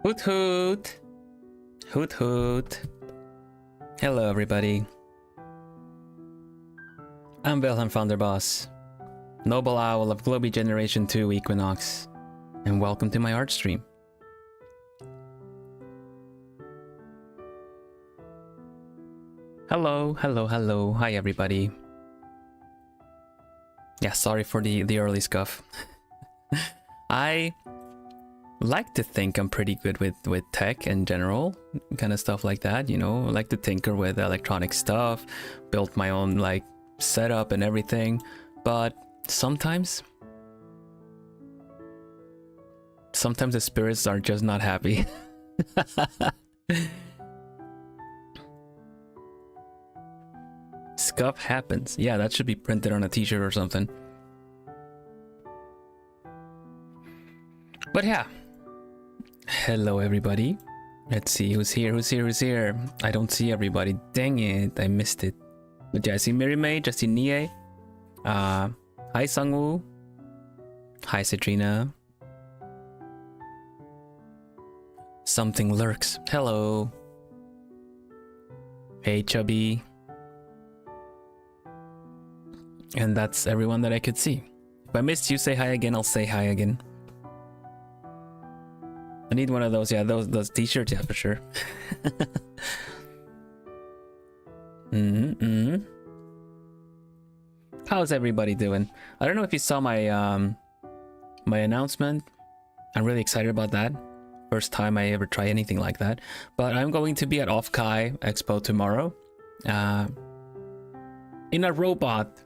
Hoot hoot! Hoot hoot! Hello everybody. I'm Vilhelm Vanderbos, Noble Owl of Globie Generation 2 Equinnox, and welcome to my art stream. Hello, hello, hello. Hi everybody. Yeah, sorry for the early scuff. I like to think I'm pretty good with tech in general, kind of stuff like that, you know. I like to tinker with electronic stuff, build my own like setup and everything, but sometimes the spirits are just not happy. Scuff happens. Yeah, that should be printed on a t-shirt or something. But yeah. Hello everybody. Let's see who's here. I don't see everybody. Dang it, I missed it. But yeah, I see Miri May, I see Nie. Hi Sangwoo. Hi Citrina. Something lurks. Hello. Hey Chubby. And that's everyone that I could see. If I missed you, say hi again. I'll say hi again. I need one of those, yeah, those t-shirts, yeah, for sure. How's everybody doing? I don't know if you saw my my announcement. I'm really excited about that. First time I ever try anything like that. But I'm going to be at Off-Kai Expo tomorrow. In a robot.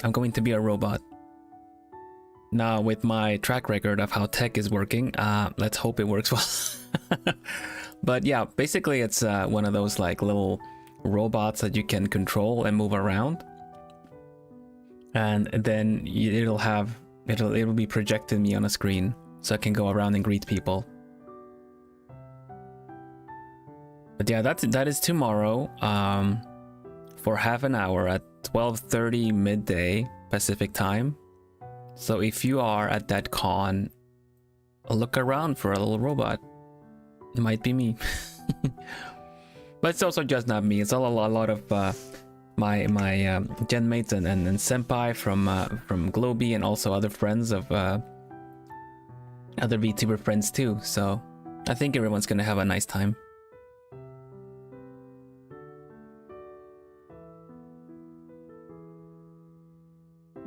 I'm going to be a robot. Now, with my track record of how tech is working, let's hope it works well. But yeah, basically it's one of those like little robots that you can control and move around. And then it'll be projecting me on a screen so I can go around and greet people. But yeah, that is tomorrow for half an hour at 12:30 midday Pacific time. So if you are at that con, look around for a little robot. It might be me. But it's also just not me. It's a lot of my genmates and senpai from globie, and also other friends of other VTuber friends too. So I think everyone's gonna have a nice time.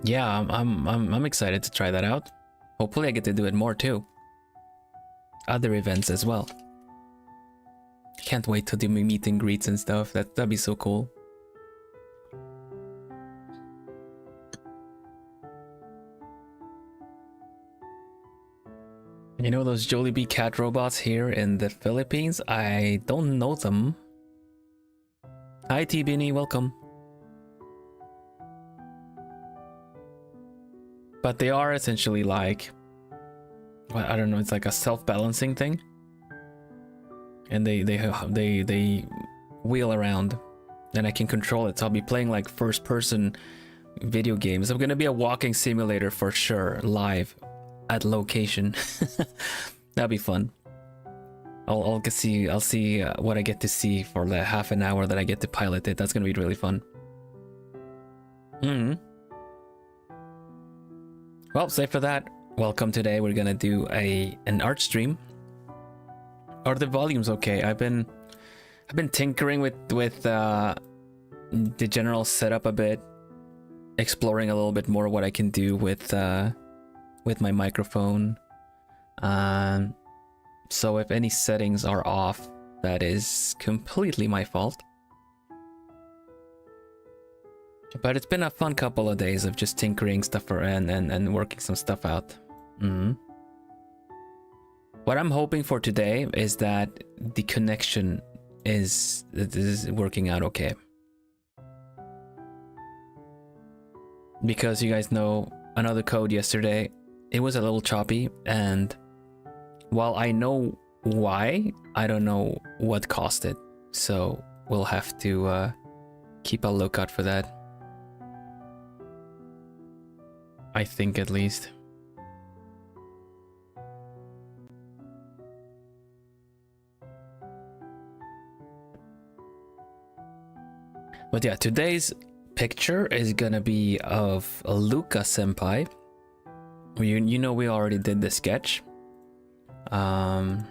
Yeah, I'm excited to try that out. Hopefully I get to do it more too. Other events as well. Can't wait to do meet and greets and stuff. That'd be so cool. You know those Jollibee cat robots here in the Philippines? I don't know them. Hi T-Binny, welcome. But they are essentially like, well, I don't know, it's like a self-balancing thing. And they wheel around and I can control it. So I'll be playing like first-person video games. I'm gonna be a walking simulator for sure, live at location. That'll be fun. I'll see what I get to see for the half an hour that I get to pilot it. That's gonna be really fun. Well, save for that. Welcome. Today we're gonna do an art stream. Are the volumes okay? I've been tinkering with the general setup a bit, exploring a little bit more what I can do with my microphone. So if any settings are off, that is completely my fault. But it's been a fun couple of days of just tinkering stuff and working some stuff out. What I'm hoping for today is that the connection is working out okay. Because you guys know another code yesterday, it was a little choppy, and while I know why, I don't know what caused it. So we'll have to keep a lookout for that. I think at least. But yeah, today's picture is gonna be of a Luca senpai. You know we already did the sketch. I'd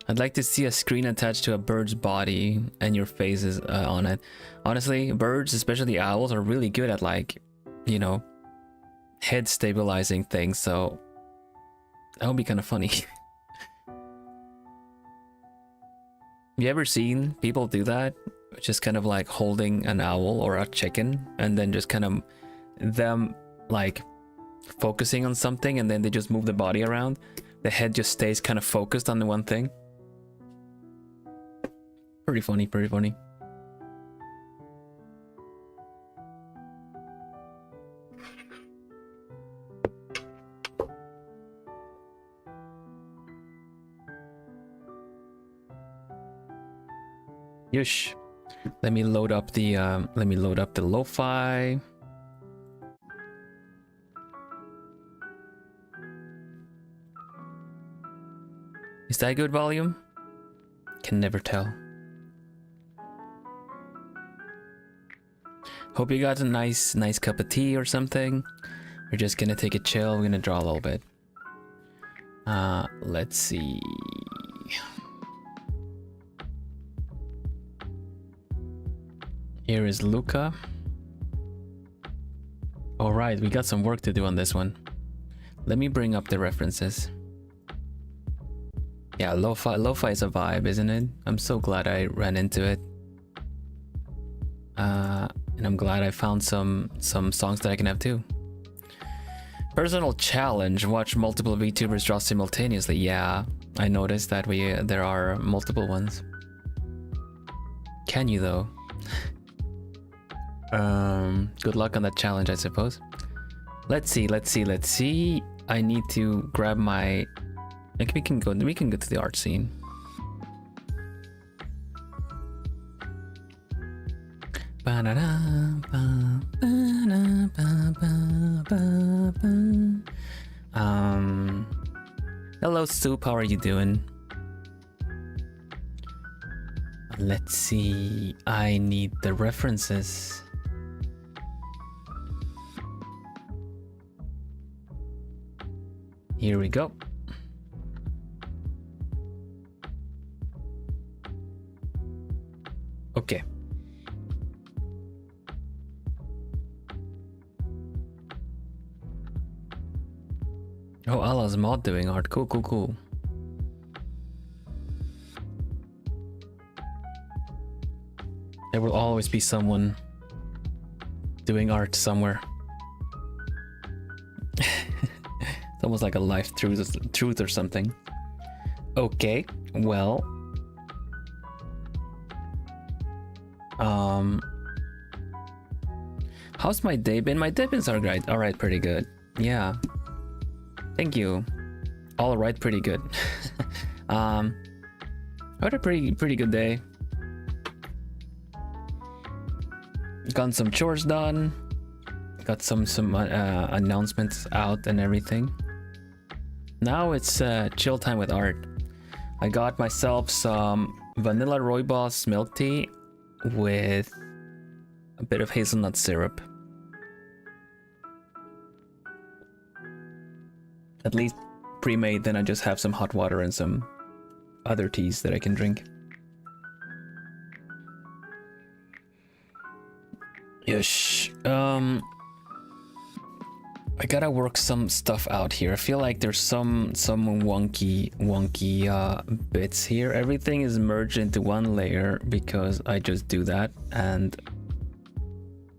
like to see a screen attached to a bird's body and your face is on it. Honestly, birds, especially owls, are really good at, like, you know, head stabilizing things, so that would be kind of funny. You ever seen people do that? Just kind of like holding an owl or a chicken and then just kind of them like focusing on something and then they just move the body around. The head just stays kind of focused on the one thing. Pretty funny, pretty funny. Yush. Let me load up the lo-fi. Is that good volume? Can never tell. Hope you got a nice cup of tea or something. We're just gonna take a chill. We're gonna draw a little bit. Let's see. Here is Luca. All right, we got some work to do on this one. Let me bring up the references. Yeah, lo-fi is a vibe, isn't it? I'm so glad I ran into it. And I'm glad I found some songs that I can have too. Personal challenge, watch multiple VTubers draw simultaneously. Yeah, I noticed that there are multiple ones. Can you though? Good luck on that challenge, I suppose. Let's see. I need to grab my, like, we can go to the art scene. Hello Soup, how are you doing? Let's see, I need the references. Here we go. Okay. Oh, Allah's mod doing art. Cool. There will always be someone doing art somewhere. It's almost like a life truth or something. Okay, well. How's my day been? My day been so great. Alright, pretty good. Yeah. Thank you. Alright, pretty good. I had a pretty good day. Got some chores done. Got some announcements out and everything. Now it's chill time with art. I got myself some vanilla rooibos milk tea with a bit of hazelnut syrup. At least pre-made, then I just have some hot water and some other teas that I can drink. Yes. I gotta work some stuff out here. I feel like there's some wonky bits here. Everything is merged into one layer because I just do that, and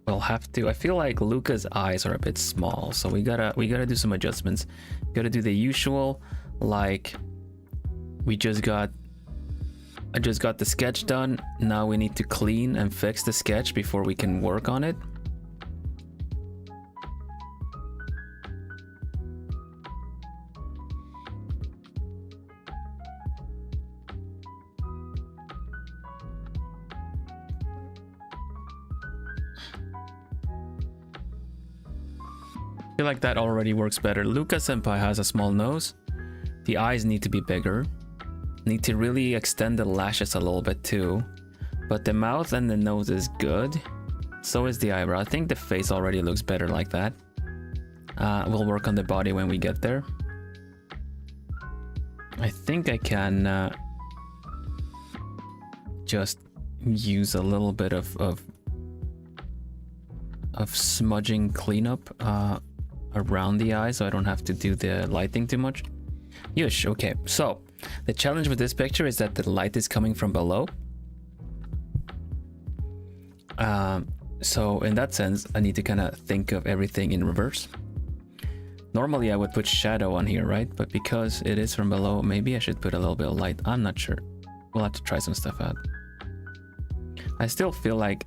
we'll have to. I feel like Luca's eyes are a bit small, so we gotta do some adjustments. Gotta do the usual, like I just got the sketch done. Now we need to clean and fix the sketch before we can work on it. I feel like that already works better. Luca senpai has a small nose. The eyes need to be bigger. Need to really extend the lashes a little bit too. But the mouth and the nose is good. So is the eyebrow. I think the face already looks better like that. We'll work on the body when we get there. I think I can just use a little bit of smudging cleanup around the eye so I don't have to do the lighting too much. Yush, okay. So the challenge with this picture is that the light is coming from below. So in that sense, I need to kind of think of everything in reverse. Normally I would put shadow on here, right? But because it is from below, maybe I should put a little bit of light. I'm not sure. We'll have to try some stuff out. I still feel like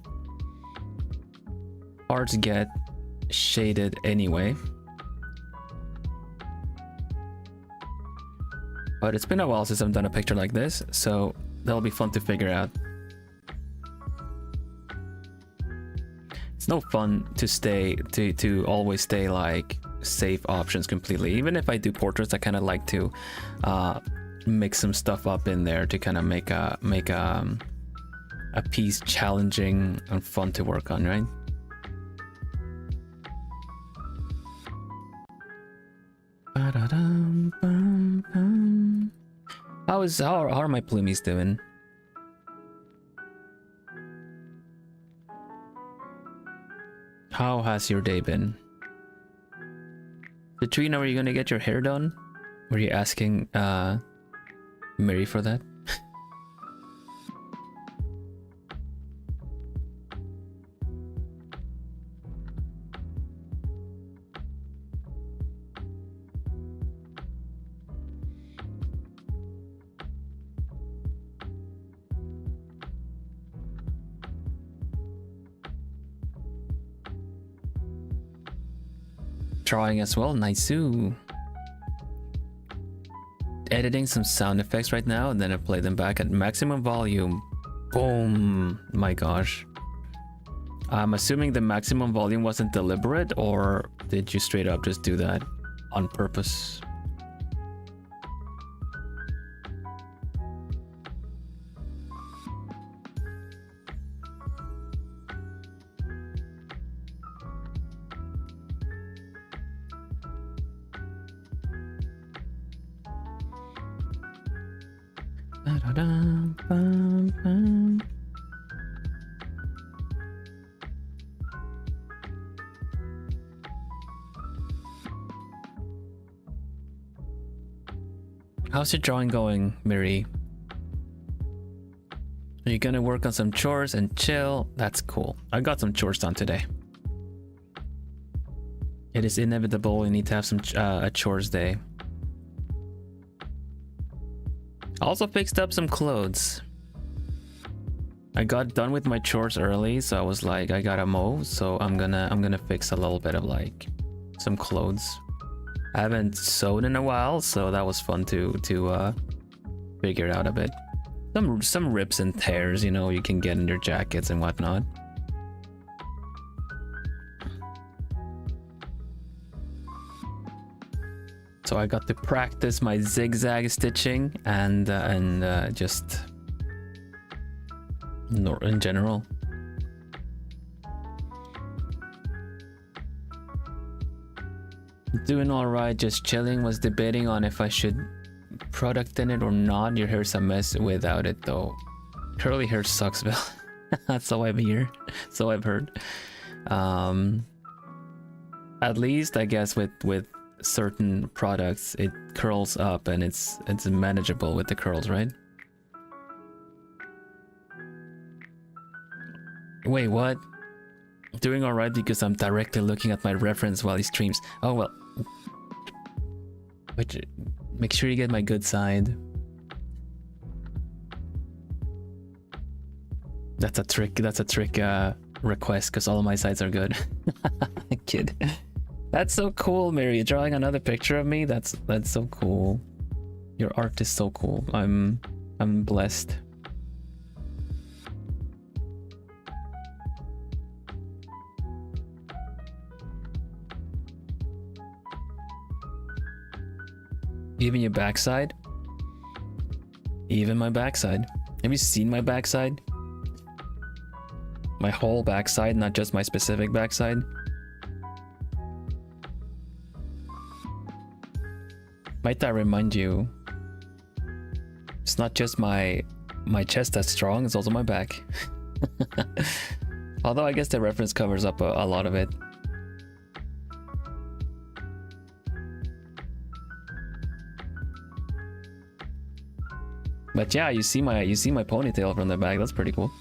parts get shaded anyway. But it's been a while since I've done a picture like this, so that'll be fun to figure out. It's no fun to always stay like safe options completely. Even if I do portraits, I kind of like to mix some stuff up in there to kind of make a piece challenging and fun to work on, right? How are my plumies doing? How has your day been? Katrina, are you gonna get your hair done? Were you asking Mary for that? Drawing as well, nice-oo. Editing some sound effects right now, and then I play them back at maximum volume. Boom! My gosh. I'm assuming the maximum volume wasn't deliberate, or did you straight up just do that on purpose? How's your drawing going, Miri? Are you gonna work on some chores and chill? That's cool. I got some chores done today. It is inevitable. We need to have some a chores day. I also fixed up some clothes. I got done with my chores early, so I was like, I gotta mow, so I'm gonna fix a little bit of like some clothes. I haven't sewed in a while, so that was fun to figure it out a bit. Some rips and tears, you know, you can get in your jackets and whatnot. So I got to practice my zigzag stitching and just in general. Doing alright, just chilling. Was debating on if I should product in it or not. Your hair's a mess without it though. Curly hair sucks, Bill. That's how I've heard. So I've heard. At least I guess with certain products it curls up and it's manageable with the curls, right? Wait, what? Doing alright because I'm directly looking at my reference while he streams. Oh well. Wait, make sure you get my good side. That's a trick request because all of my sides are good. Kid. That's so cool, Mary. You're drawing another picture of me? That's so cool. Your art is so cool. I'm blessed. Even your backside? Even my backside. Have you seen my backside? My whole backside, not just my specific backside. Might that remind you? It's not just my chest that's strong, it's also my back. Although I guess the reference covers up a lot of it. But yeah, you see my ponytail from the back. That's pretty cool.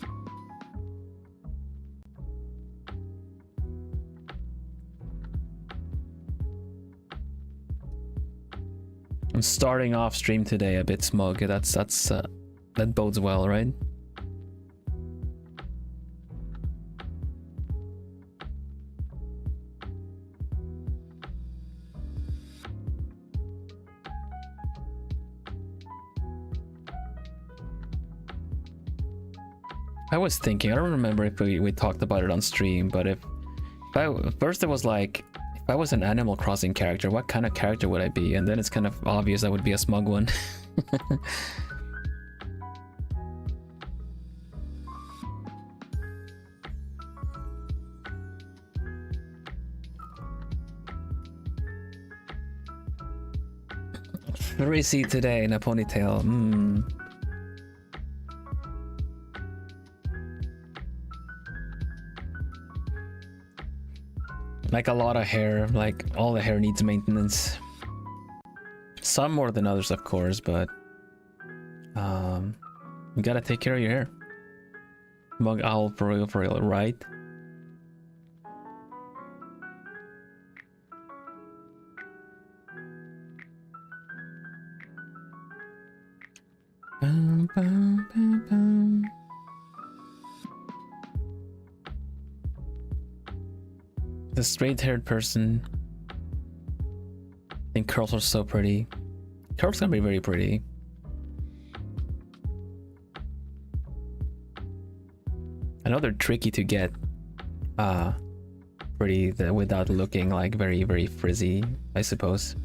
I'm starting off stream today a bit smug. That bodes well, right? I was thinking, I don't remember if we talked about it on stream, but first it was like, if I was an Animal Crossing character, what kind of character would I be? And then it's kind of obvious I would be a smug one. Racy today in a ponytail. Like a lot of hair, like all the hair needs maintenance. Some more than others, of course, but you gotta take care of your hair. Mug owl for real, right? Bum, bum, bum, bum. The straight-haired person. I think curls are so pretty. Curls can be very pretty. I know they're tricky to get pretty without looking like very frizzy, I suppose.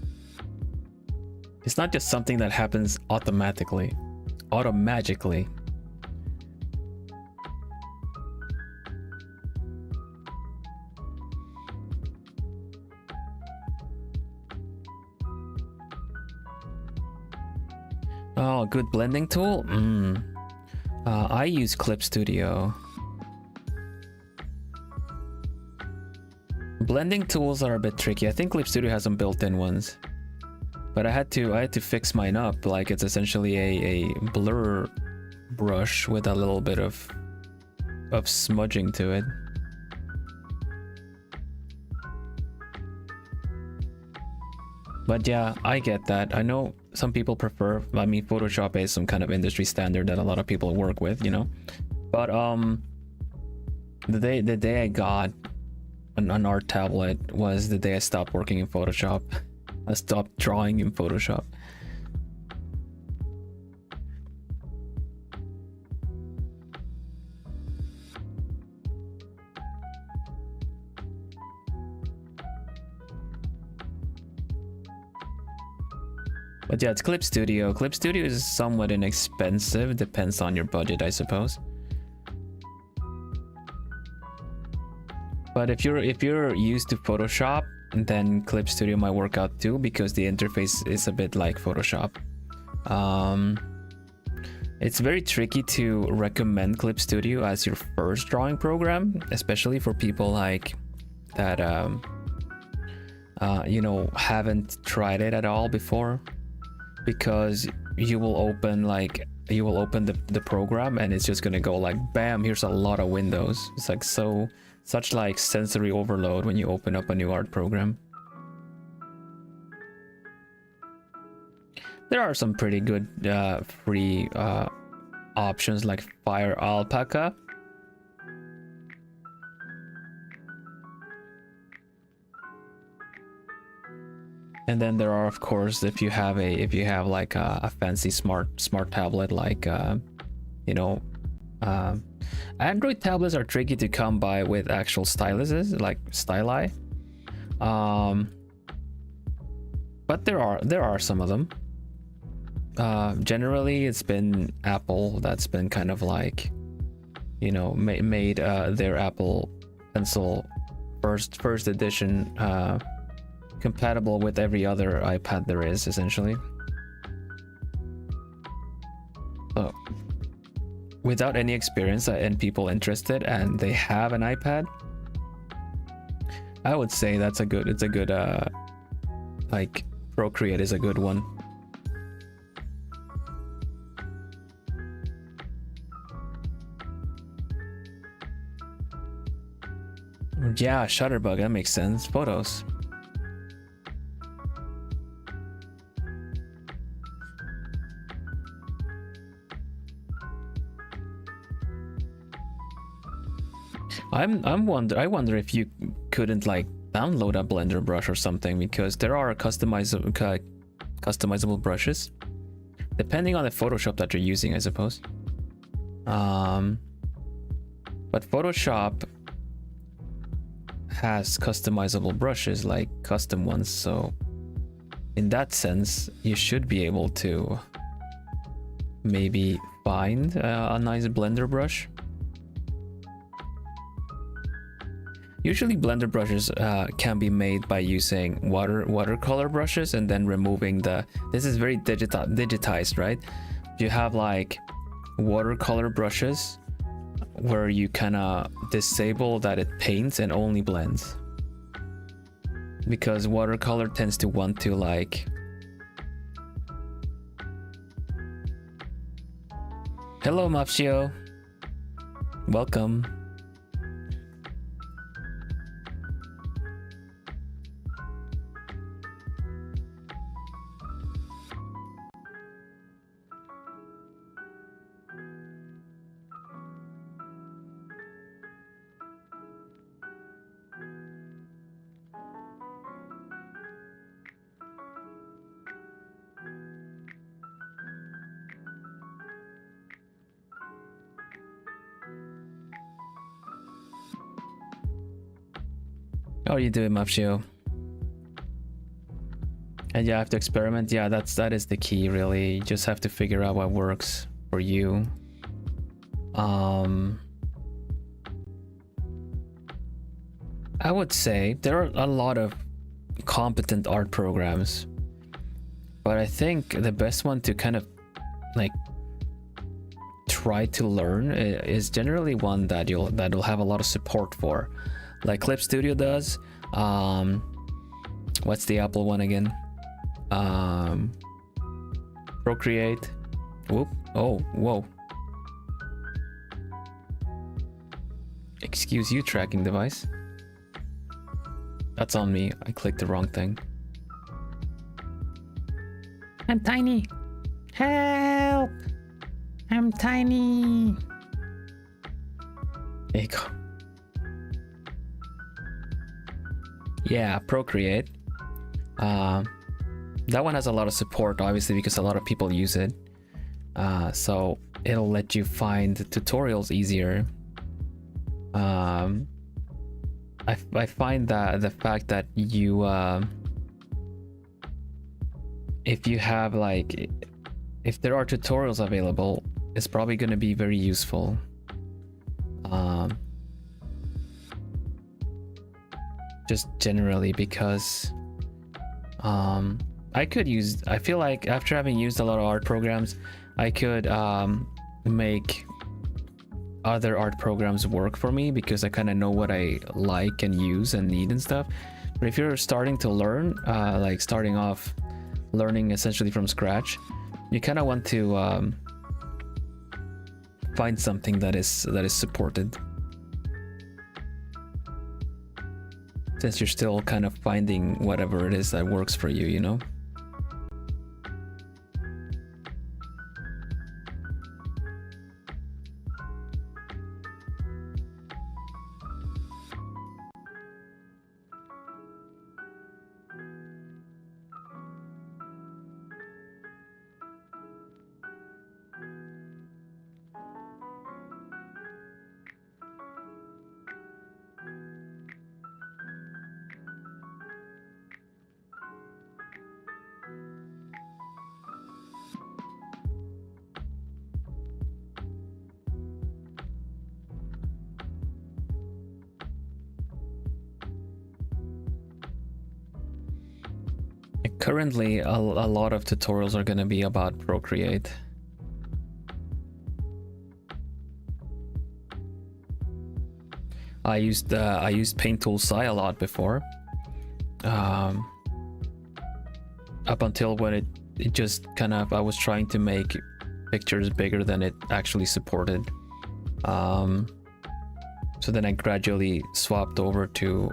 It's not just something that happens automatically. Oh, good blending tool? I use Clip Studio. Blending tools are a bit tricky. I think Clip Studio has some built-in ones. But I had to fix mine up. Like, it's essentially a blur brush with a little bit of smudging to it. But yeah, I get that. I know some people prefer, I mean, Photoshop is some kind of industry standard that a lot of people work with, you know. But the day I got an art tablet was the day I stopped working in Photoshop. I stopped drawing in Photoshop. But yeah, it's Clip Studio. Clip Studio is somewhat inexpensive, depends on your budget, I suppose. But if you're used to Photoshop, then Clip Studio might work out too, because the interface is a bit like Photoshop. It's very tricky to recommend Clip Studio as your first drawing program, especially for people like that you know, haven't tried it at all before. Because you will open the program and it's just gonna go like bam, here's a lot of windows. It's like such like sensory overload when you open up a new art program. There are some pretty good free options like Fire Alpaca. And then there are, of course, if you have like a fancy smart tablet, like you know, Android tablets are tricky to come by with actual styluses, like styli. But there are some of them. Generally it's been Apple that's been kind of like, you know, made their Apple Pencil first edition compatible with every other iPad there is, essentially. So without any experience and people interested and they have an iPad, I would say it's a good like Procreate is a good one. Yeah, Shutterbug, that makes sense. Photos. I wonder if you couldn't like download a Blender brush or something, because there are customizable brushes depending on the Photoshop that you're using, I suppose. But Photoshop has customizable brushes, like custom ones, so in that sense you should be able to maybe find a nice Blender brush. Usually Blender brushes can be made by using watercolor brushes and then removing this is very digitized, right? You have like watercolor brushes where you kind of disable that it paints and only blends, because watercolor tends to want to like... Hello Mafshio, welcome. How are you doing, Mafshio? And you have to experiment. Yeah, that is the key, really. You just have to figure out what works for you. I would say there are a lot of competent art programs, but I think the best one to kind of like try to learn is generally one that'll have a lot of support for, like Clip Studio does. What's the Apple one again? Procreate. Whoop. Oh, whoa. Excuse you, tracking device. That's on me. I clicked the wrong thing. I'm tiny. Help! I'm tiny. There you go. Yeah, Procreate. That one has a lot of support, obviously, because a lot of people use it. So it'll let you find tutorials easier. I find that the fact that you if you have like, if there are tutorials available, it's probably going to be very useful. Just generally, because I feel like after having used a lot of art programs, I could make other art programs work for me, because I kind of know what I like and use and need and stuff. But if you're starting to learn, like starting off learning essentially from scratch, you kind of want to find something that is supported, since you're still kind of finding whatever it is that works for you, you know? Currently, a lot of tutorials are going to be about Procreate. I used Paint Tool Sci a lot before, up until when it just kind of, I was trying to make pictures bigger than it actually supported. So then I gradually swapped over to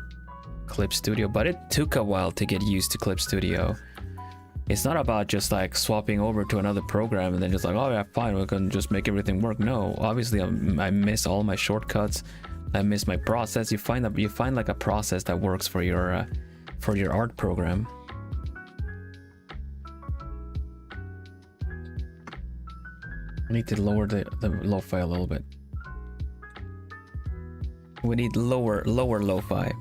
Clip Studio, but it took a while to get used to Clip Studio. It's not about just like swapping over to another program and then just like, oh yeah, fine, we're gonna just make everything work. No, obviously I miss all my shortcuts. I miss my process. You find like a process that works for your art program. I need to lower the lo-fi a little bit. We need lower lo-fi.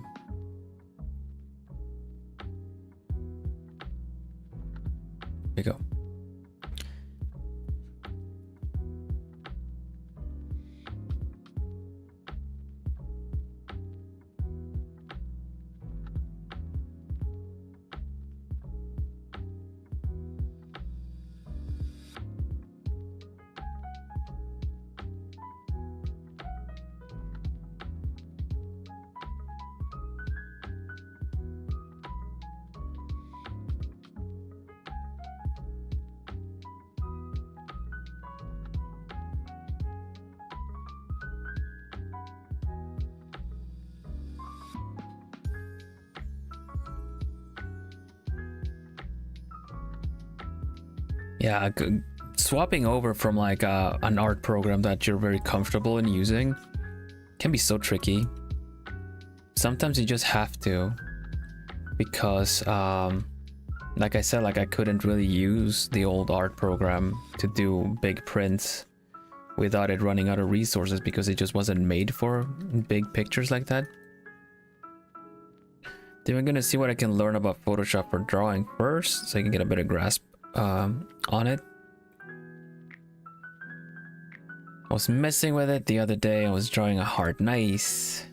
Here we go. Yeah, swapping over from like an art program that you're very comfortable in using can be so tricky. Sometimes you just have to, because like I said, like I couldn't really use the old art program to do big prints without it running out of resources, because it just wasn't made for big pictures like that. Then we're gonna see what I can learn about Photoshop for drawing first, so I can get a better grasp on it. I was messing with it the other day. I was drawing a heart. Nice.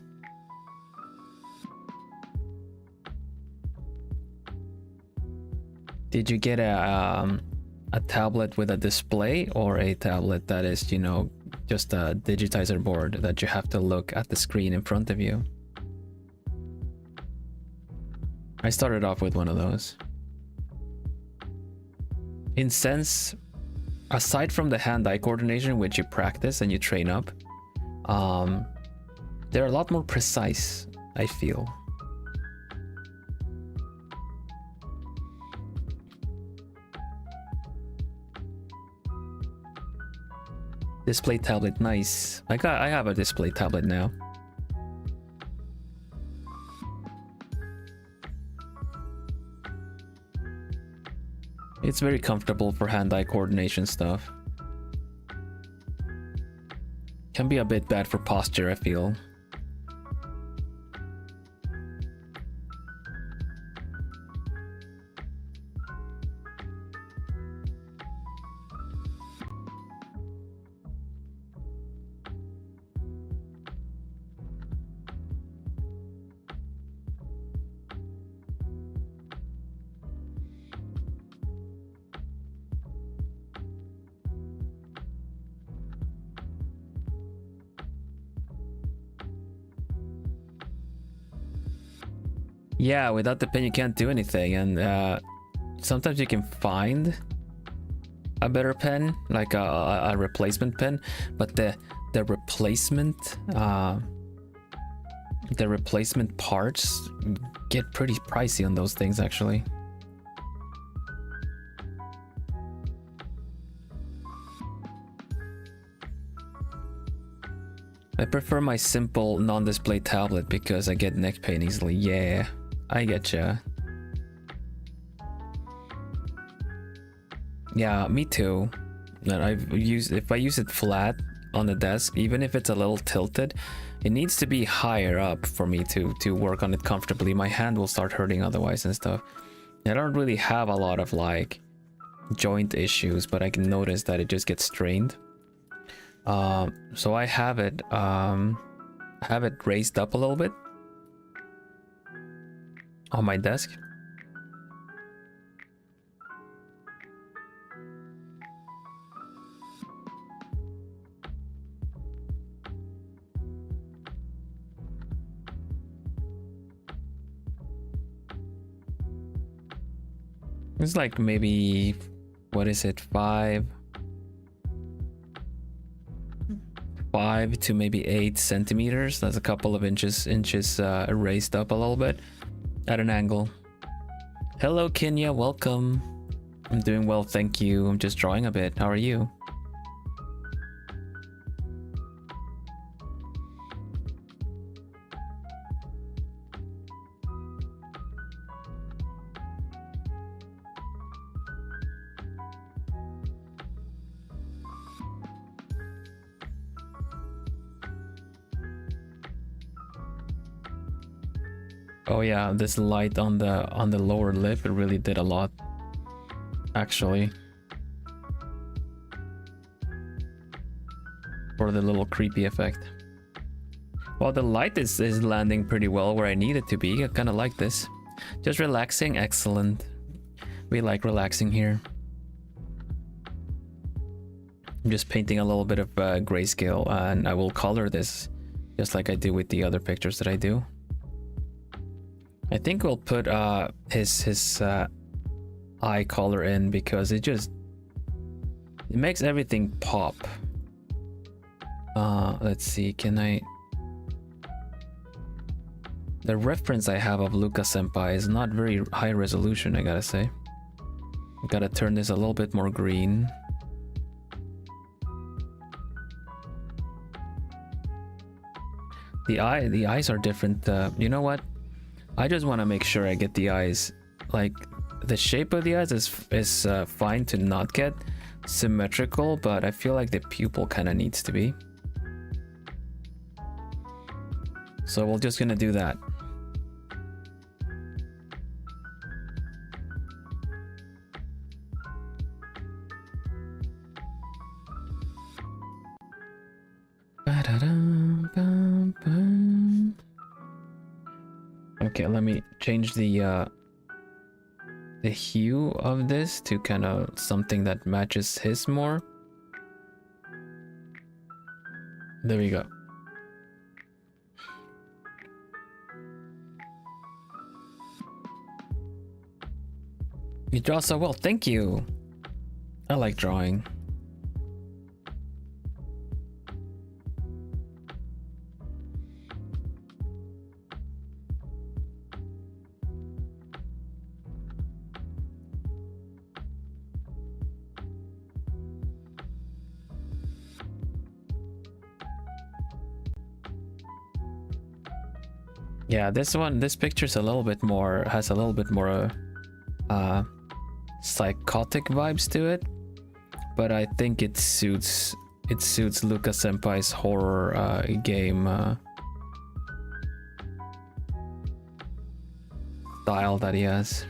Did you get a tablet with a display, or a tablet that is, you know, just a digitizer board that you have to look at the screen in front of you? I started off with one of those. In sense, aside from the hand-eye coordination, which you practice and you train up, they're a lot more precise, I feel. Display tablet, nice. I have a display tablet now. It's very comfortable for hand-eye coordination stuff. Can be a bit bad for posture, I feel. Yeah, without the pen you can't do anything, and sometimes you can find a better pen, like a replacement pen, but the replacement parts get pretty pricey on those things, actually. I prefer my simple non-display tablet because I get neck pain easily. Yeah, I getcha. Yeah, me too. If I use it flat on the desk, even if it's a little tilted, it needs to be higher up for me to work on it comfortably. My hand will start hurting otherwise and stuff. I don't really have a lot of like joint issues, but I can notice that it just gets strained. So I have it raised up a little bit on my desk. It's like maybe, what is it, 5 to maybe 8 centimeters. That's a couple of inches raised up a little bit at an angle. Hello Kenya, welcome. I'm doing well, thank you. I'm just drawing a bit. How are you? Oh yeah, this light on the lower lip, it really did a lot, actually. For the little creepy effect. Well, the light is landing pretty well where I need it to be. I kind of like this. Just relaxing, excellent. We like relaxing here. I'm just painting a little bit of grayscale, and I will color this just like I do with the other pictures that I do. I think we'll put his eye color in because it makes everything pop. Let's see, the reference I have of Luca senpai is not very high resolution, I gotta say. I gotta turn this a little bit more green. The eyes are different. You know what? I just want to make sure I get the eyes, like the shape of the eyes is fine to not get symmetrical, but I feel like the pupil kind of needs to be. So we're just gonna do that. Okay, let me change the hue of this to kind of something that matches his more. There we go. You draw so well, thank you. I like drawing. Yeah, this picture's a little bit more, has a little bit more psychotic vibes to it, but I think it suits Luca senpai's horror game style that he has.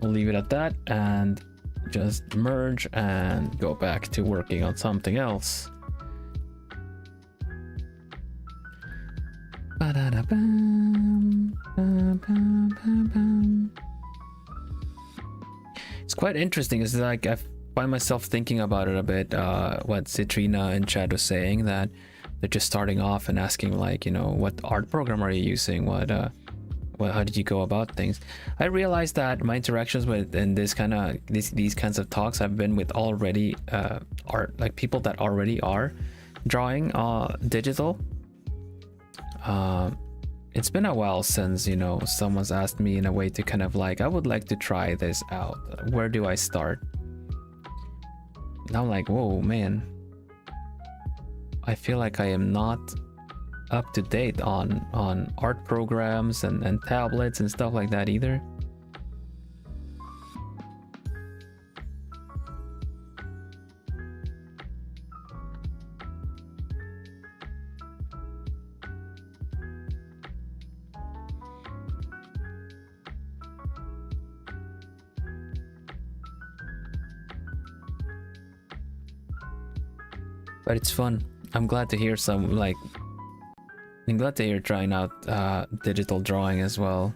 We'll leave it at that and just merge and go back to working on something else. It's quite interesting. It's like I find myself thinking about it a bit. What Citrina in chat was saying, that they're just starting off and asking, like, you know, what art program are you using? How did you go about things? I realized that my interactions with in these kinds of talks have been with already art, like people that already are drawing digital. It's been a while since, you know, someone's asked me in a way to kind of like, I would like to try this out. Where do I start? And I'm like, whoa, man. I feel like I am not up to date on art programs and tablets and stuff like that either. But it's fun. I'm glad to hear I'm glad to hear trying out digital drawing as well.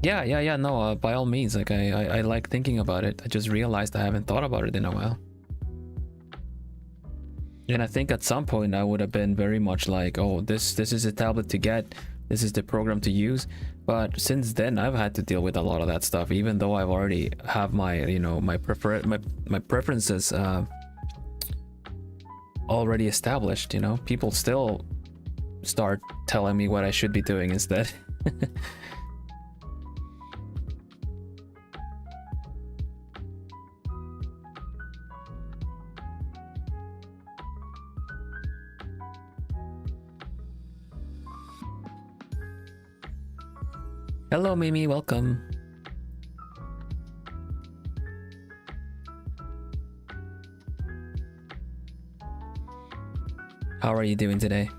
Yeah. No, by all means. Like I like thinking about it. I just realized I haven't thought about it in a while. And I think at some point I would have been very much like, oh, this is a tablet to get. This is the program to use. But since then, I've had to deal with a lot of that stuff, even though I've already have my, you know, my preferences already established. You know, people still start telling me what I should be doing instead. Hello, Mimi, welcome. How are you doing today?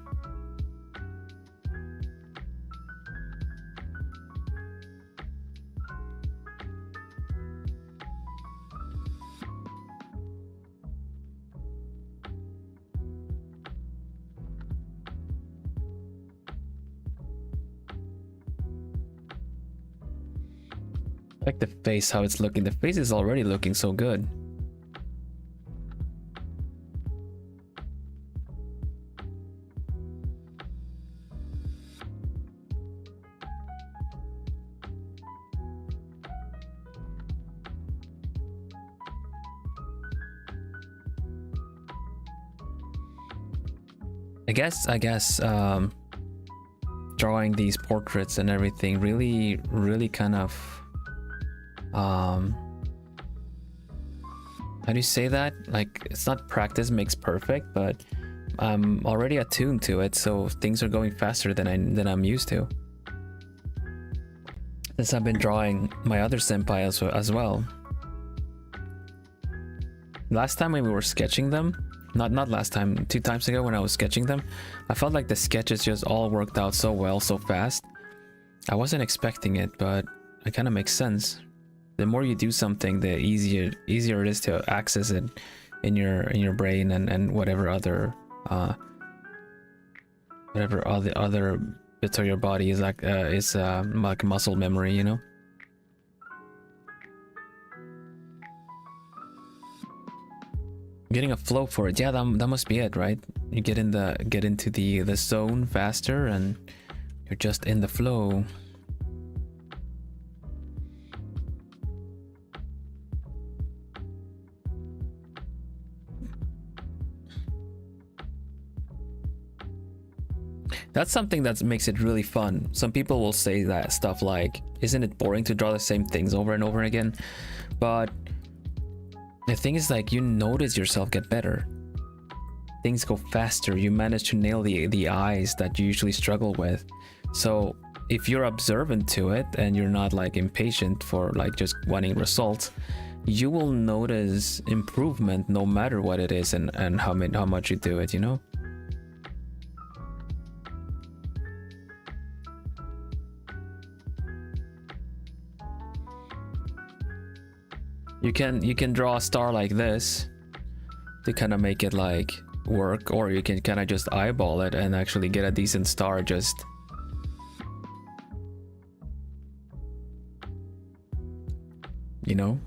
Like the face, how it's looking. The face is already looking so good. I guess drawing these portraits and everything really kind of how do you say that? Like, it's not practice makes perfect, but I'm already attuned to it, so things are going faster than I'm used to. Since I've been drawing my other senpai as well. Last time when we were sketching them, not last time, 2 times ago when I was sketching them, I felt like the sketches just all worked out so well, so fast. I wasn't expecting it, but it kind of makes sense. The more you do something, the easier it is to access it in your brain and whatever other bits of your body is like like muscle memory, you know. Getting a flow for it, yeah, that must be it, right? You get into the zone faster, and you're just in the flow. That's something that makes it really fun. Some people will say that stuff like, isn't it boring to draw the same things over and over again? But the thing is, like, you notice yourself get better. Things go faster. You manage to nail the eyes that you usually struggle with. So if you're observant to it and you're not like impatient for like just wanting results, you will notice improvement no matter what it is and how much you do it, you know? You can draw a star like this to kind of make it like work, or you can kind of just eyeball it and actually get a decent star just you know,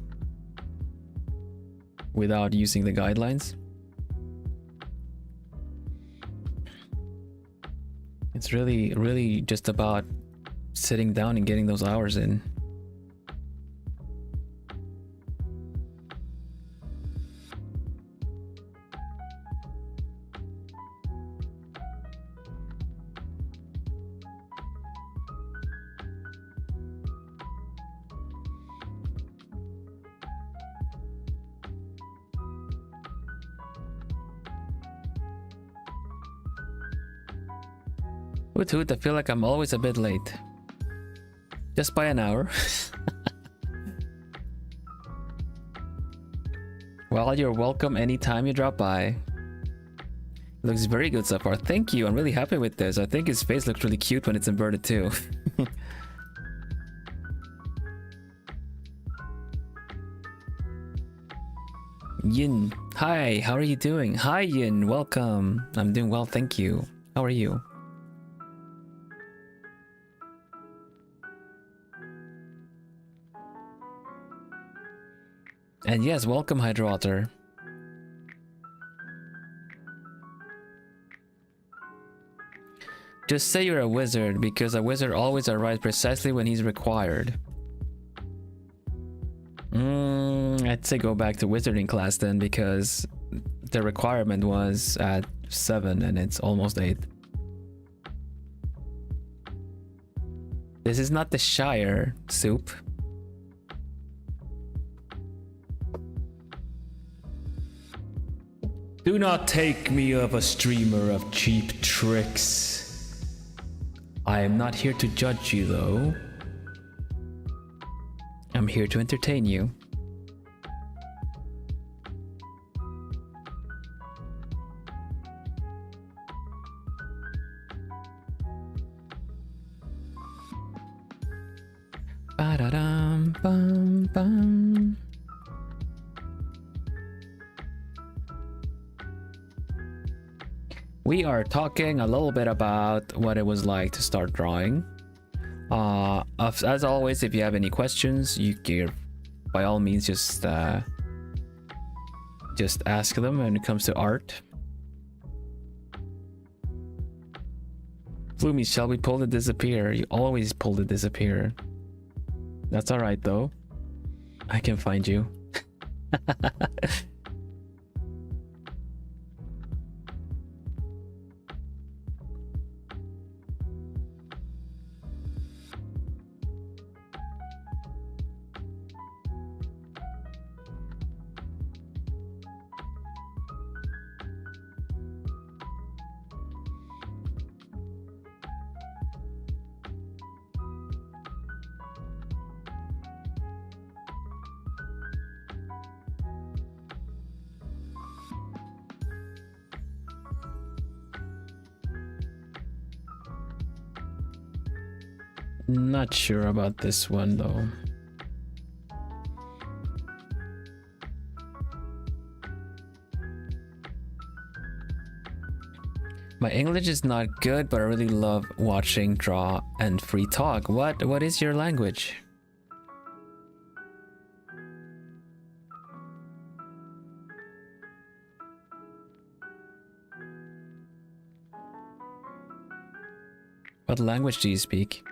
without using the guidelines. It's really just about sitting down and getting those hours in. Hoot, I feel like I'm always a bit late. Just by an hour. Well, you're welcome anytime you drop by. Looks very good so far. Thank you, I'm really happy with this. I think his face looks really cute when it's inverted too. Yin, hi, how are you doing? Hi Yin, welcome. I'm doing well, thank you. How are you? And yes, welcome Hydro Otter. Just say you're a wizard, because a wizard always arrives precisely when he's required. I'd say go back to wizarding class then, because the requirement was at 7 and it's almost 8. This is not the Shire, Soup. Do not take me of a streamer of cheap tricks. I am not here to judge you though. I'm here to entertain you. Ba-da-dum, bum, bum. We are talking a little bit about what it was like to start drawing. As always, if you have any questions, you can, by all means, just ask them when it comes to art. Floomy, shall we pull the disappear? You always pull the disappear. That's alright though. I can find you. Not sure about this one though. My English is not good, but I really love watching, draw, and free talk. What is your language? What language do you speak?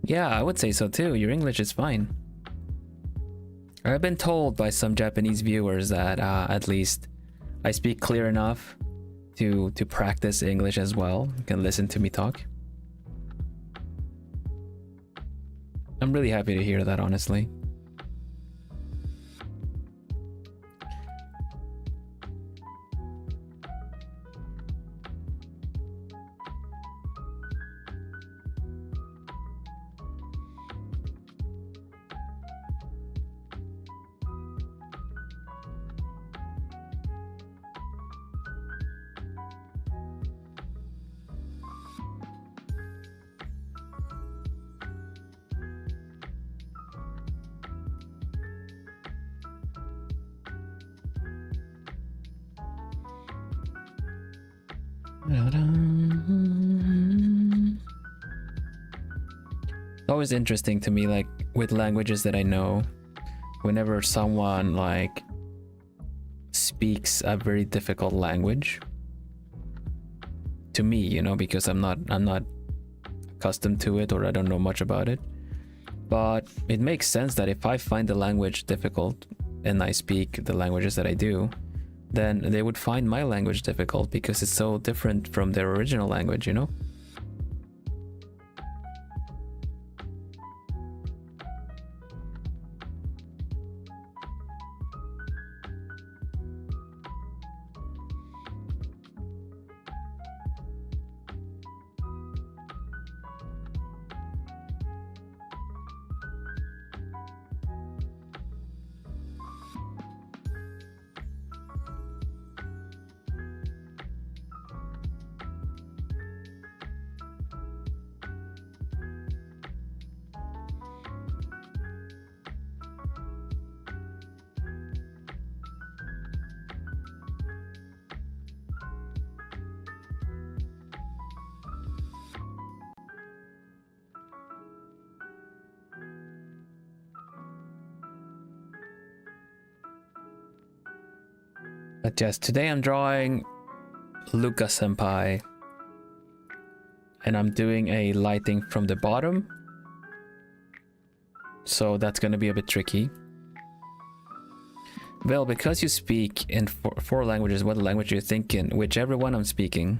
Yeah, I would say so too. Your English is fine. I've been told by some Japanese viewers that at least I speak clear enough to practice English as well. You can listen to me talk. I'm really happy to hear that, honestly. It's always interesting to me, like with languages that I know, whenever someone like speaks a very difficult language to me, you know, because I'm not accustomed to it, or I don't know much about it. But it makes sense that if I find the language difficult and I speak the languages that I do, then they would find my language difficult because it's so different from their original language, you know? But yes, today I'm drawing Luca senpai. And I'm doing a lighting from the bottom. So that's going to be a bit tricky. Well, because you speak in four languages, what language are you thinking? Whichever one I'm speaking.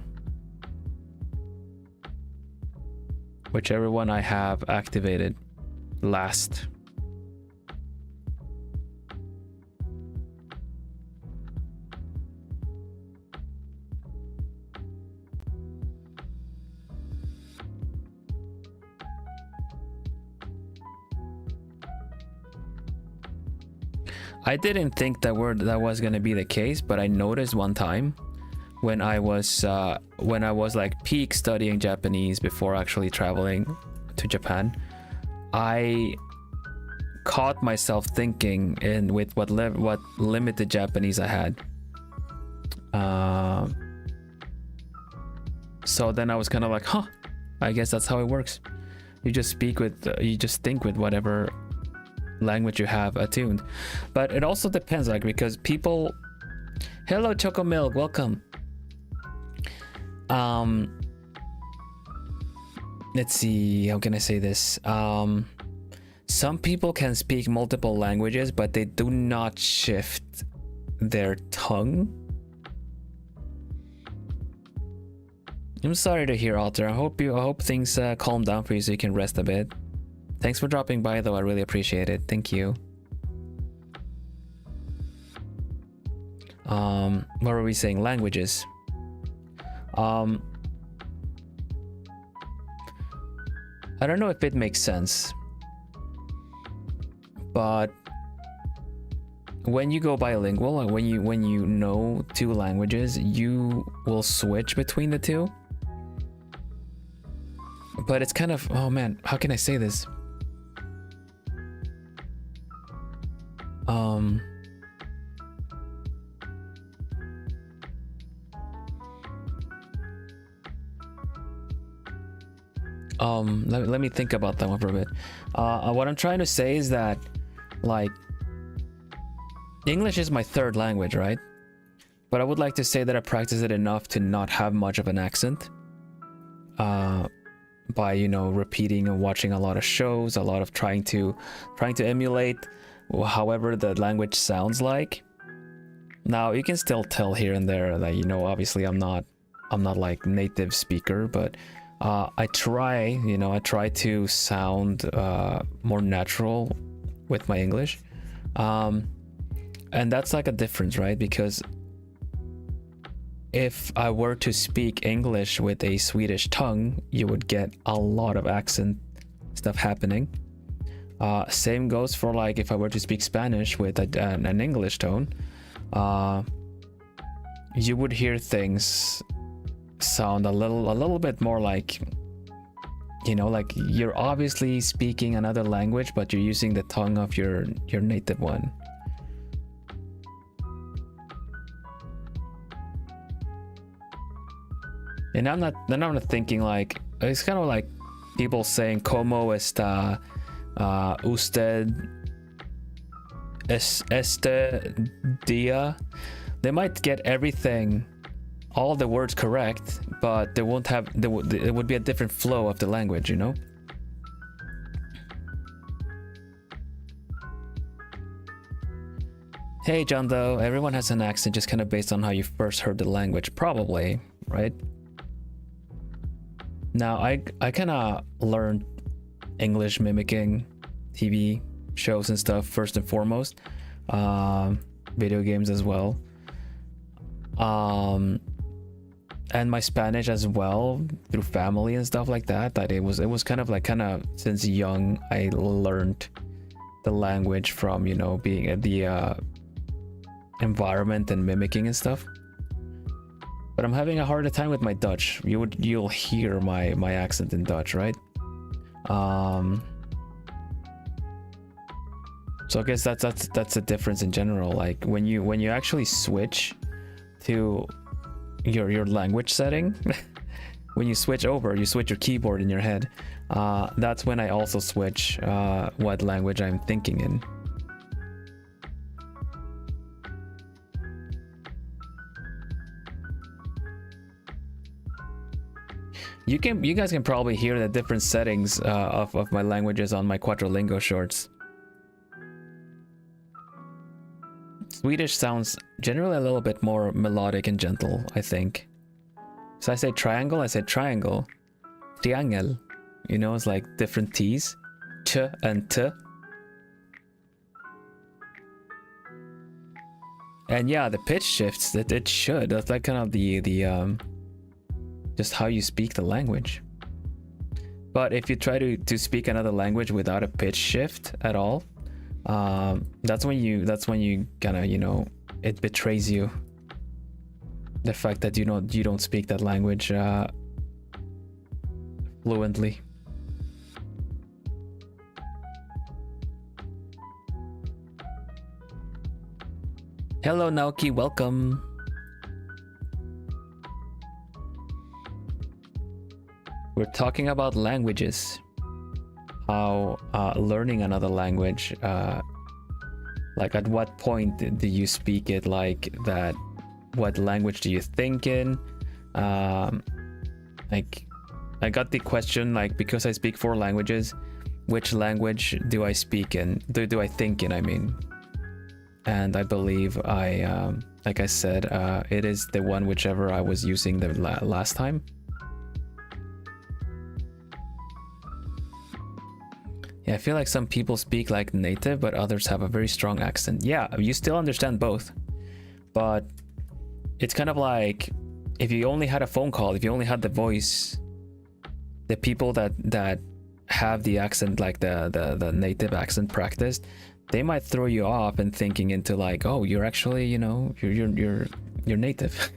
Whichever one I have activated last. I didn't think that was gonna be the case, but I noticed one time when I was like peak studying Japanese before actually traveling to Japan, I caught myself thinking with what limited Japanese I had. So then I was kind of like, huh, I guess that's how it works. You just speak with, you just think with whatever language you have attuned. But it also depends, like, because people, hello Choco Milk, welcome. Let's see, how can I say this? Some people can speak multiple languages, but they do not shift their tongue. I'm sorry to hear, Alter. I hope things calm down for you so you can rest a bit. Thanks for dropping by, though. I really appreciate it. Thank you. What were we saying? Languages. I don't know if it makes sense, but when you go bilingual, when you know two languages, you will switch between the two. But it's kind of, oh man, how can I say this? Let me think about that one for a bit. What I'm trying to say is that, like, English is my third language, right? But I would like to say that I practice it enough to not have much of an accent. By, you know, repeating and watching a lot of shows, a lot of trying to emulate however the language sounds like. Now you can still tell here and there that, you know, obviously I'm not like native speaker, but I try to sound more natural with my English, and that's like a difference, right? Because if I were to speak English with a Swedish tongue, you would get a lot of accent stuff happening. Same goes for, like, if I were to speak Spanish with an English tone, you would hear things sound a little bit more like, you know, like you're obviously speaking another language, but you're using the tongue of your native one. And I'm not thinking like, it's kind of like people saying "Cómo está usted este día?" They might get everything, all the words correct, but they won't have, it would be a different flow of the language, you know? Hey John, though, everyone has an accent just kind of based on how you first heard the language, probably, right? Now, I kind of learned English mimicking TV shows and stuff first and foremost, video games as well, and my Spanish as well through family and stuff like that. That it was kind of since young I learned the language from, you know, being at the environment and mimicking and stuff. But I'm having a harder time with my Dutch. You'll hear my accent in Dutch, right? So I guess that's a difference in general. Like when you actually switch to your language setting, when you switch over, you switch your keyboard in your head. That's when I also switch what language I'm thinking in. You guys can probably hear the different settings of my languages on my Quadrilingo shorts. Swedish sounds generally a little bit more melodic and gentle, I think. So I say triangle, I said triangle. Triangel. You know, it's like different T's. Ch and T. And yeah, the pitch shifts, that it should. That's like kind of the just how you speak the language. But if you try to speak another language without a pitch shift at all, that's when you kind of, you know, it betrays you. The fact that you don't speak that language fluently. Hello Naoki, welcome. We're talking about languages. How learning another language, like at what point do you speak it like that? What language do you think in? Like, I got the question, like, because I speak 4 languages, which language do I speak in? Do I think in, I mean. And I believe like I said, it is the one whichever I was using the last time. Yeah, I feel like some people speak like native, but others have a very strong accent. Yeah, you still understand both, but it's kind of like if you only had a phone call, if you only had the voice, the people that have the accent, like the native accent practiced, they might throw you off and thinking into like, oh, you're actually, you know, you're native.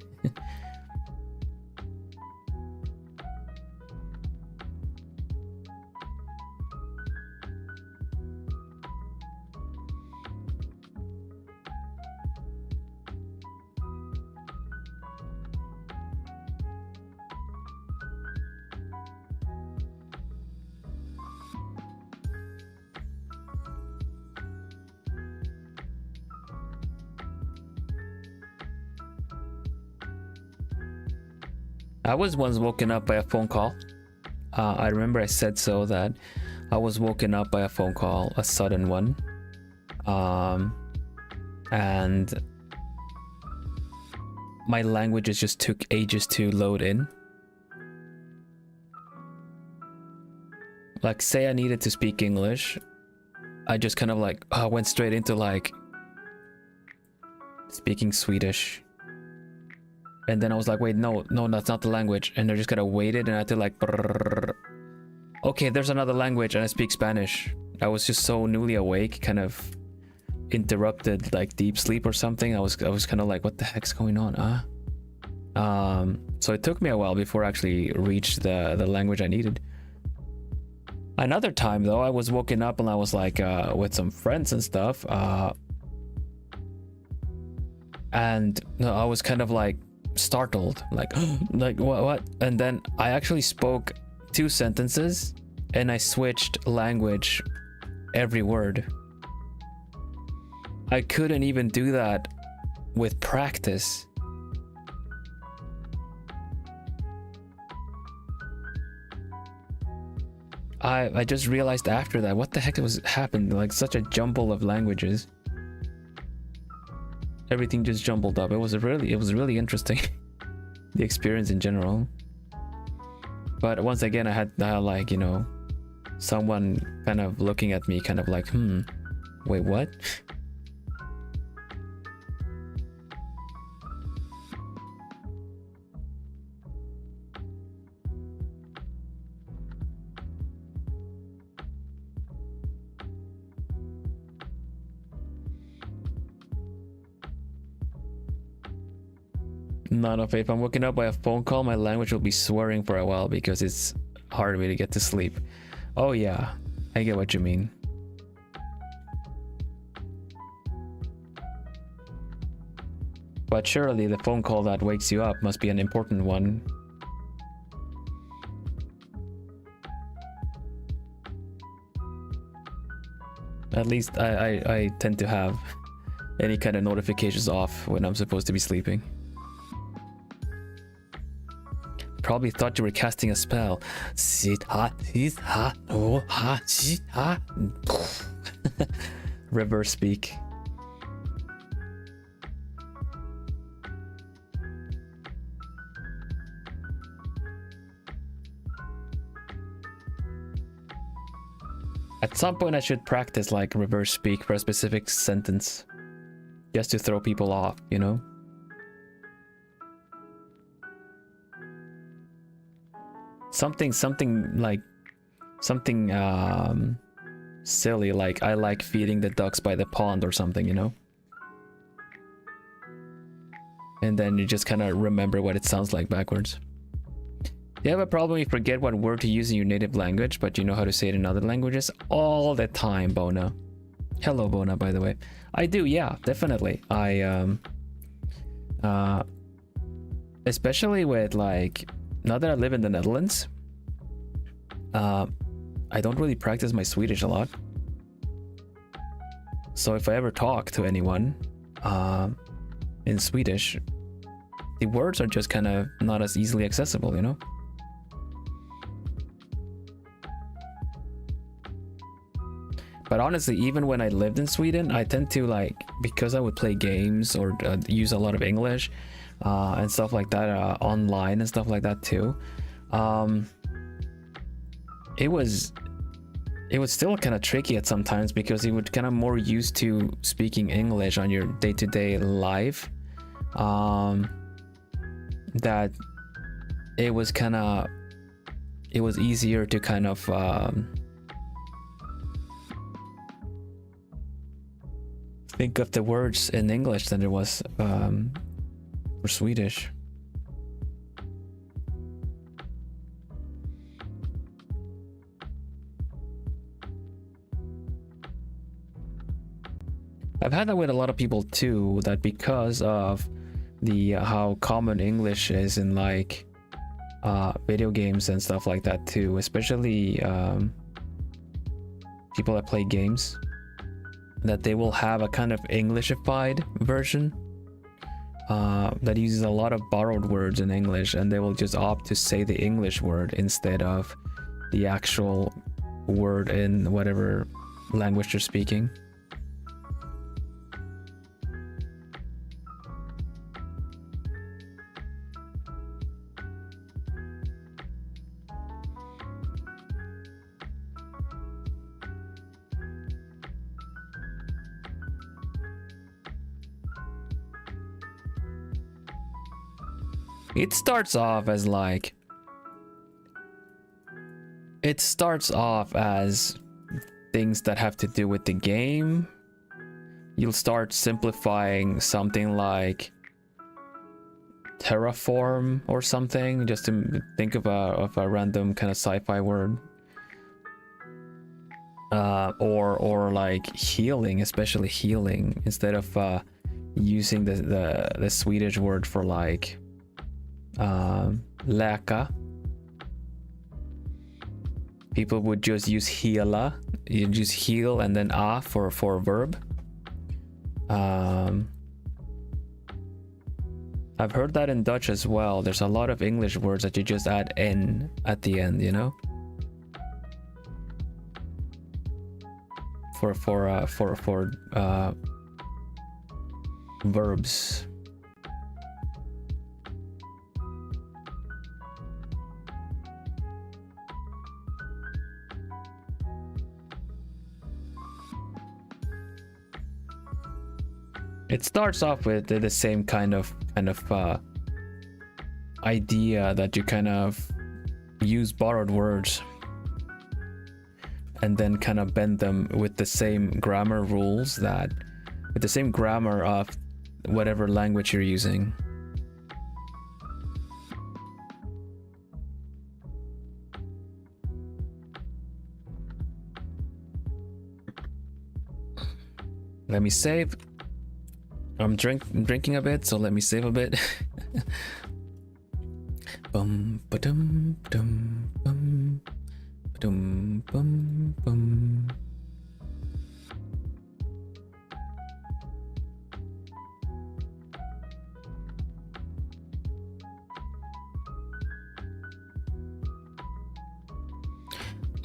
I was once woken up by a phone call. I remember I said so, that I was woken up by a phone call, a sudden one. And my languages just took ages to load in. Like, say I needed to speak English, I just kind of like went straight into like speaking Swedish. And then I was like, wait, no, that's not the language. And they're just gonna wait it, and I had to like, brrr. Okay, there's another language, and I speak Spanish. I was just so newly awake, kind of interrupted like deep sleep or something. I was kind of like, what the heck's going on? So it took me a while before I actually reached the language I needed. Another time though, I was woken up and I was like with some friends and stuff, and I was kind of like startled, like like what? And then I actually spoke 2 sentences and I switched language every word. I couldn't even do that with practice. I just realized after that, what the heck was happened? Like such a jumble of languages. Everything just jumbled up. It was really interesting. The experience in general. But once again, I had like, you know, someone kind of looking at me kind of like, wait, what? None of it. If I'm woken up by a phone call, my language will be swearing for a while because it's hard for me to get to sleep. Oh yeah, I get what you mean. But surely the phone call that wakes you up must be an important one. At least I tend to have any kind of notifications off when I'm supposed to be sleeping. probably thought you were casting a spell. Sit ha, sit ha, oh ha, sit ha. Reverse speak. At some point I should practice like reverse speak for a specific sentence. Just to throw people off, you know? Something silly, like I like feeding the ducks by the pond or something, you know? And then you just kind of remember what it sounds like backwards. You have a problem you forget what word to use in your native language, but you know how to say it in other languages? All the time, Bona. Hello, Bona, by the way. I do, yeah, definitely. Especially with like, now that I live in the Netherlands, I don't really practice my Swedish a lot. So if I ever talk to anyone in Swedish, the words are just kind of not as easily accessible, you know? But honestly, even when I lived in Sweden, I tend to like, because I would play games or use a lot of English and stuff like that online and stuff like that too. It was still kind of tricky at sometimes because you would kind of more used to speaking English on your day-to-day life. That it was easier to kind of think of the words in English than it was for Swedish. I've had that with a lot of people too, that because of the how common English is in like video games and stuff like that too, especially people that play games, that they will have a kind of Englishified version that uses a lot of borrowed words in English, and they will just opt to say the English word instead of the actual word in whatever language they're speaking. It starts off as like, things that have to do with the game. You'll start simplifying something like terraform or something, just to think of a random kind of sci-fi word. Or like healing, especially healing, instead of using the Swedish word for like läka. People would just use heala. You just heal and then for a verb. I've heard that in Dutch as well. There's a lot of English words that you just add n at the end, you know, for verbs. It starts off with the same kind of idea, that you kind of use borrowed words and then kind of bend them with the same grammar rules, with the same grammar of whatever language you're using. Let me save. I'm drinking a bit, so let me save a bit. Bum ba-dum dum bum ba-dum bum bum.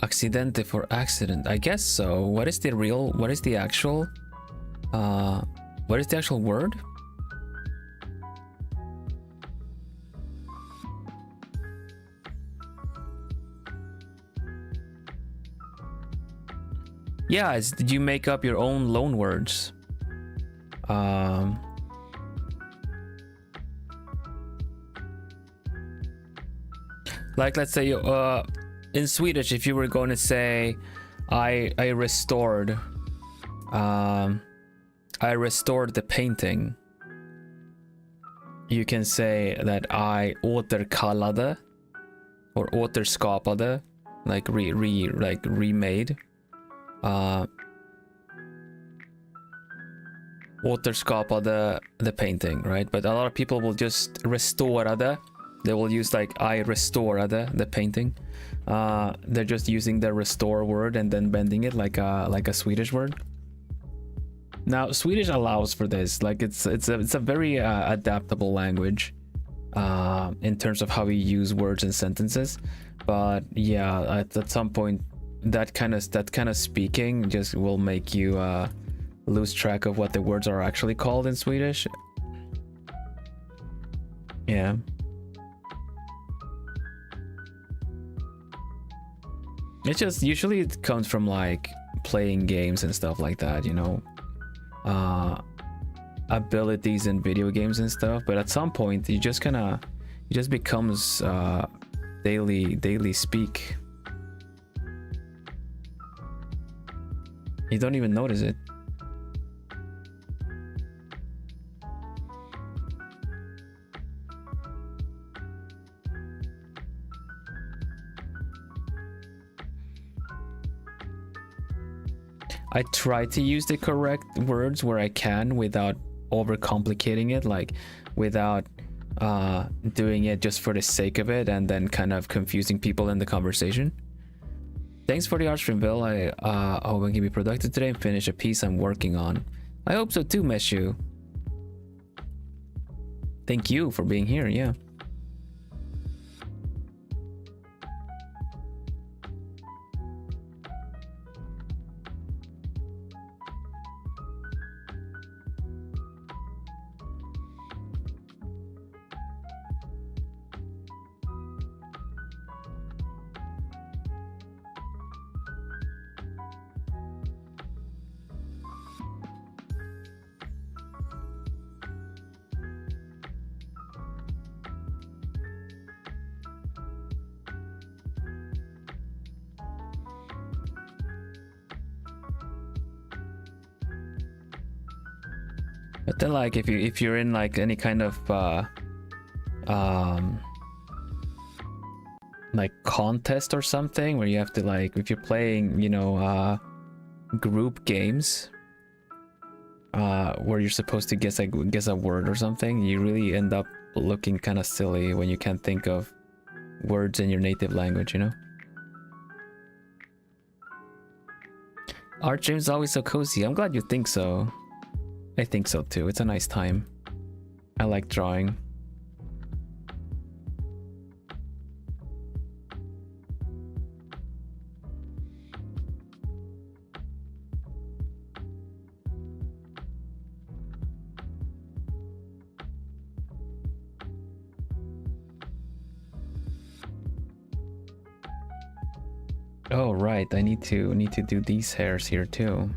Accidente for accident. I guess so. What is the actual word? Yeah, it's, did you make up your own loan words? Like, let's say in Swedish, if you were going to say I restored the painting, you can say that I återkallade or återskapade, like remade. Återskapade the painting, right? But a lot of people will just restorade. They will use like I restorade the painting. They're just using the restore word and then bending it like a Swedish word. Now Swedish allows for this. Like it's a very adaptable language in terms of how we use words and sentences. But yeah, at some point that kind of speaking just will make you lose track of what the words are actually called in Swedish. Yeah. It just usually it comes from like playing games and stuff like that, you know, abilities in video games and stuff. But at some point, it just becomes daily speak. You don't even notice it. I try to use the correct words where I can without overcomplicating it, like without doing it just for the sake of it and then kind of confusing people in the conversation. Thanks for the art stream, Bill. I hope I can be productive today and finish a piece I'm working on. I hope so too, Meshu. Thank you for being here, yeah. But then, like, if you're in like any kind of like contest or something where you have to, like, if you're playing, you know, group games, where you're supposed to guess a word or something, you really end up looking kind of silly when you can't think of words in your native language, you know. Art stream's always so cozy. I'm glad you think so. I think so too. It's a nice time. I like drawing. Oh right, I need to do these hairs here too.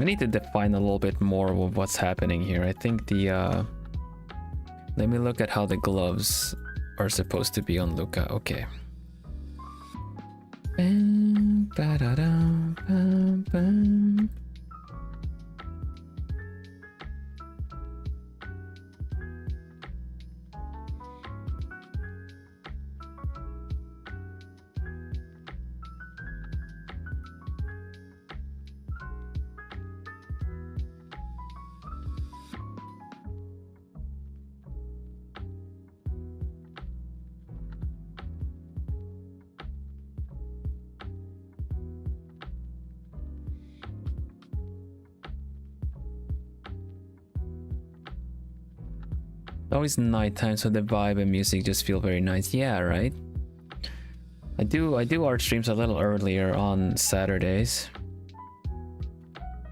I need to define a little bit more of what's happening here. I think the let me look at how the gloves are supposed to be on Luca. Okay. Bam, ba-da-dum, bam, bam. Always nighttime, so the vibe and music just feel very nice. Yeah, right. I do art streams a little earlier on Saturdays,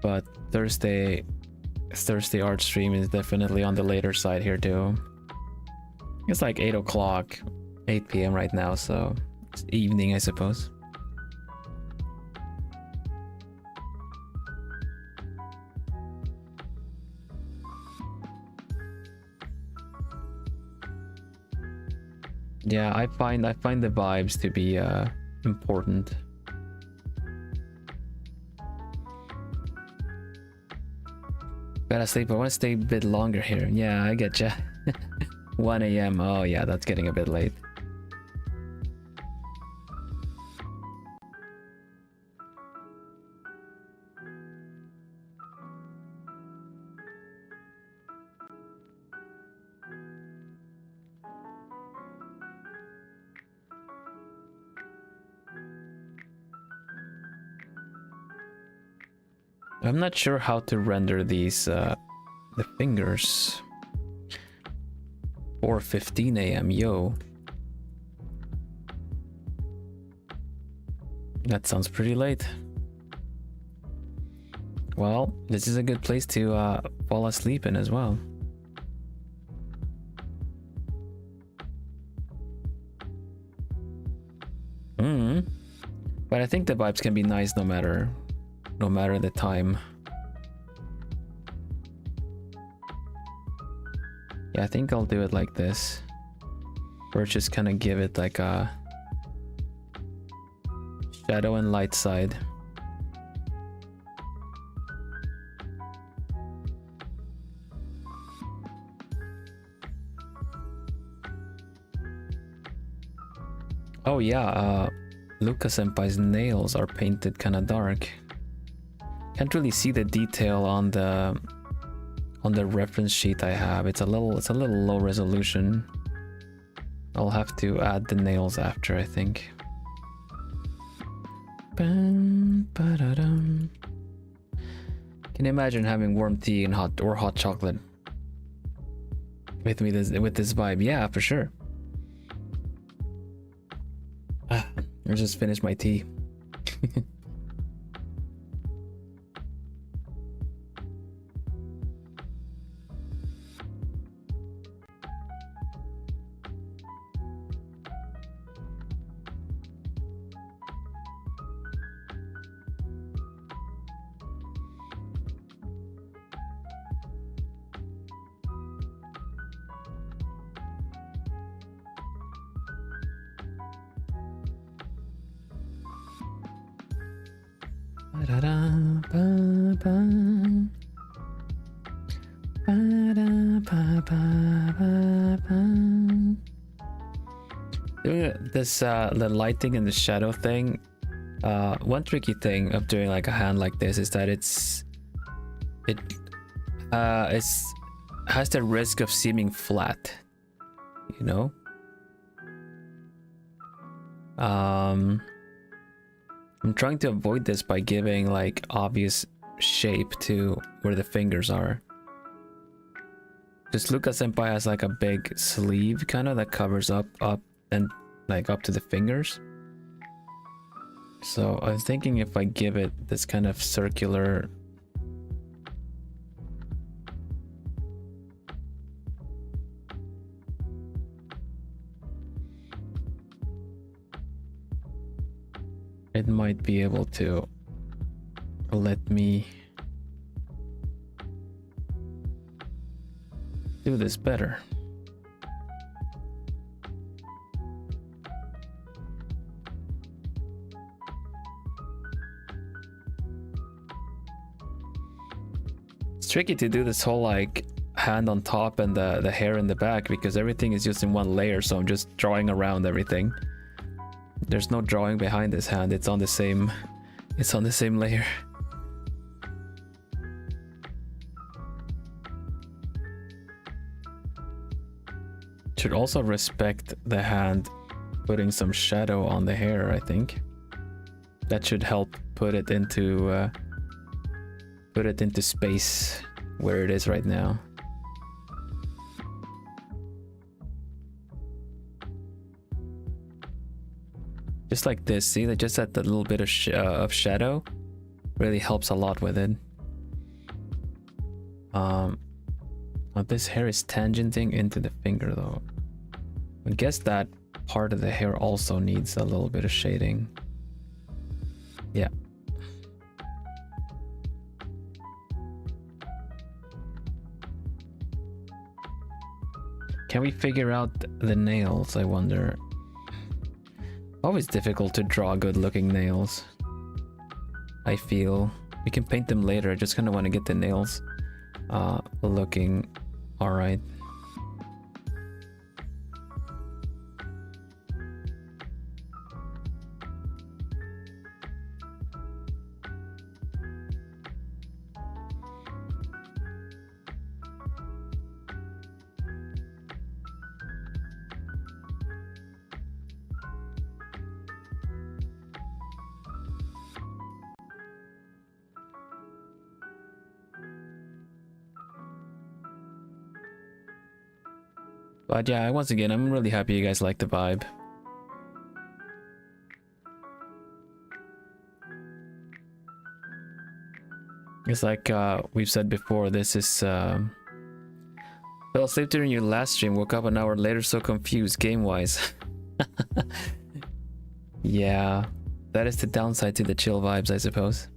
but Thursday art stream is definitely on the later side here too. It's like 8 o'clock, 8 p.m. right now, so it's evening, I suppose. Yeah, I find the vibes to be important. Gotta sleep. I want to stay a bit longer here. Yeah, I get ya. 1 a.m. Oh yeah, that's getting a bit late. I'm not sure how to render these the fingers. 4:15 a.m. Yo, that sounds pretty late. Well, this is a good place to fall asleep in as well. But I think the vibes can be nice no matter the time. Yeah, I think I'll do it like this. Or just kind of give it like a shadow and light side. Oh yeah, Luca senpai's nails are painted kind of dark. Can't really see the detail on the reference sheet I have. It's a little low resolution. I'll have to add the nails after, I think. Can you imagine having warm tea and hot chocolate with this vibe? Yeah, for sure. I just finished my tea. Doing this the lighting and the shadow thing, one tricky thing of doing like a hand like this is that it has the risk of seeming flat, you know. I'm trying to avoid this by giving like obvious shape to where the fingers are. Just Luca senpai has like a big sleeve kind of that covers up and like up to the fingers. So I was thinking if I give it this kind of circular it might be able to let me do this better. It's tricky to do this whole like hand on top and the hair in the back because everything is just in one layer, so I'm just drawing around everything. There's no drawing behind this hand, it's on the same layer. Should also respect the hand putting some shadow on the hair, I think. That should help put it into space where it is right now. Just like this, see, that just that little bit of shadow really helps a lot with it. This hair is tangenting into the finger though. I guess that part of the hair also needs a little bit of shading. Yeah. Can we figure out the nails, I wonder? Always difficult to draw good looking nails, I feel. We can paint them later. I just kind of want to get the nails looking all right. But yeah, once again, I'm really happy you guys like the vibe. It's like we've said before, this is... fell asleep during your last stream, woke up an hour later so confused game-wise. Yeah, that is the downside to the chill vibes, I suppose.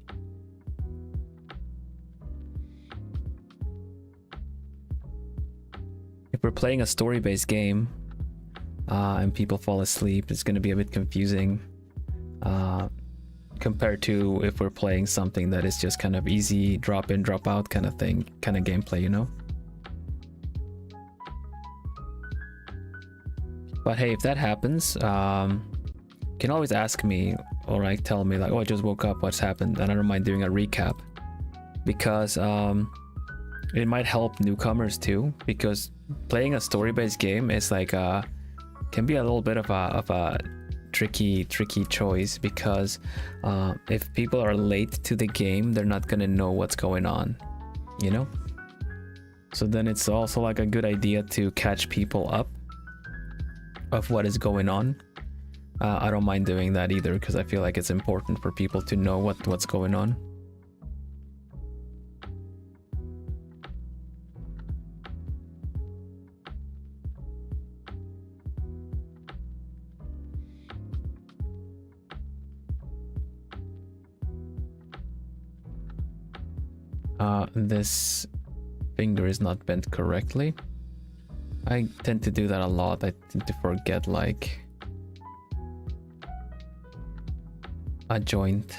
If we're playing a story-based game and people fall asleep, it's going to be a bit confusing compared to if we're playing something that is just kind of easy drop in, drop out kind of thing, kind of gameplay, you know? But hey, if that happens, you can always ask me or like tell me like, oh, I just woke up, what's happened? And I don't mind doing a recap because it might help newcomers too, because playing a story-based game is like can be a little bit of a tricky choice, because if people are late to the game, they're not gonna know what's going on, you know? So then it's also like a good idea to catch people up of what is going on. I don't mind doing that either, because I feel like it's important for people to know what's going on. This finger is not bent correctly. I tend to do that a lot. I tend to forget like a joint.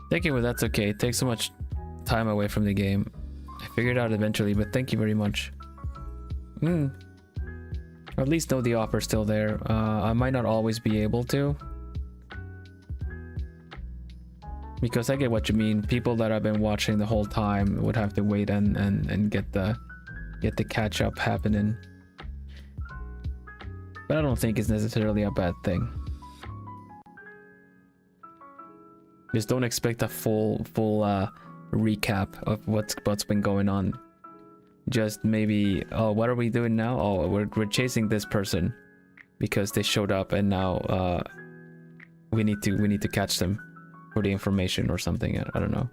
Thank you, but that's okay. It takes so much time away from the game. I figured it out eventually, but thank you very much. Or at least know the offer's still there. I might not always be able to, because I get what you mean. People that have been watching the whole time would have to wait and get the catch up happening. But I don't think it's necessarily a bad thing. Just don't expect a full recap of what's been going on. Just maybe, oh, what are we doing now? Oh, we're chasing this person because they showed up, and now we need to catch them for the information or something. I don't know.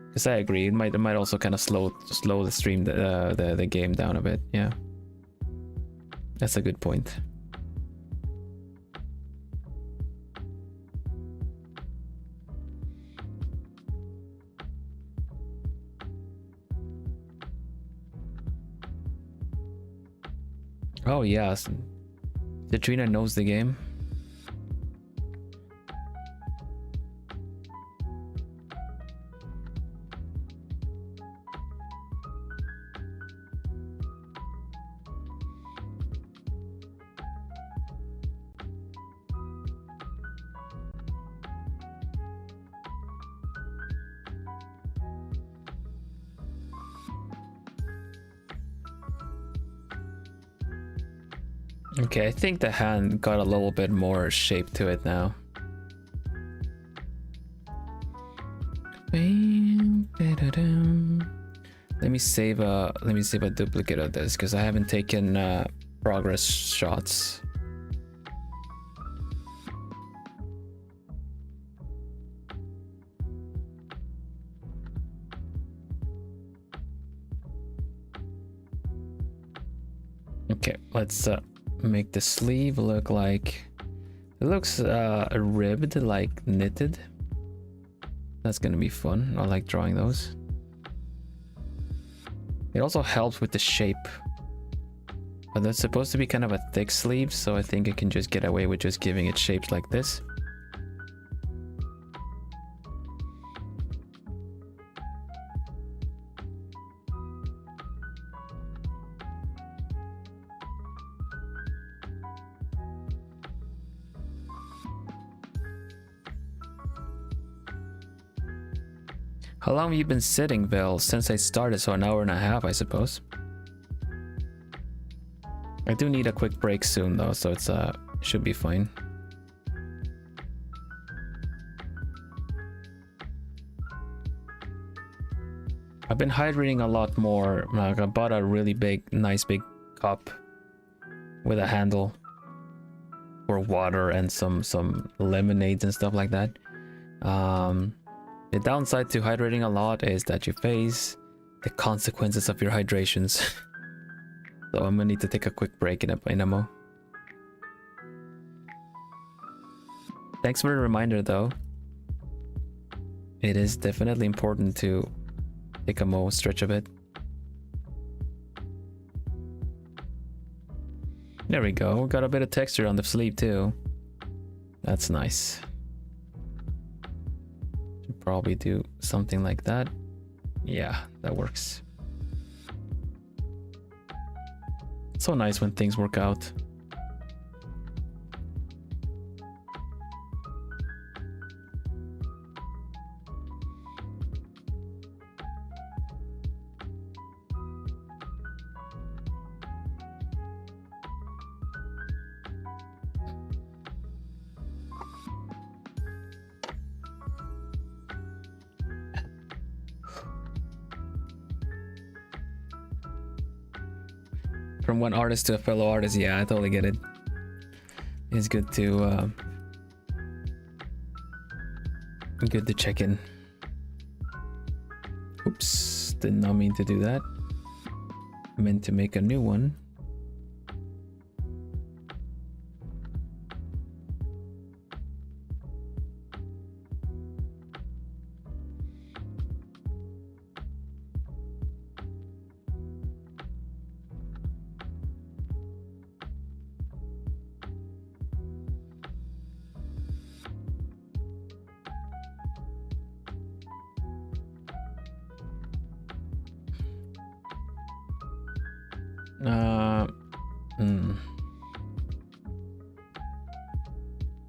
Because I agree, it might also kind of slow the stream, the game down a bit. Yeah, that's a good point. Oh yes, Katrina knows the game. Okay, I think the hand got a little bit more shape to it now. Let me save a duplicate of this because I haven't taken progress shots. Okay, let's make the sleeve look like it looks ribbed, like knitted. That's gonna be fun. I like drawing those. It also helps with the shape, but that's supposed to be kind of a thick sleeve, so I think I can just get away with just giving it shapes like this. How long have you been sitting, Vil? Since I started, so an hour and a half, I suppose. I do need a quick break soon, though, so it's should be fine. I've been hydrating a lot more. Like I bought a really big, nice big cup with a handle for water and some lemonades and stuff like that. The downside to hydrating a lot is that you face the consequences of your hydrations. So I'm gonna need to take a quick break in a mo. Thanks for the reminder though. It is definitely important to take a mo, stretch a bit. There we go, got a bit of texture on the sleeve too. That's nice. Probably do something like that. Yeah, that works. It's so nice when things work out. From one artist to a fellow artist, yeah, I totally get it. It's good to check in. Oops, did not mean to do that. Meant to make a new one.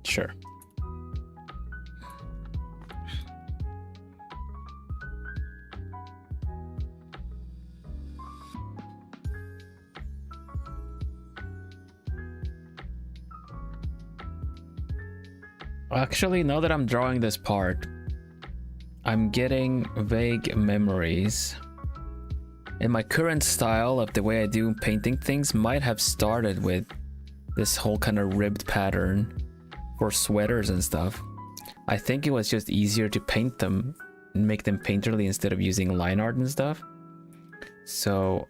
Sure. Actually, now that I'm drawing this part, I'm getting vague memories. And my current style of the way I do painting things might have started with this whole kind of ribbed pattern for sweaters and stuff. I think it was just easier to paint them and make them painterly instead of using line art and stuff. So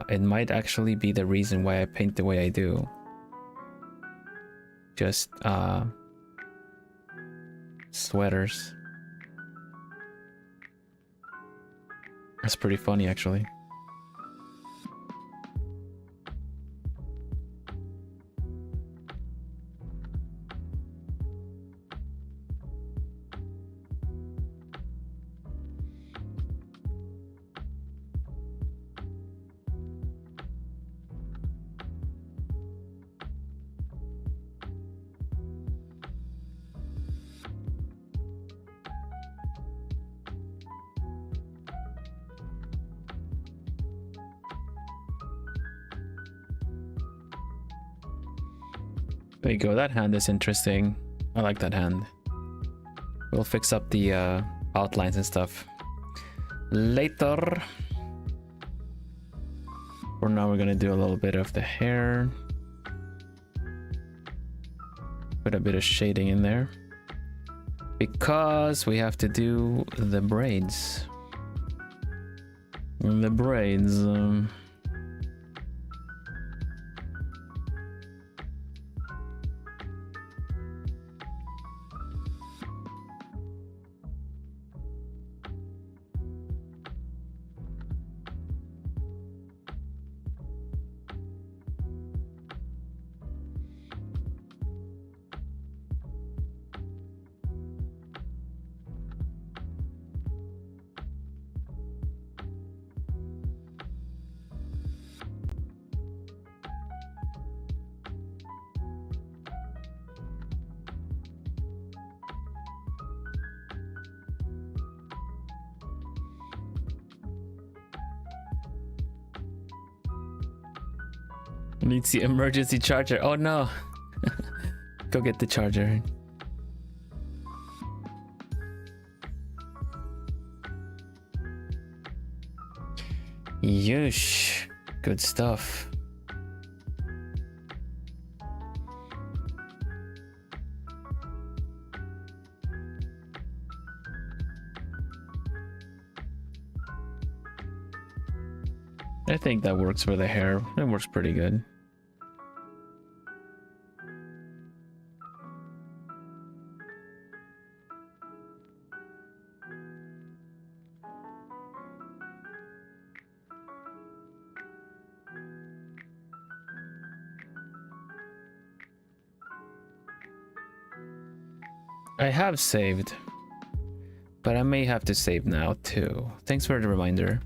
it might actually be the reason why I paint the way I do. Just sweaters. That's pretty funny actually. There you go, that hand is interesting. I like that hand. We'll fix up the outlines and stuff later. For now, we're gonna do a little bit of the hair. Put a bit of shading in there. Because we have to do the braids. And the braids, needs the emergency charger. Oh no. Go get the charger. Yeesh. Good stuff. I think that works for the hair. It works pretty good. I have saved, but I may have to save now too. Thanks for the reminder.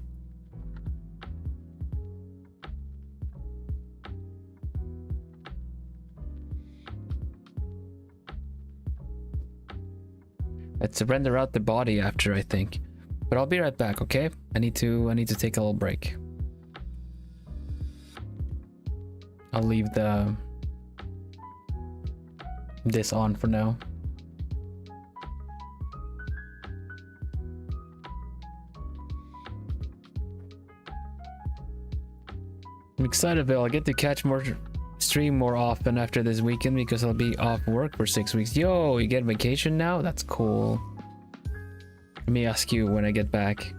Let's render out the body after, I think. But I'll be right back, okay? I need to take a little break. I'll leave this on for now. I'm excited, Bill. I get to catch more stream more often after this weekend because I'll be off work for 6 weeks. Yo, you get vacation now? That's cool. Let me ask you when I get back.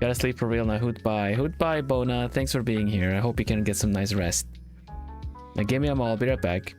Gotta sleep for real now. Hoot bye. Hoot bye, Bona. Thanks for being here. I hope you can get some nice rest. Now give me a mall. I'll be right back.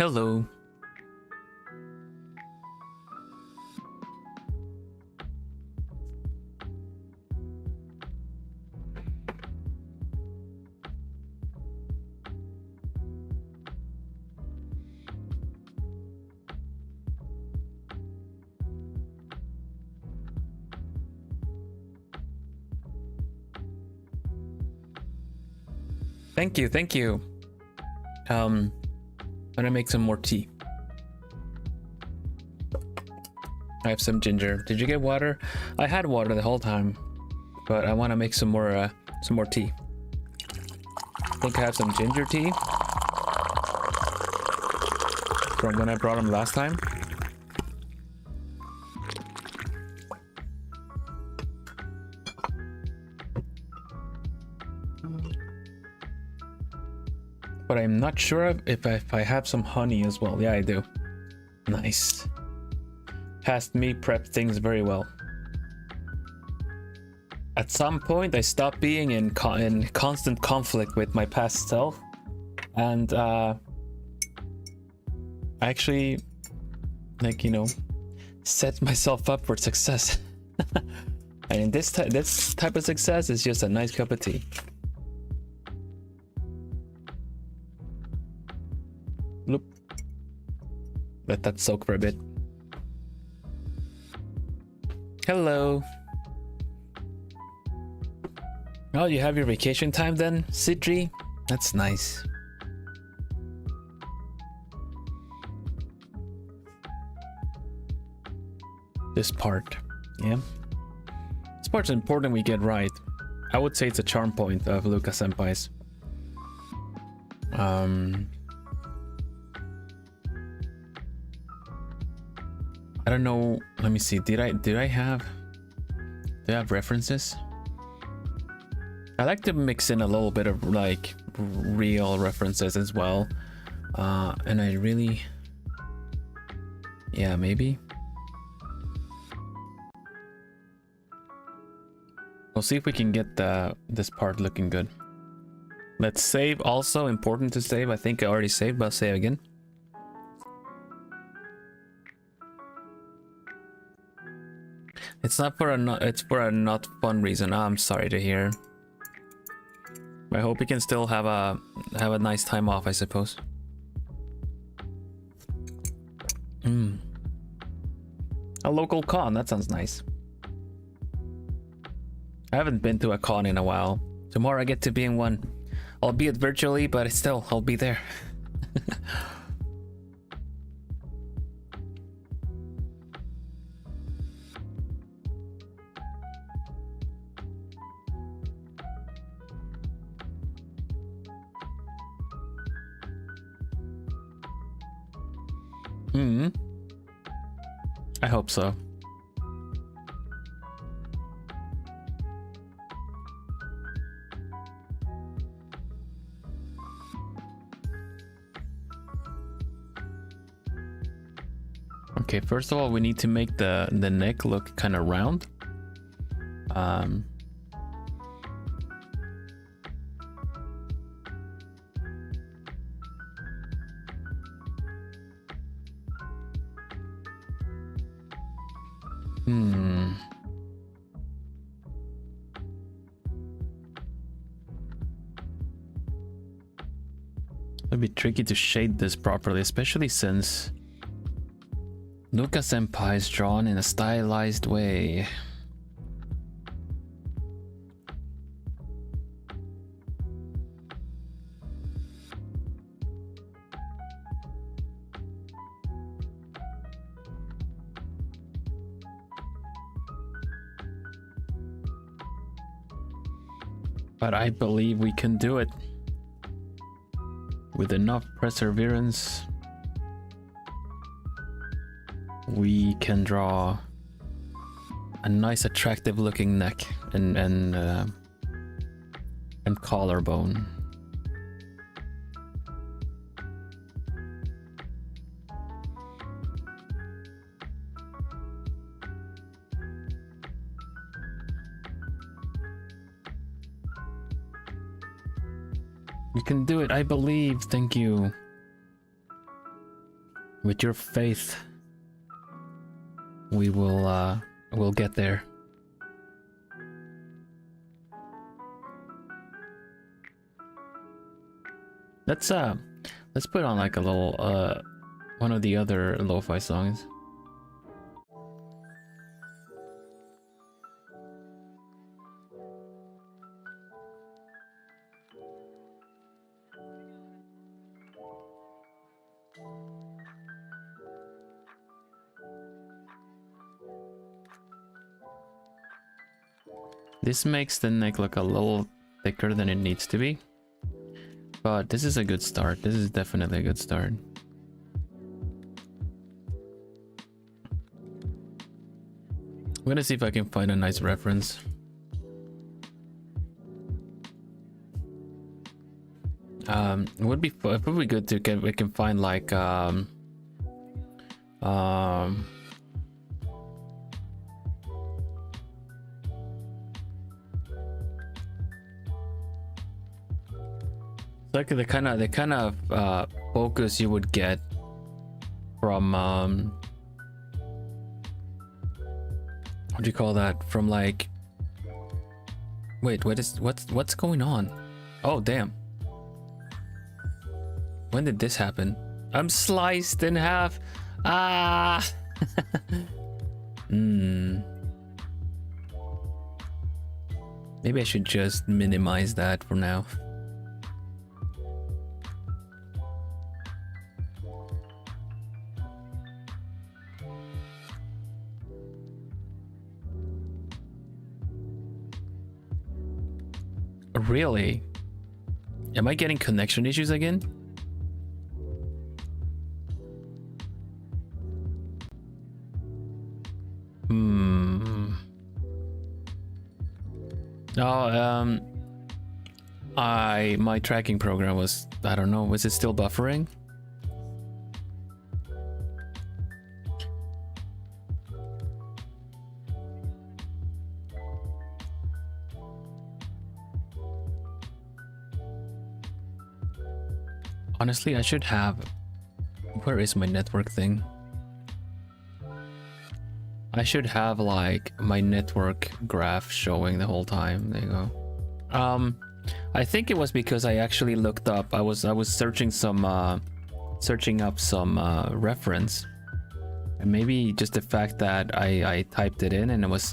Hello. Thank you, thank you. I'm gonna make some more tea. I have some ginger. Did you get water? I had water the whole time, but I want to make some more tea. I think I have some ginger tea from when I brought them last time. But I'm not sure if I have some honey as well. Yeah, I do. Nice. Past me prepped things very well. At some point, I stopped being in constant conflict with my past self, and I actually, like, you know, set myself up for success. And this type of success is just a nice cup of tea. Loop. Let that soak for a bit. Hello. Oh, you have your vacation time then, Sidri? That's nice. This part, yeah. This part's important we get right. I would say it's a charm point of Luca senpai's. I don't know. Let me see. Do I have references? I like to mix in a little bit of like real references as well. And I really, yeah, maybe. We'll see if we can get this part looking good. Let's save. Also important to save. I think I already saved, but I'll save again. It's not for it's for a not fun reason. I'm sorry to hear. I hope you can still have a nice time off, I suppose. A local con, that sounds nice. I haven't been to a con in a while. Tomorrow I get to be in one. Albeit virtually, but still, I'll be there. I hope so. Okay, first of all, we need to make the neck look kind of round. It'd be tricky to shade this properly, especially since Luca senpai is drawn in a stylized way. But I believe we can do it. With enough perseverance, we can draw a nice attractive looking neck and collarbone. You can do it, I believe. Thank you. With your faith, we'll get there. Let's put on like a little one of the other lo-fi songs. This makes the neck look a little thicker than it needs to be. But this is a good start. This is definitely a good start. I'm gonna see if I can find a nice reference. It would be good to we can find like like the kind of focus you would get from what do you call that, from like, wait, what's going on? Oh damn, when did this happen? I'm sliced in half. Ah. Maybe I should just minimize that for now. Really? Am I getting connection issues again? Oh, my tracking program was, I don't know, was it still buffering? Honestly, I should have... Where is my network thing? I should have like my network graph showing the whole time. There you go. I think it was because I actually looked up. I was searching some searching up some reference, and maybe just the fact that I typed it in and it was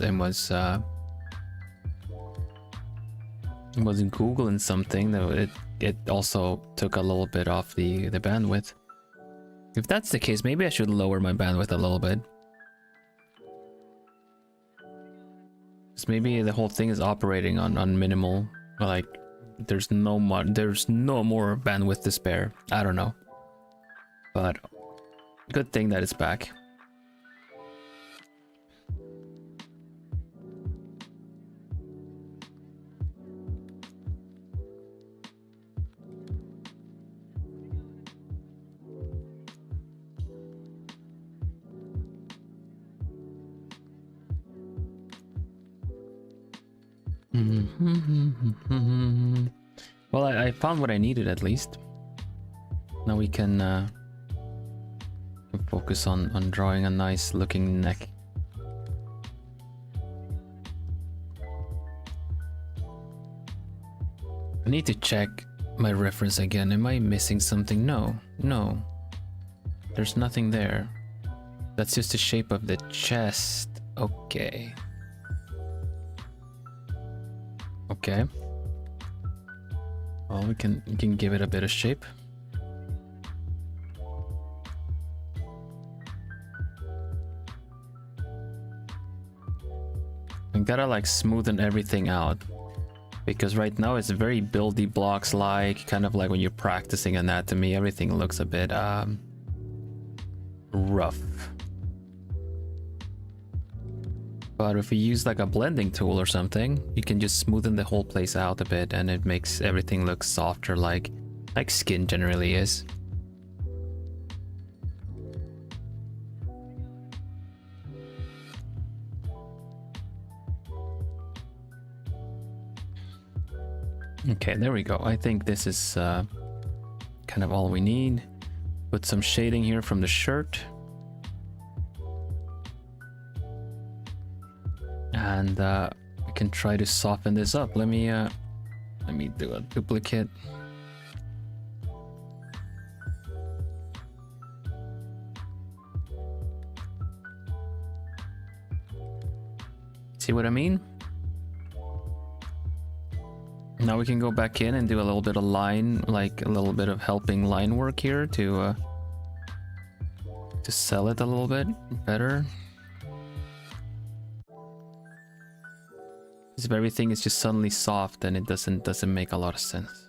in Google and something that it also took a little bit off the bandwidth. If that's the case, maybe I should lower my bandwidth a little bit. So maybe the whole thing is operating on minimal, like there's no more bandwidth to spare. I don't know, but good thing that it's back. Well, I found what I needed at least. Now we can focus on drawing a nice looking neck. I need to check my reference again. Am I missing something? No. There's nothing there. That's just the shape of the chest. Okay. Well, we can give it a bit of shape. I gotta like smoothen everything out, because right now it's very buildy blocks, like kind of like when you're practicing anatomy, everything looks a bit rough. But if you use like a blending tool or something, you can just smoothen the whole place out a bit, and it makes everything look softer, like skin generally is. Okay, there we go. I think this is kind of all we need. put some shading here from the shirt. And we can try to soften this up. Let me do a duplicate. See what I mean? Now we can go back in and do a little bit of line, like a little bit of helping line work here to sell it a little bit better. If everything is just suddenly soft, then it doesn't make a lot of sense.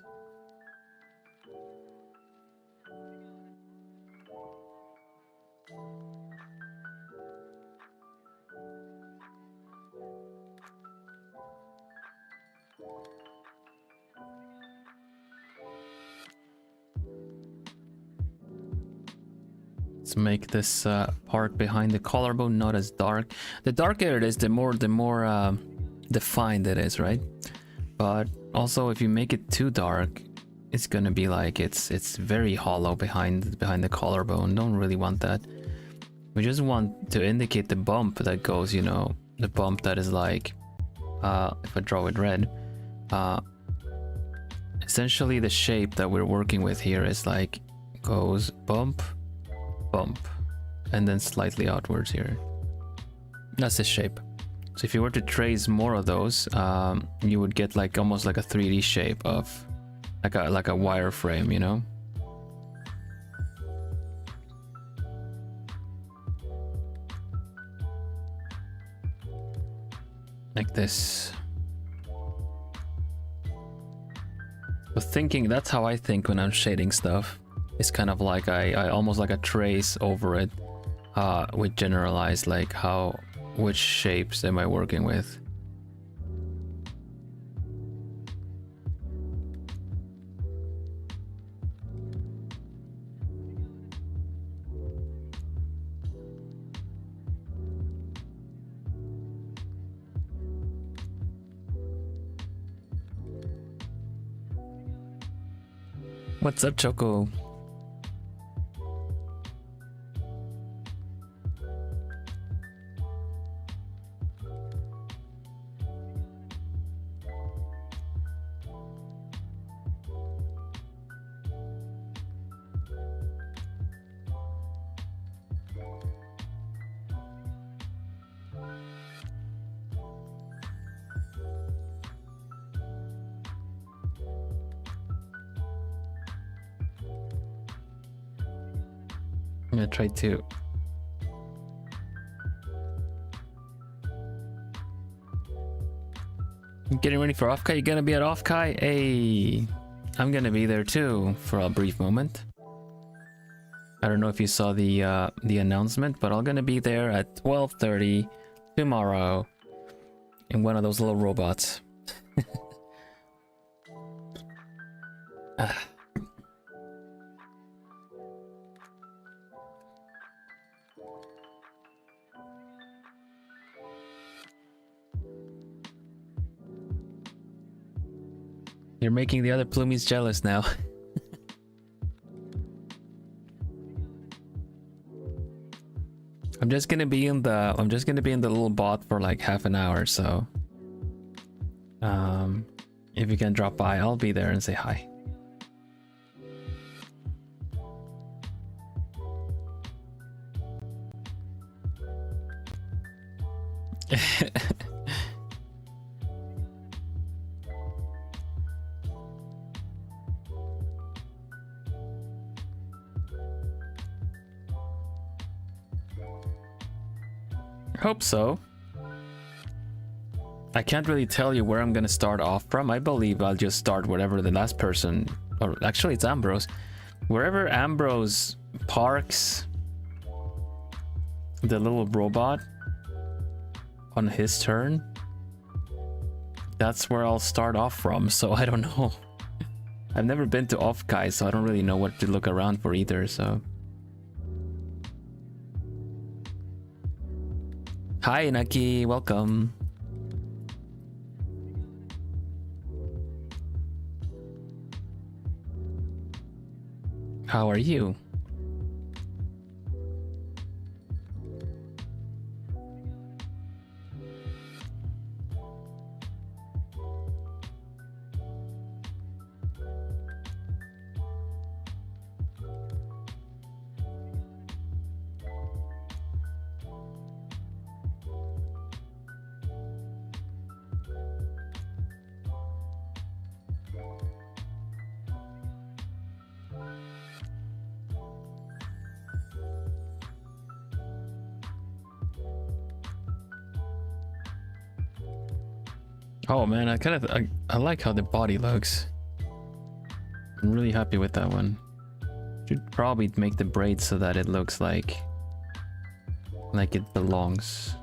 Let's make this part behind the collarbone not as dark. The darker it is, the more defined it is, right? But also, if you make it too dark, it's gonna be like it's very hollow behind the collarbone. Don't really want that. We just want to indicate the bump that goes, you know, the bump that is like, if I draw it red, essentially the shape that we're working with here is like goes bump, bump, and then slightly outwards here. That's the shape. So if you were to trace more of those, you would get like almost like a 3D shape of like a wireframe, you know? Like this. So thinking, that's how I think when I'm shading stuff. It's kind of like I almost like a trace over it with generalized, like which shapes am I working with. What's up, Choco? I'm gonna try to getting ready for Offkai. You gonna be at Offkai? Hey, I'm gonna be there too for a brief moment. I don't know if you saw the announcement, but I'm gonna be there at 12:30 tomorrow in one of those little robots. You're making the other Plumies jealous now. I'm just gonna be in the little bot for like half an hour, so if you can drop by, I'll be there and say hi. Hope so. I can't really tell you where I'm gonna start off from. I believe I'll just start wherever the last person, or actually it's Ambrose. Wherever Ambrose parks the little robot on his turn, that's where I'll start off from, so I don't know. I've never been to Offkai, so I don't really know what to look around for either, so. Hi, Naki, welcome. How are you? Oh man, I like how the body looks. I'm really happy with that one. Should probably make the braid so that it looks like it belongs.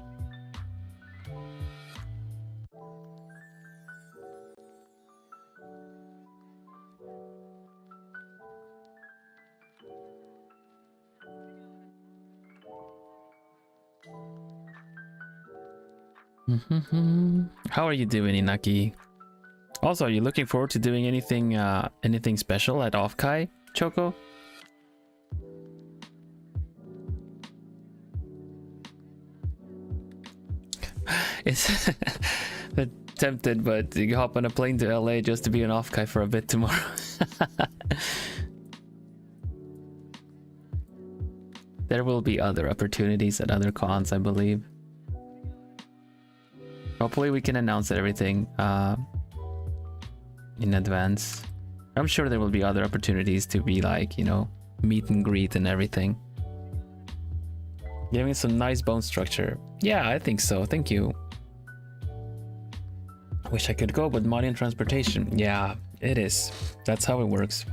How are you doing, Inaki? Also, are you looking forward to doing anything special at Offkai, Choco? It's tempted, but you hop on a plane to LA just to be an Offkai for a bit tomorrow. There will be other opportunities at other cons, I believe. Hopefully we can announce everything in advance. I'm sure there will be other opportunities to be like, you know, meet and greet and everything. Giving some nice bone structure. Yeah, I think so. Thank you. Wish I could go, but money and transportation. Yeah, it is. That's how it works.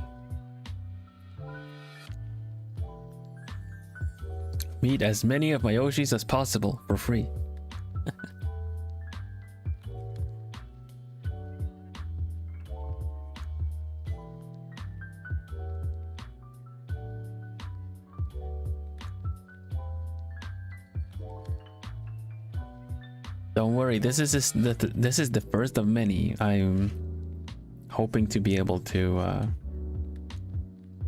Meet as many of my Yoshis as possible for free. Don't worry, this is the first of many. I'm hoping to be able to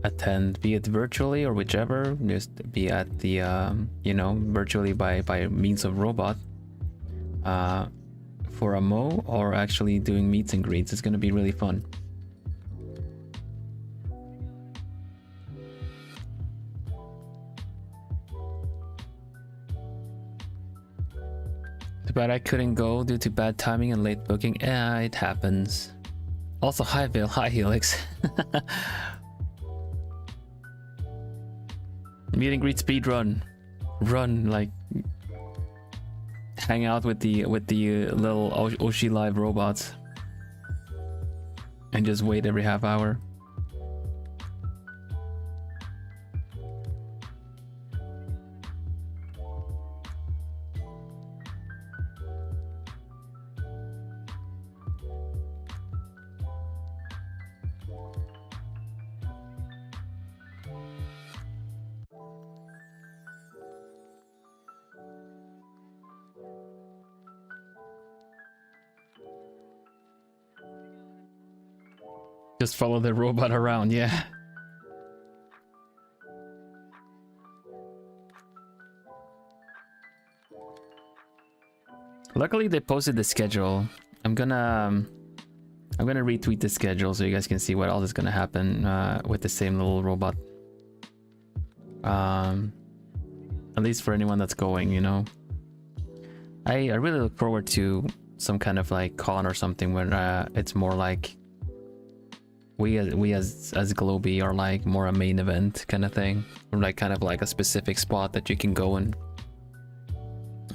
attend, be it virtually or whichever, just be at the you know, virtually by means of robot for a Mo, or actually doing meets and greets. It's gonna be really fun. But I couldn't go due to bad timing and late booking. Yeah, it happens. Also, hi Bill, hi Helix. Meet and greet speed run. Run, like hang out with the little Oshi Live robots and just wait every half hour. Just follow the robot around, yeah. Luckily they posted the schedule. I'm gonna retweet the schedule so you guys can see what else is gonna happen with the same little robot. At least for anyone that's going, you know. I really look forward to some kind of like con or something where it's more like we as globie are like more a main event kind of thing, or like kind of like a specific spot that you can go and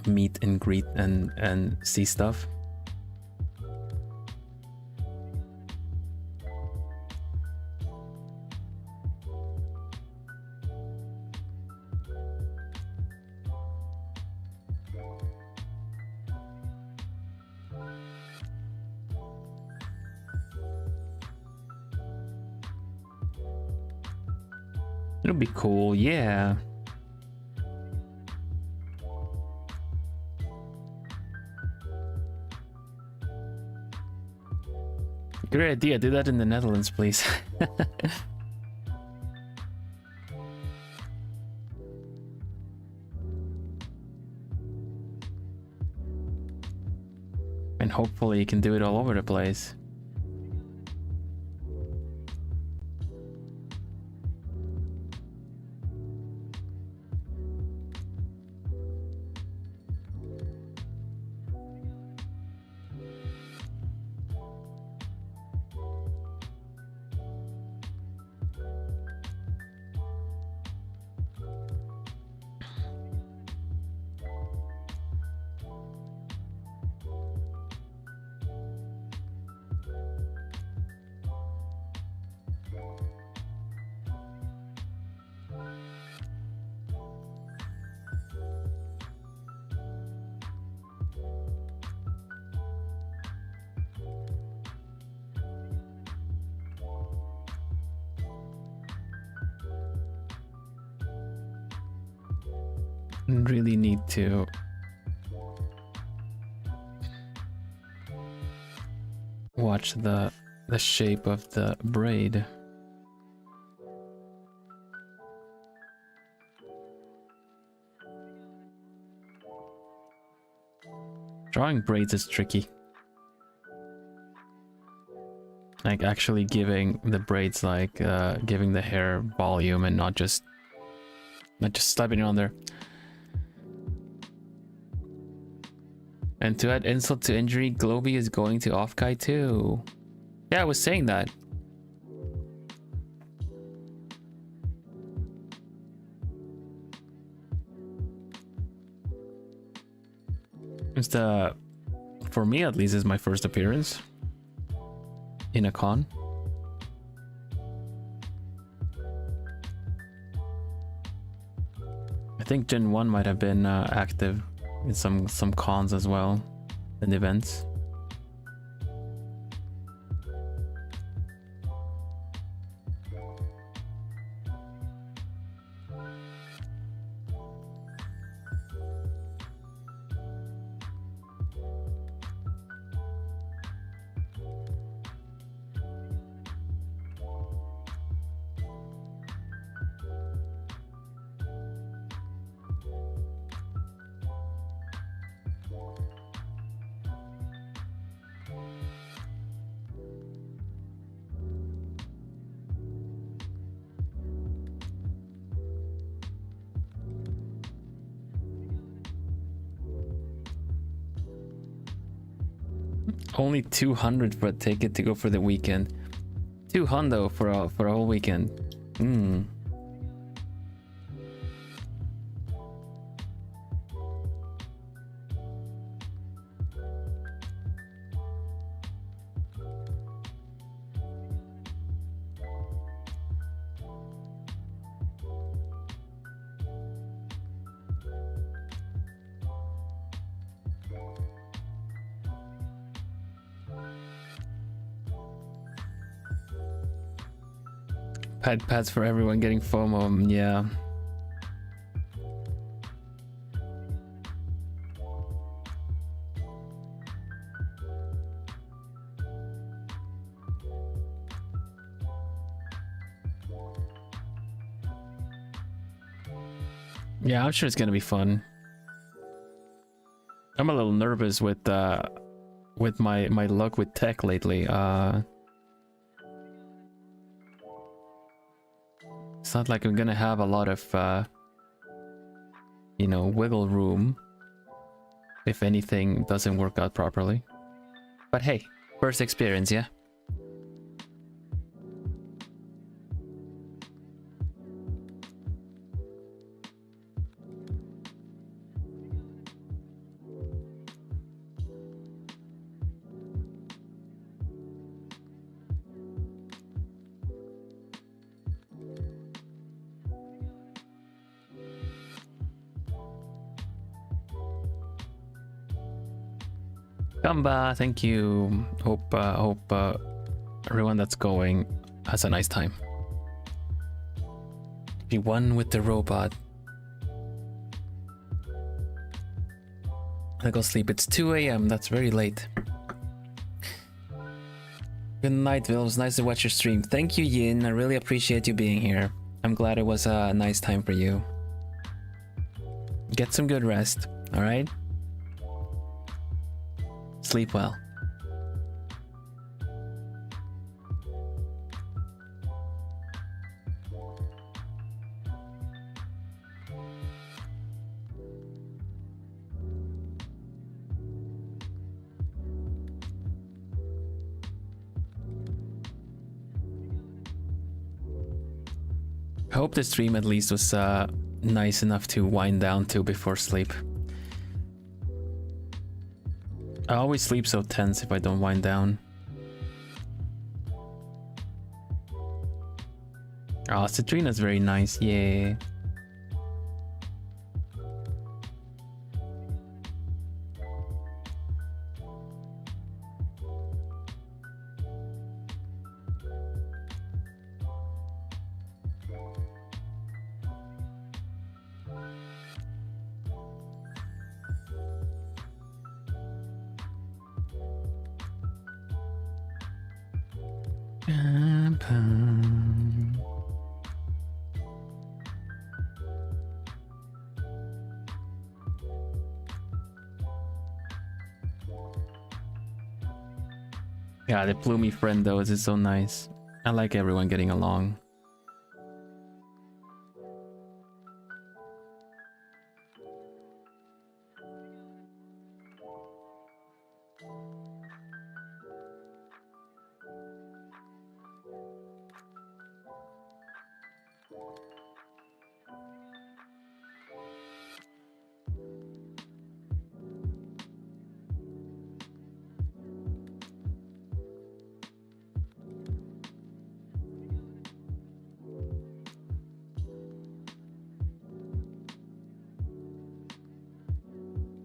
meet and greet and see stuff. It'll be cool, yeah. Great idea, do that in the Netherlands, please. And hopefully you can do it all over the place. really need to watch the shape of the braid. Drawing braids is tricky. Like actually giving the braids like giving the hair volume and not just slapping it on there. And to add insult to injury, Globie is going to Offkai too. Yeah, I was saying that. It's for me at least, is my first appearance in a con. I think Gen 1 might have been active in some cons as well, and events. Only 200 for a ticket to go for the weekend. 200 for a whole weekend. Pads for everyone getting FOMO, yeah. Yeah, I'm sure it's gonna be fun. I'm a little nervous with my luck with tech lately. It's not like I'm gonna have a lot of, you know, wiggle room if anything doesn't work out properly. But hey, first experience, yeah? Gamba, thank you. Hope everyone that's going has a nice time. Be one with the robot. I go sleep. It's 2 a.m. That's very late. Good night, Vil. It was nice to watch your stream. Thank you, Yin. I really appreciate you being here. I'm glad it was a nice time for you. Get some good rest, alright? Sleep well. I hope the stream at least was nice enough to wind down to before sleep. I always sleep so tense if I don't wind down. Oh, Citrina's very nice, yeah. Yeah, the plumey friend though is so nice. I like everyone getting along.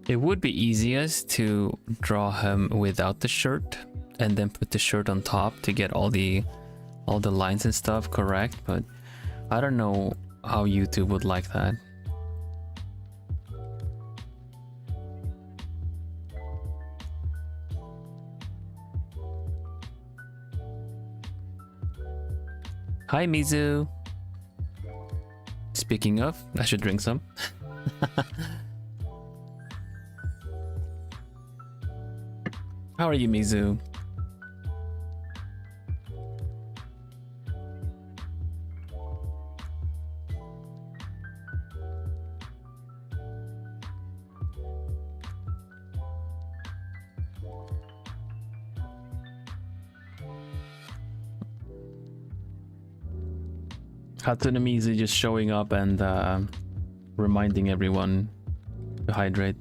It would be easiest to draw him without the shirt and then put the shirt on top to get all the lines and stuff correct, but I don't know how YouTube would like that. Hi Mizu. Speaking of, I should drink some. How are you, Mizu? Hatsune Mizu just showing up and reminding everyone to hydrate.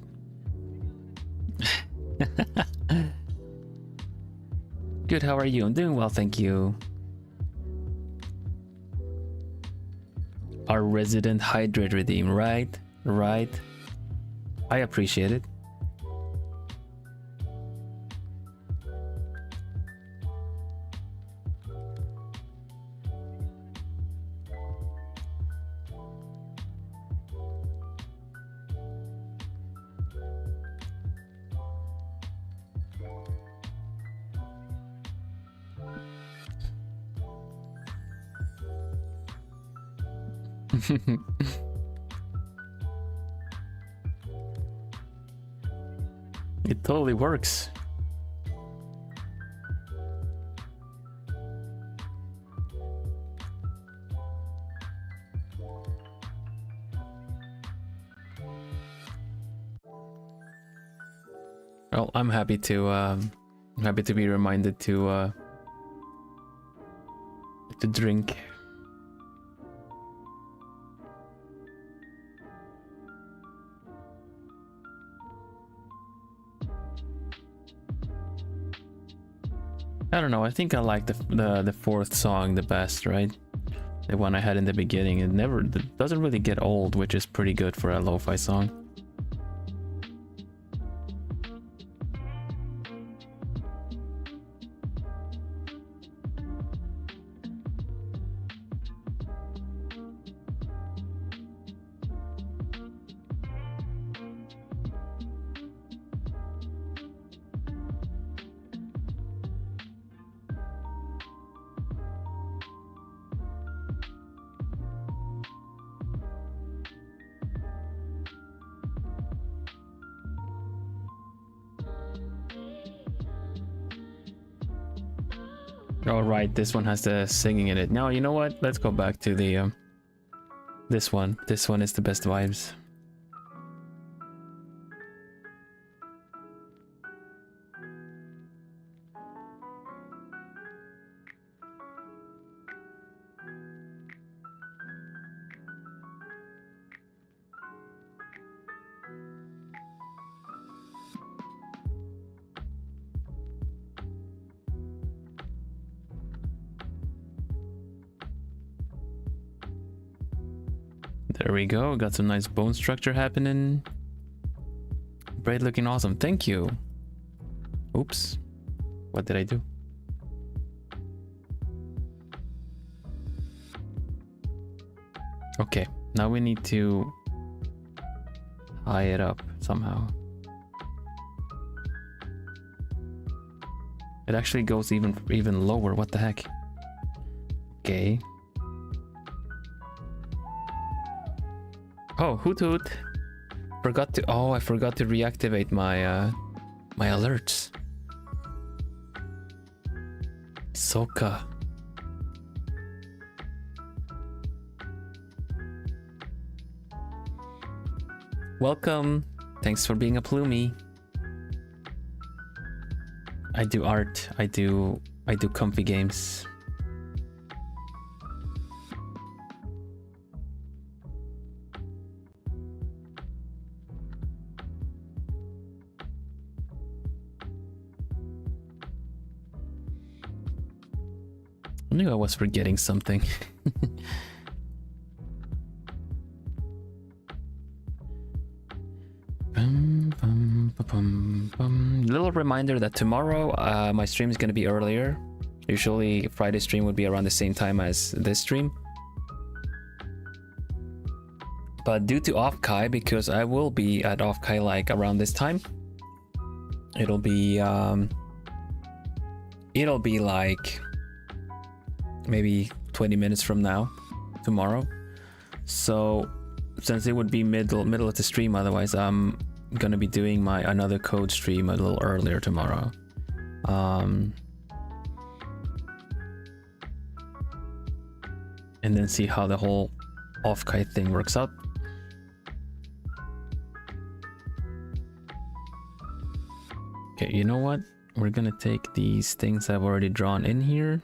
Good, how are you? I'm doing well, thank you. Our resident hydrate redeem, right? Right. I appreciate it. It totally works. Well, I'm happy to be reminded to drink. I don't know, I think I like the fourth song the best, right? The one I had in the beginning. It doesn't really get old, which is pretty good for a lo-fi song. All right, this one has the singing in it. Now, you know what? Let's go back to the this one. This one is the best vibes. There we go. Got some nice bone structure happening. Braid looking awesome. Thank you. Oops. What did I do? Okay. Now we need to tie it up somehow. It actually goes even lower. What the heck? Okay. Oh, hoot hoot. I forgot to reactivate my my alerts. Soka. Welcome. Thanks for being a plumie. I do art. I do comfy games. I knew I was forgetting something. Little reminder that tomorrow my stream is going to be earlier. Usually Friday stream would be around the same time as this stream. But due to Offkai, because I will be at Offkai like around this time, it'll be like maybe 20 minutes from now tomorrow. So since it would be middle of the stream, otherwise I'm gonna be doing my another code stream a little earlier tomorrow. And then see how the whole Offkai thing works out. Okay, you know what? We're gonna take these things I've already drawn in here.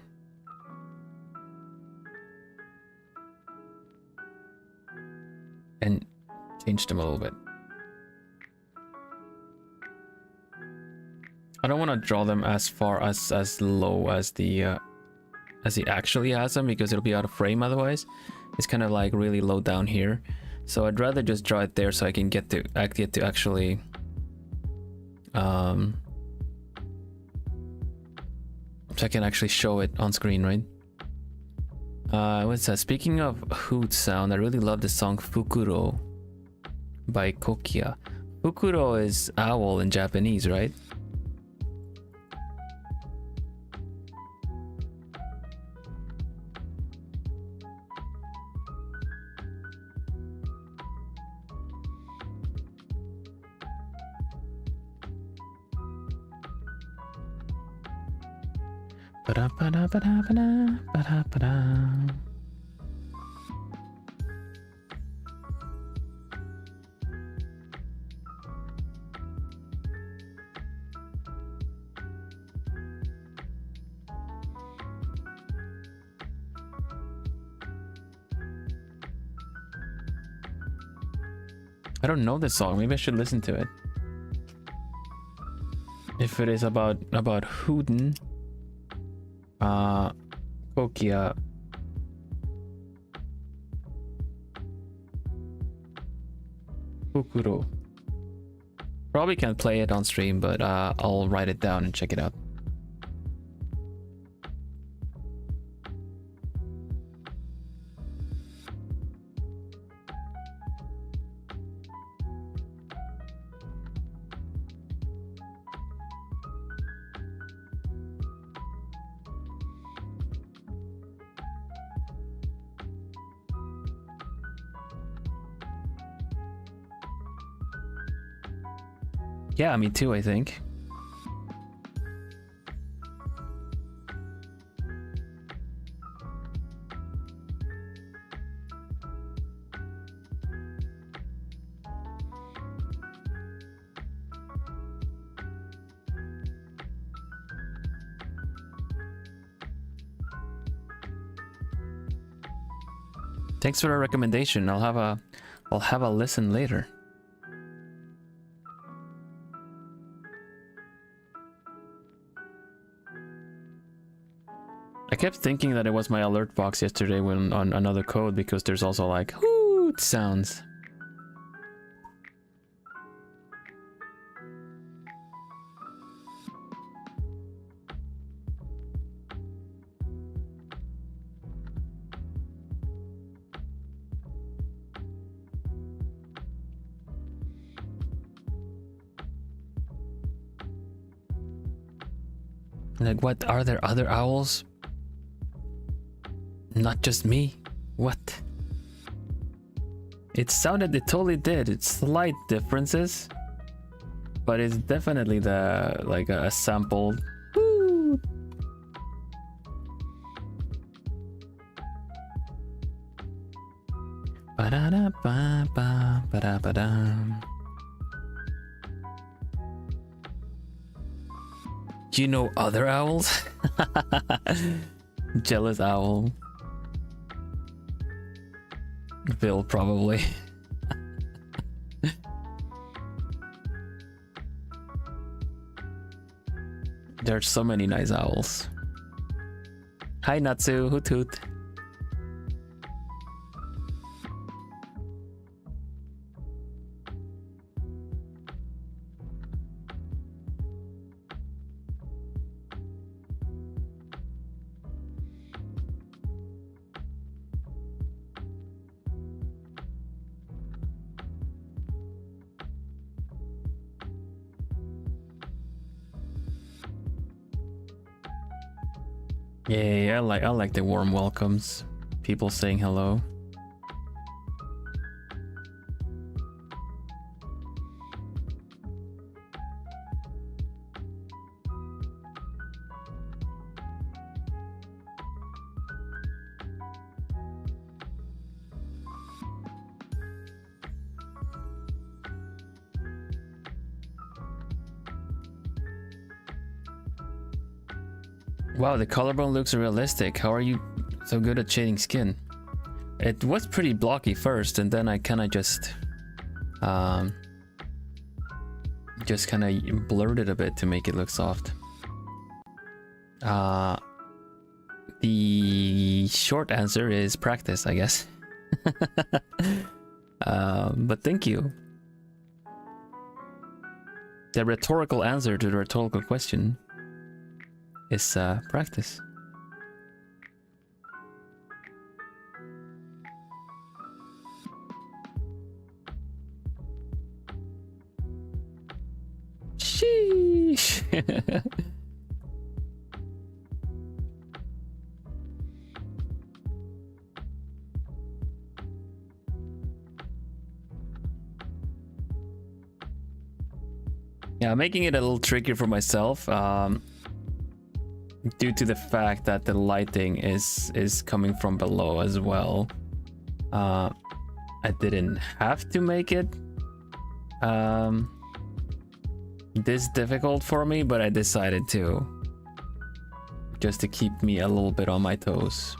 And change them a little bit. I don't want to draw them as far as low as he actually has them, because it'll be out of frame otherwise. It's kind of like really low down here, so I'd rather just draw it there so I can get to actually so I can actually show it on screen, right? What's that? Speaking of hoot sound, I really love the song Fukuro by Kokia. Fukuro is owl in Japanese, right? I don't know this song. Maybe I should listen to it. If it is about hootin', Kokia. Fukuro. Probably can't play it on stream, but I'll write it down and check it out. Yeah, me too, I think. Thanks for the recommendation. I'll have a listen later. I kept thinking that it was my alert box yesterday when on another code, because there's also like hoot sounds. Like, what, are there other owls? Not just me. What? It totally did. It's slight differences, but it's definitely like a sample. Woo! Ba-da-da-ba-ba-ba-da-ba-da. Do you know other owls? Jealous owl. Bill, probably. There's so many nice owls. Hi Natsu, hoot hoot. Yeah, I like the warm welcomes. People saying hello. Wow, the collarbone looks realistic. How are you so good at shading skin? It was pretty blocky first, and then I kind of just kind of blurred it a bit to make it look soft. The short answer is practice, I guess. But thank you. The rhetorical answer to the rhetorical question is practice. Sheesh. Yeah, making it a little trickier for myself. Due to the fact that the lighting is coming from below as well. I didn't have to make it this difficult for me, but I decided to, just to keep me a little bit on my toes,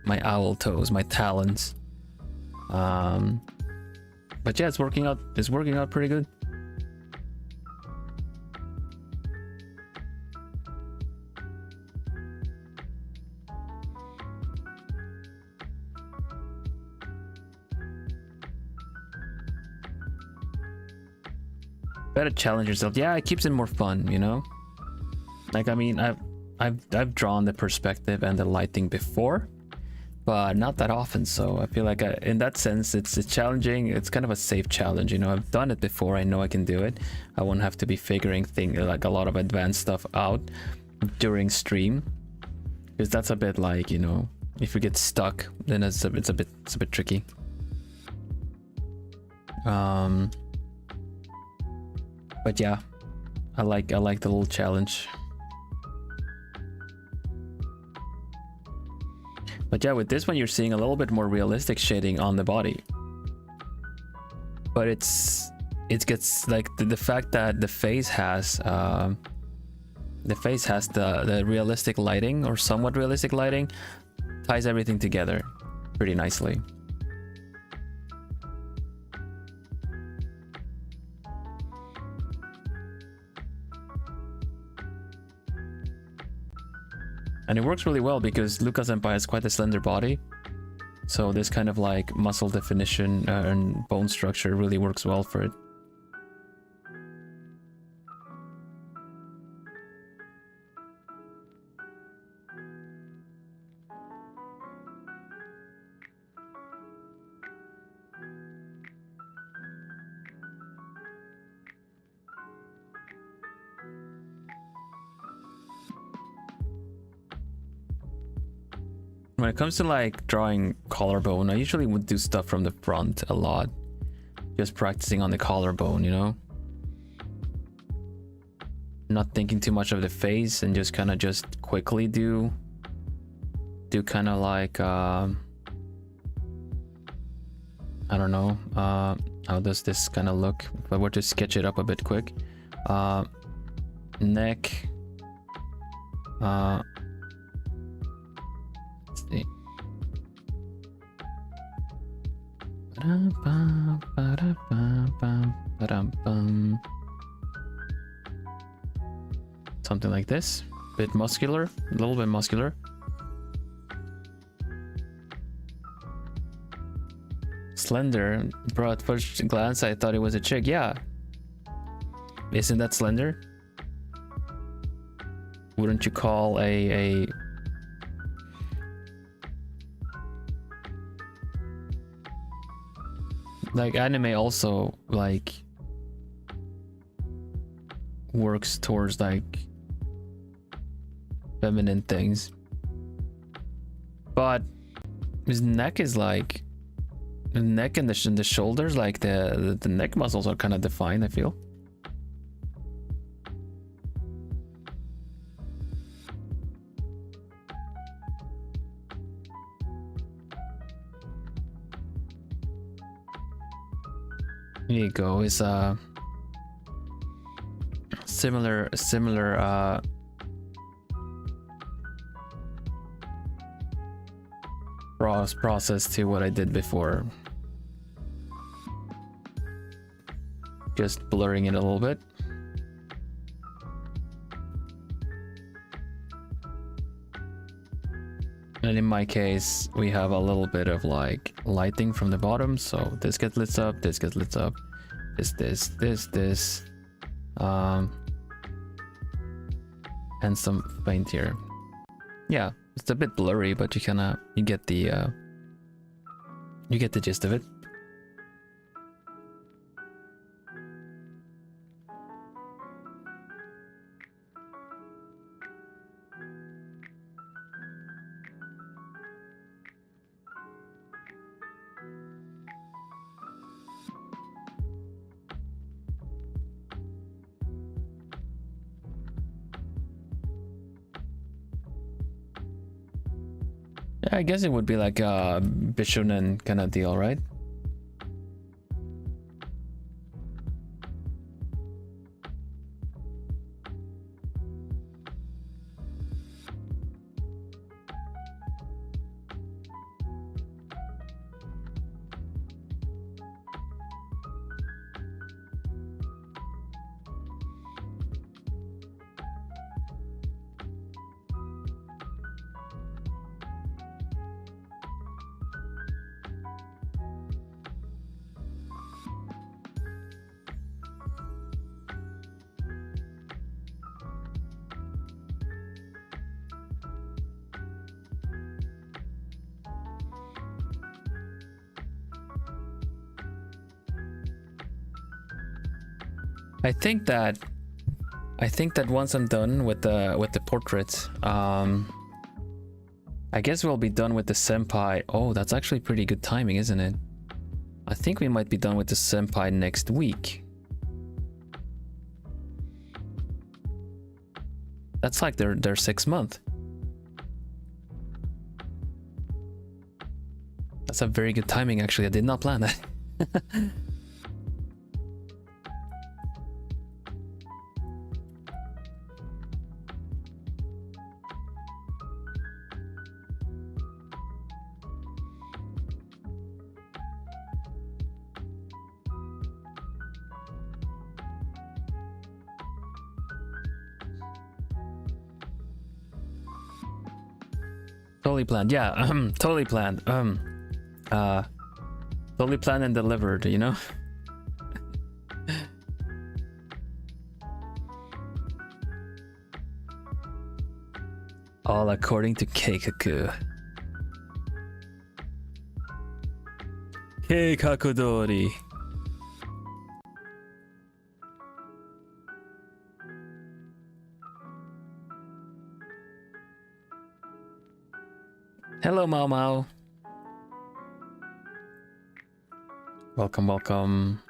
my owl toes, my talons. But yeah, it's working out pretty good. Better challenge yourself. Yeah, it keeps it more fun, you know. Like, I mean, I've drawn the perspective and the lighting before, but not that often. So I feel like in that sense, it's challenging. It's kind of a safe challenge, you know. I've done it before. I know I can do it. I won't have to be figuring like a lot of advanced stuff out during stream, because that's a bit like, you know, if you get stuck, then it's a bit tricky. But yeah, I like the little challenge. But yeah, with this one, you're seeing a little bit more realistic shading on the body. But it gets like the fact that the face has the realistic lighting, or somewhat realistic lighting, ties everything together pretty nicely. And it works really well because Luca senpai has quite a slender body, so this kind of like muscle definition and bone structure really works well for it. when it comes to like drawing collarbone, I usually would do stuff from the front a lot. Just practicing on the collarbone, you know? Not thinking too much of the face and just kind of just quickly do kind of like, I don't know, how does this kind of look? If I were to sketch it up a bit quick. Neck. Let's see. Something like this. Bit muscular, a little bit muscular. Slender, bro. At first glance, I thought it was a chick. Yeah, isn't that slender? Wouldn't you call a like anime also like works towards like feminine things, but his neck is like the neck and the shoulders, like the neck muscles are kind of defined, I feel. Here you go. It's similar process to what I did before. Just blurring it a little bit. And in my case, we have a little bit of like lighting from the bottom, so this gets lit up, this gets lit up, this, and some paint here. Yeah, it's a bit blurry, but you get the gist of it. I guess it would be like a Bishonen kind of deal, right? I think that once I'm done with the portraits, I guess we'll be done with the senpai. Oh, that's actually pretty good timing, isn't it? I think we might be done with the senpai next week. That's like their 6 month. That's a very good timing, actually. I did not plan that. Totally planned, yeah. Totally planned. Totally planned and delivered, you know? All according to Keikaku. Keikakudori. Hello, Mau Mau. Welcome, welcome.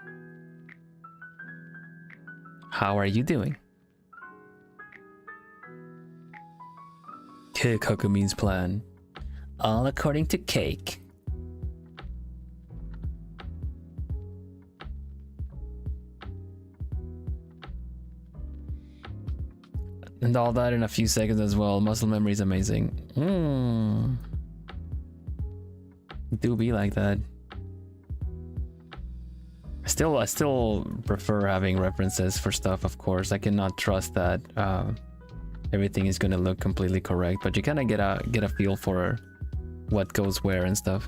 How are you doing? Cake Huckabeen's plan. All according to Cake. And all that in a few seconds as well. Muscle memory is amazing. Do be like that. I still prefer having references for stuff, of course. I cannot trust that everything is gonna look completely correct, but you kind of get a feel for what goes where and stuff.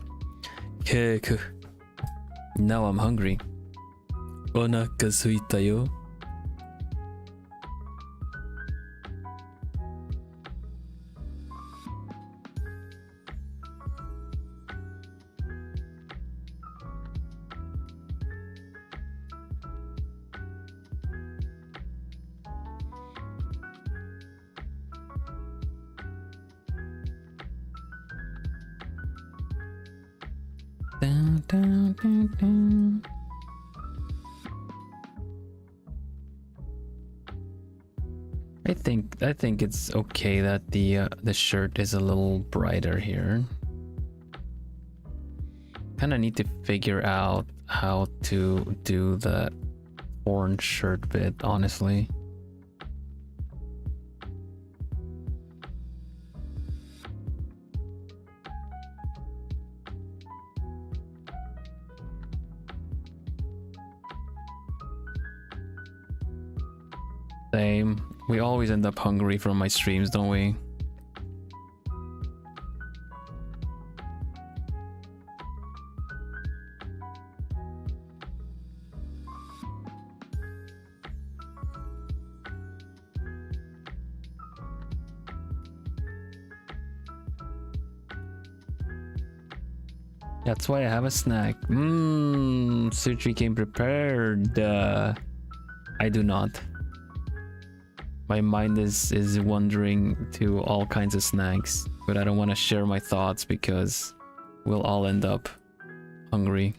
Now I'm hungry. Onaka suita yo. I think it's okay that the shirt is a little brighter here. Kind of need to figure out how to do the orange shirt bit, honestly. Same. We always end up hungry from my streams, don't we? That's why I have a snack. Sushi came prepared. I do not. My mind is wandering to all kinds of snacks, but I don't want to share my thoughts because we'll all end up hungry.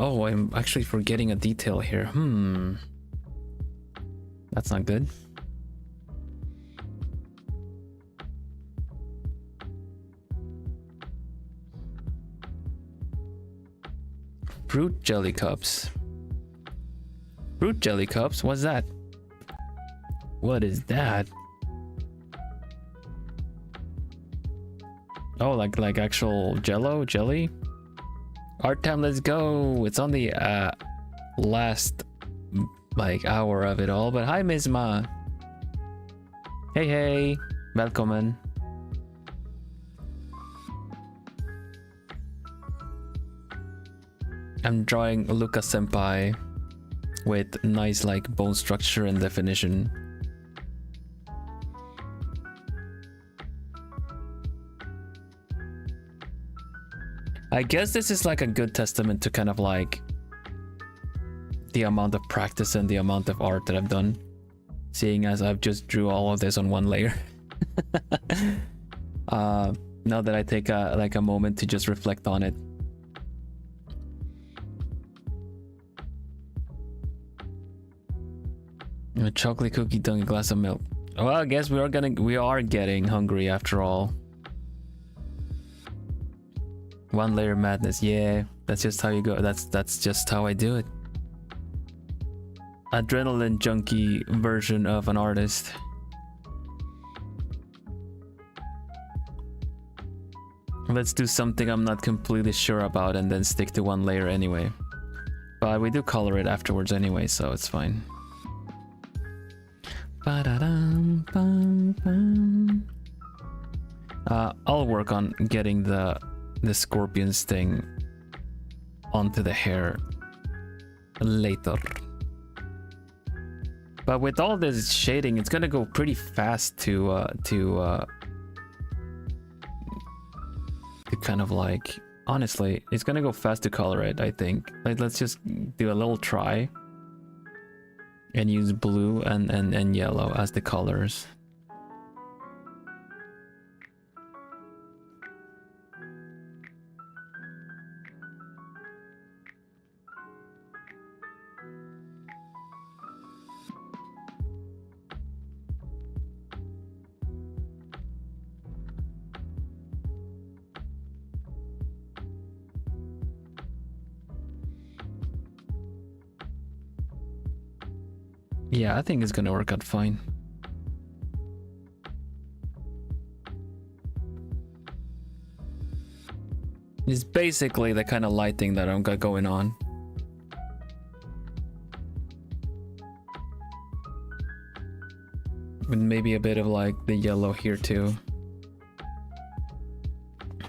Oh, I'm actually forgetting a detail here. That's not good. Fruit jelly cups. Fruit jelly cups? What's that? What is that? Oh, like actual jello? Jelly? Art time, let's go. It's on the last like hour of it all, but hi Miss Ma. Hey, welcome. I'm drawing Luca senpai with nice like bone structure and definition. I guess this is like a good testament to kind of like the amount of practice and the amount of art that I've done, seeing as I've just drew all of this on one layer. Now that I take a moment to just reflect on it. A chocolate cookie, dunk, a glass of milk. Well, I guess we are getting hungry after all. One layer madness, yeah, that's just how you go. That's just how I do it. Adrenaline junkie version of an artist. Let's do something I'm not completely sure about and then stick to one layer anyway. But we do color it afterwards anyway, so it's fine. I'll work on getting the scorpions thing onto the hair later. But with all this shading, it's gonna go pretty fast to kind of like, honestly, it's gonna go fast to color it, I think. Like, let's just do a little try and use blue and yellow as the colors. Yeah, I think it's gonna work out fine. It's basically the kind of lighting that I've got going on. With maybe a bit of like the yellow here too.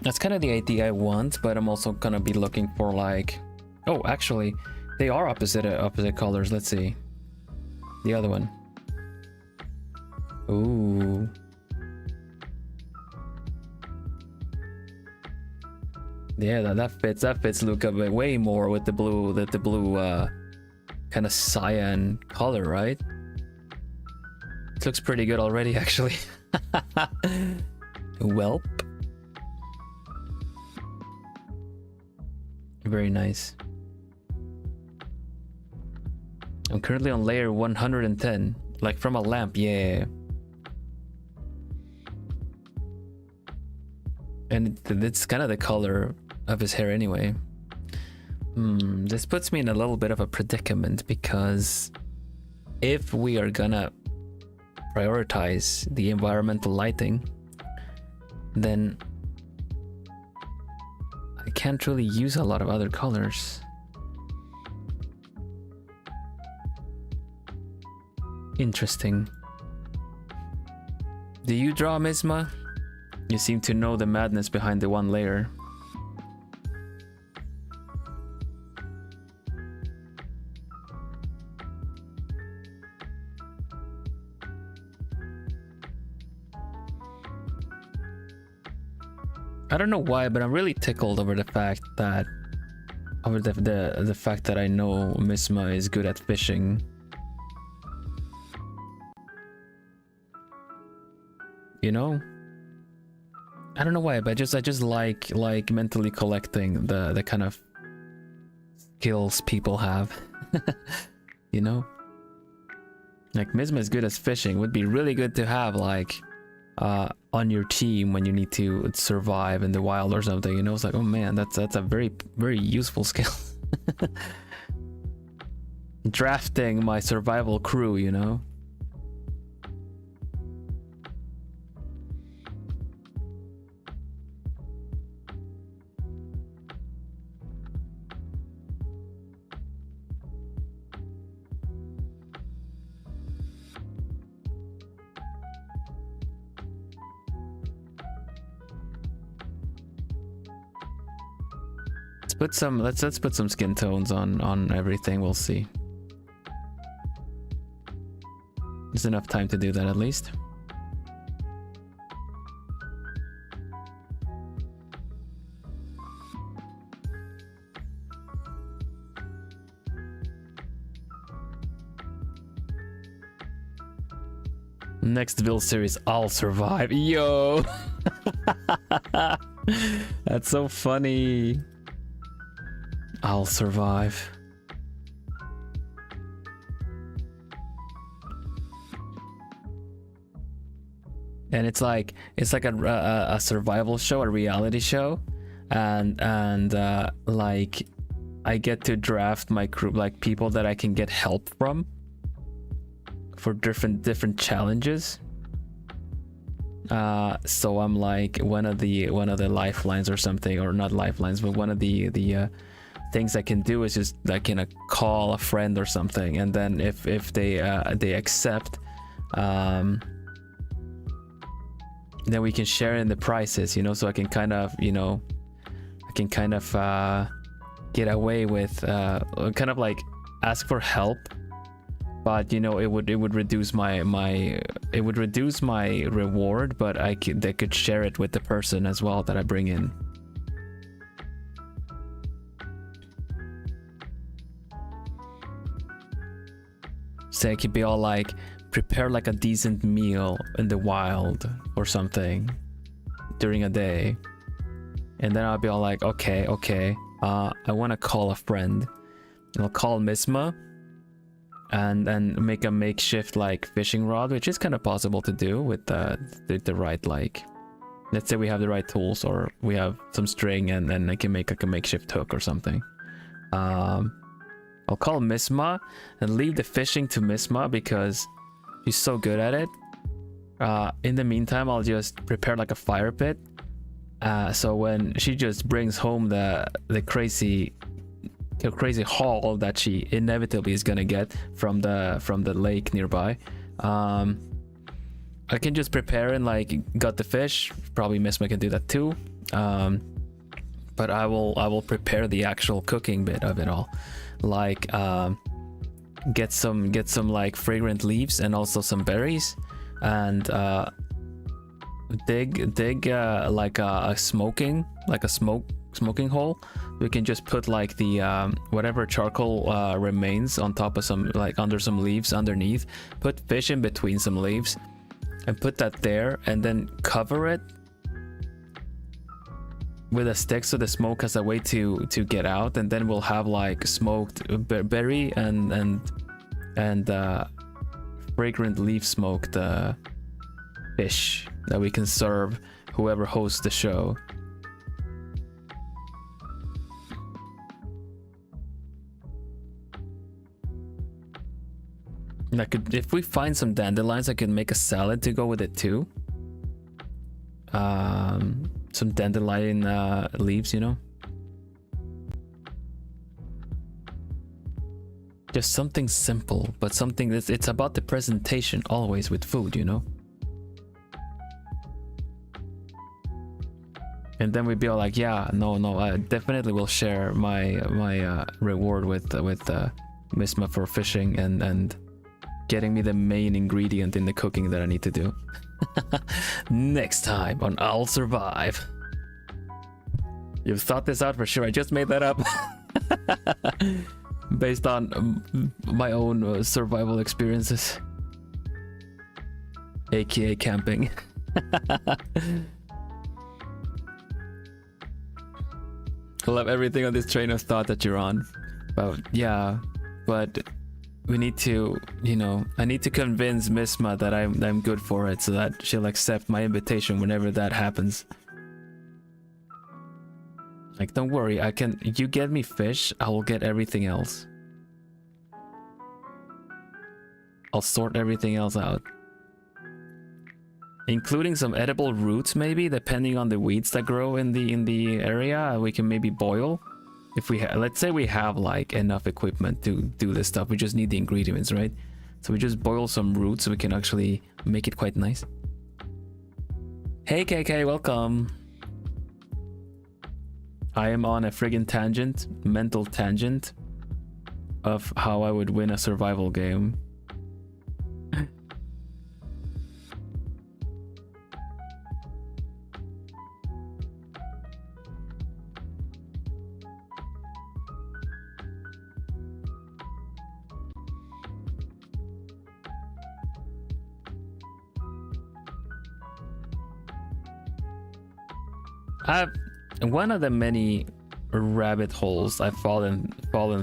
That's kind of the idea I want, but I'm also gonna be looking for like... Oh, actually, they are opposite colors. Let's see. The other one. Ooh. Yeah, that fits Luca way more with the blue kind of cyan color, right? It looks pretty good already, actually. Welp. Very nice. I'm currently on layer 110, like from a lamp, yeah. And it's kind of the color of his hair anyway. This puts me in a little bit of a predicament, because if we are gonna prioritize the environmental lighting, then I can't really use a lot of other colors. Interesting. Do you draw, Misma? You seem to know the madness behind the one layer. I don't know why, but I'm really tickled over the fact that the fact that I know Misma is good at fishing. You know, I don't know why, but I just like mentally collecting the kind of skills people have. You know, like Misma is good at fishing. Would be really good to have like on your team when you need to survive in the wild or something. You know, it's like, oh man, that's a very useful skill. Drafting my survival crew, you know. Let's put some skin tones on everything. We'll see. There's enough time to do that at least. Next Vil series, I'll survive. Yo, that's so funny. I'll survive. And it's like a survival show, a reality show, and like I get to draft my crew, like people that I can get help from for different challenges. So I'm like one of the lifelines or something, or not lifelines, but one of the things I can do is just like call a friend or something, and then if they accept, then we can share in the prices, you know, so I can kind of get away with kind of like ask for help but you know, it would reduce it would reduce my reward, but they could share it with the person as well that I bring in. So it could be all like, prepare like a decent meal in the wild or something during a day, and then I'll be all like, okay, I want to call a friend, and I'll call Misma and make a makeshift like fishing rod, which is kind of possible to do with the right, like, let's say we have the right tools, or we have some string, and then I can make like a makeshift hook or something. I'll call Misma and leave the fishing to Misma because she's so good at it. In the meantime, I'll just prepare like a fire pit. So when she just brings home the crazy haul that she inevitably is gonna get from the lake nearby, I can just prepare and like gut the fish. Probably Misma can do that too. But I will prepare the actual cooking bit of it all, like get some like fragrant leaves and also some berries, and dig like a smoking hole. We can just put like the whatever charcoal remains on top of some, like under some leaves underneath, put fish in between some leaves and put that there, and then cover it with a stick so the smoke has a way to get out, and then we'll have like smoked berry and fragrant leaf smoked fish that we can serve whoever hosts the show. I could, if we find some dandelions, I could make a salad to go with it too. Some dandelion leaves, you know, just something simple, but something that's, it's about the presentation always with food, you know. And then we'd be all like, yeah, no, I definitely will share my reward with Misma for fishing and getting me the main ingredient in the cooking that I need to do. Next time on I'll Survive. You've thought this out for sure. I just made that up based on my own survival experiences, aka camping. I love everything on this train of thought that you're on. But yeah, but we need to, you know, I need to convince Misma that I'm good for it, so that she'll accept my invitation whenever that happens. Like, don't worry, you get me fish, I will get everything else. I'll sort everything else out, including some edible roots, maybe, depending on the weeds that grow in the area. We can maybe boil. If we let's say we have like enough equipment to do this stuff, we just need the ingredients, right? So we just boil some roots so we can actually make it quite nice. Hey KK, welcome. I am on a friggin' tangent, mental tangent, of how I would win a survival game. One of the many rabbit holes I've fallen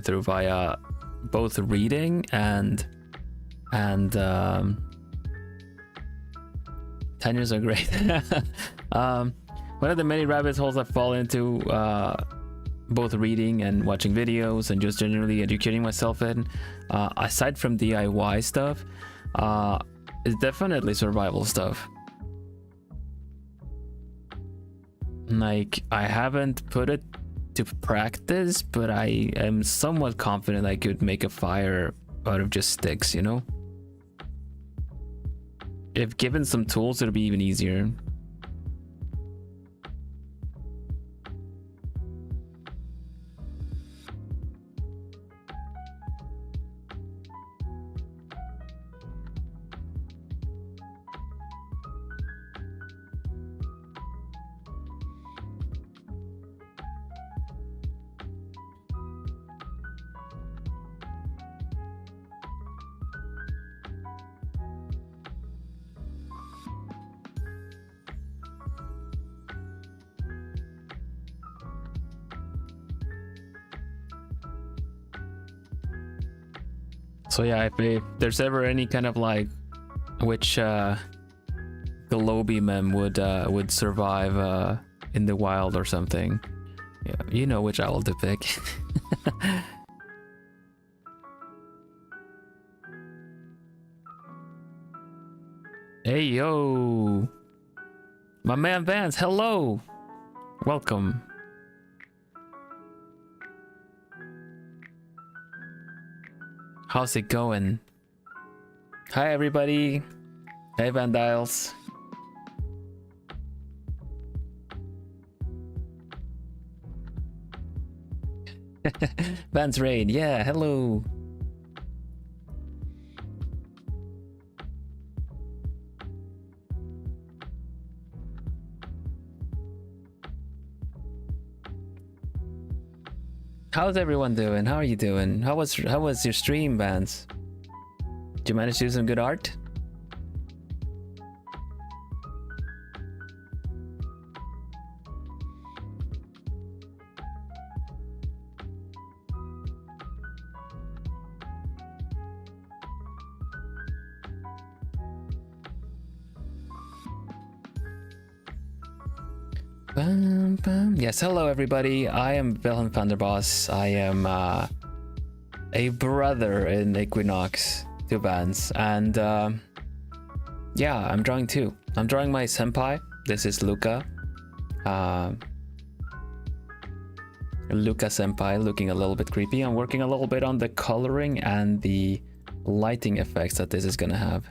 through via both reading and tangents are great. One of the many rabbit holes I've fallen into, both reading and watching videos and just generally educating myself in, aside from DIY stuff, is definitely survival stuff. Like, I haven't put it to practice, but I am somewhat confident I could make a fire out of just sticks, you know? If given some tools, it'll be even easier. So yeah, if there's ever any kind of like which globie mem would survive in the wild or something, yeah, you know which owl to pick. Hey yo, my man Vance, hello, welcome. How's it going? Hi everybody. Hey Vandiles. Vance Raid, yeah, hello. How's everyone doing? How are you doing? How was your stream, Vance? Did you manage to do some good art? Bum, bum. Yes, hello everybody. I am Vilhelm Vanderbos. I am a brother in Equinnox to Vance, and yeah, I'm drawing too. I'm drawing my senpai. This is Luca. Luca senpai, looking a little bit creepy. I'm working a little bit on the coloring and the lighting effects that this is gonna have.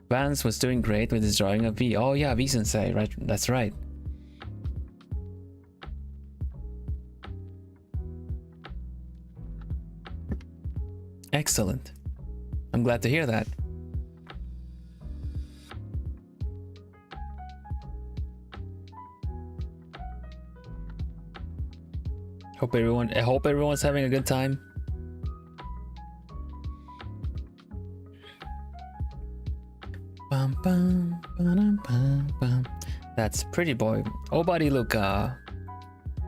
Vance was doing great with his drawing of V. Oh yeah, V Sensei, right? That's right. Excellent. I'm glad to hear that. I hope everyone's having a good time. Bum, bum, ba-dum, bum, bum. That's Pretty Boy. Obari Luca,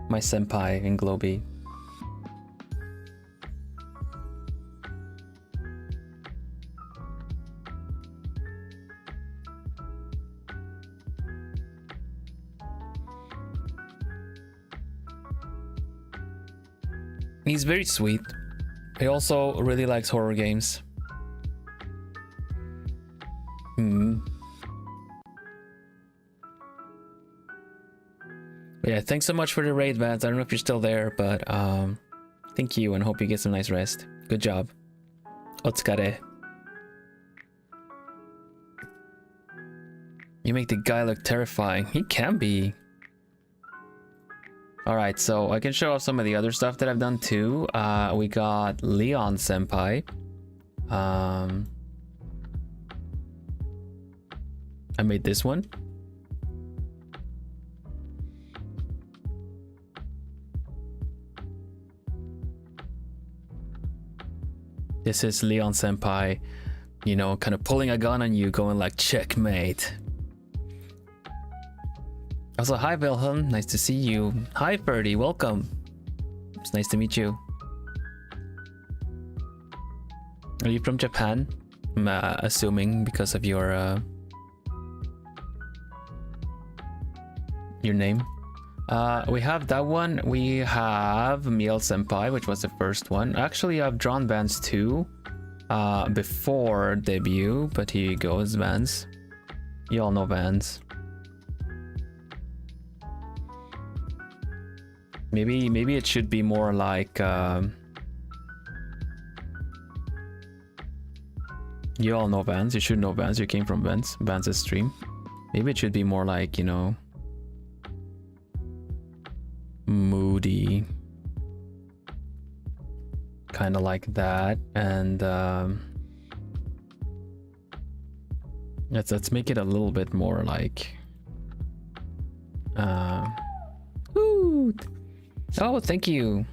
my senpai in globie. He's very sweet. He also really likes horror games. Yeah, thanks so much for the raid, Vance. I don't know if you're still there, but thank you and hope you get some nice rest. Good job. Otsukare. You make the guy look terrifying. He can be. Alright, so I can show off some of the other stuff that I've done too. We got Leon senpai. I made this one. This is Leon senpai, you know, kind of pulling a gun on you, going like, checkmate. Also, hi Wilhelm, nice to see you. Hi Ferdy, welcome. It's nice to meet you. Are you from Japan? I'm assuming because of your name. We have that one. We have Miel Senpai, which was the first one. Actually, I've drawn Vance too before debut, but here you go, it's Vance. You all know Vance. Maybe it should be more like you all know Vance. You should know Vance. You came from Vance's stream. Maybe it should be more like, you know, moody, kind of like that. And let's make it a little bit more like woo. Oh, thank you.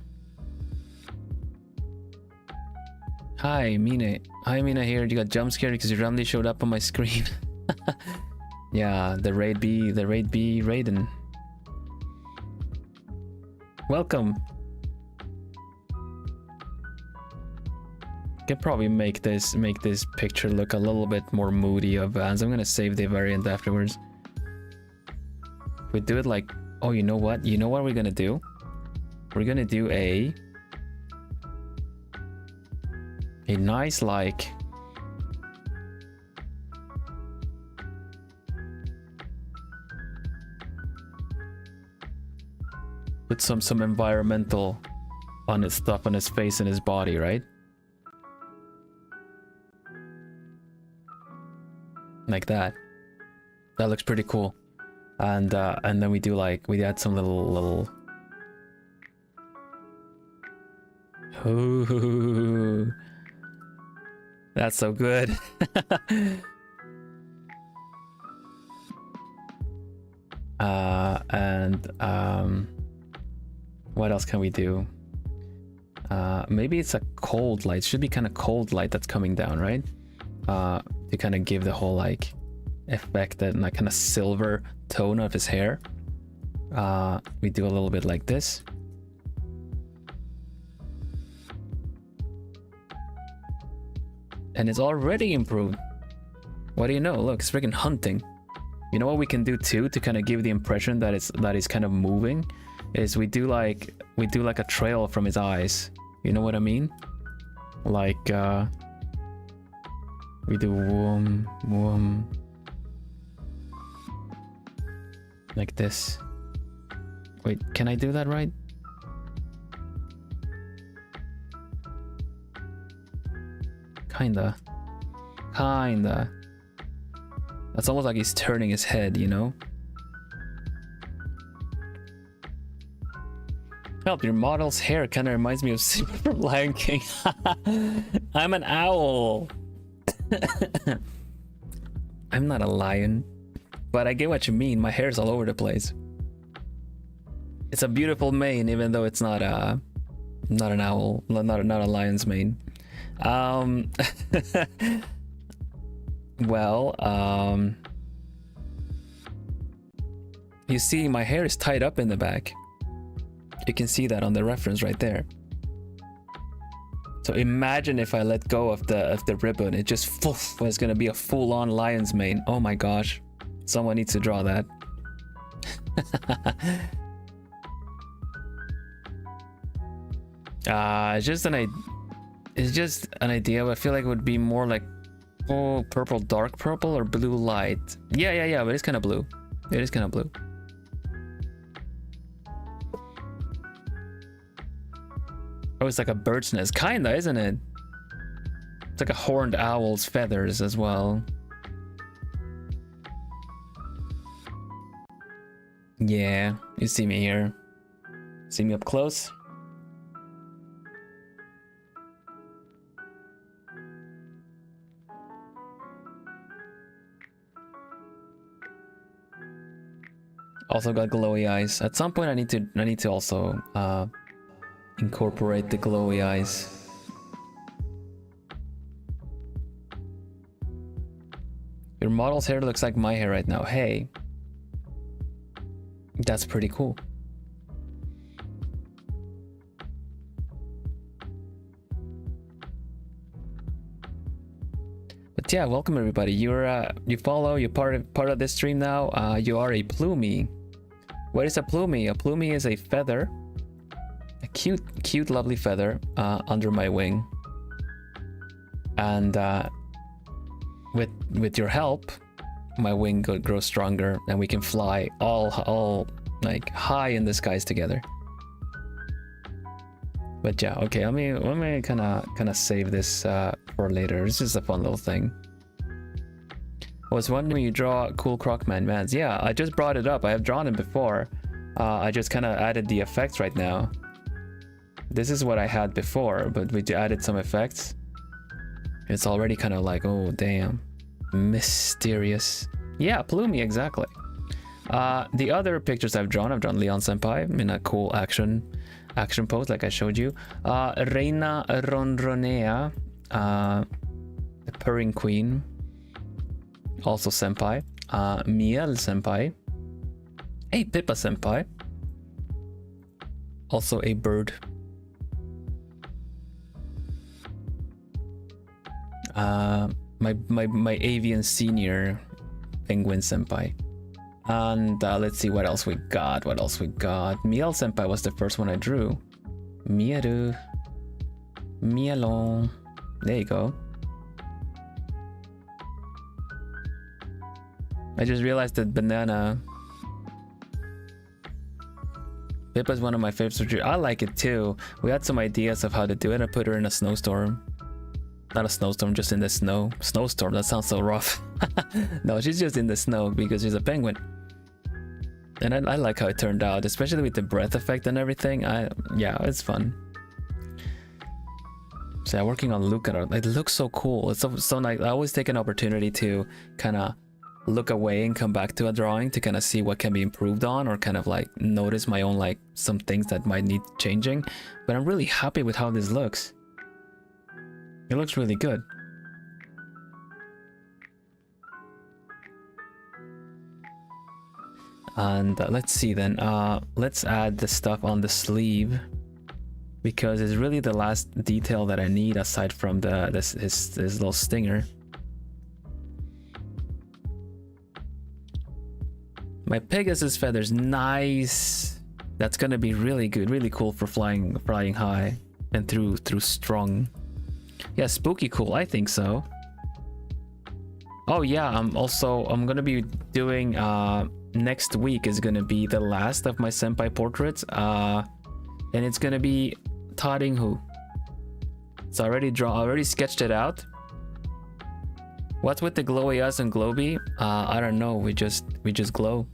Hi Mina. Hi Mina here. You got jump scared because you randomly showed up on my screen. Yeah, the raid B Raiden. Can probably make this picture look a little bit more moody of Vans. I'm gonna save the variant afterwards. We do it like, oh, you know what? You know what we're gonna do? We're gonna do a nice like with some environmental on his stuff on his face and his body, right? Like that. That looks pretty cool. And then we do like, we add some little Ooh, that's so good. What else can we do? Maybe it's a cold light. Should be kind of cold light that's coming down, right? To kind of give the whole like effect and like kind of silver tone of his hair. We do a little bit like this. And it's already improved. What do you know? Look, it's freaking hunting. You know what we can do too to kind of give the impression that it's kind of moving is we do like a trail from his eyes. You know what I mean? Like we do whoom whoom like this. Wait, can I do that right? Kinda. That's almost like he's turning his head, you know? Help, your model's hair kind of reminds me of Simba from Lion King. I'm an owl. I'm not a lion, but I get what you mean. My hair's all over the place. It's a beautiful mane, even though it's not an owl, not a lion's mane. Well, you see my hair is tied up in the back. You can see that on the reference right there. So imagine if I let go of the ribbon, it just was gonna be a full-on lion's mane. Oh my gosh, someone needs to draw that. It's just an idea, but I feel like it would be more like, oh, purple, dark purple, or blue light. Yeah, but it's kind of blue. It is kind of blue. Oh, it's like a bird's nest, kinda, isn't it? It's like a horned owl's feathers as well. Yeah, you see me here. See me up close? Also got glowy eyes. At some point I need to also incorporate the glowy eyes. Your model's hair looks like my hair right now. Hey, that's pretty cool. But yeah, welcome everybody. You follow. You're part of this stream now. You are a plumie. What is a plumie? A plumie is a feather. A cute, lovely feather under my wing, and with your help, my wing grows stronger, and we can fly all like high in the skies together. But yeah, okay. Let me kind of save this for later. It's just a fun little thing. I was wondering, you draw cool Crocman Vans. Yeah, I just brought it up. I have drawn it before. I just kind of added the effects right now. This is what I had before, but we added some effects. It's already kind of like, oh damn, mysterious. Yeah, plumie, exactly. The other pictures I've drawn Leon Senpai in a cool action pose like I showed you. Reina Ronronea, the purring queen, also Senpai. Miel Senpai. Hey, Pippa Senpai. Also a bird. My avian senior penguin senpai. And let's see what else we got. Miel senpai was the first one I drew. Mieru. Mielon. There you go. I just realized that banana. Pippa's one of my favorites. I like it too. We had some ideas of how to do it. I put her in a snowstorm. Not a snowstorm, just in the snow. Snowstorm, that sounds so rough. No, she's just in the snow because she's a penguin. And I like how it turned out, especially with the breath effect and everything. Yeah, it's fun. So yeah, working on Luca, it looks so cool. It's so nice. I always take an opportunity to kind of look away and come back to a drawing to kind of see what can be improved on, or kind of like notice my own, like, some things that might need changing. But I'm really happy with how this looks. It looks really good. And let's see then, let's add the stuff on the sleeve, because it's really the last detail that I need aside from his little stinger. My Pegasus feathers, nice. That's gonna be really good, really cool for flying high and through strong. Yeah, spooky cool, I think so. Oh yeah, I'm gonna be doing next week is gonna be the last of my senpai portraits, and it's gonna be Taringhu. It's already sketched it out. What's with the glowy eyes and globie? I don't know. We just glow.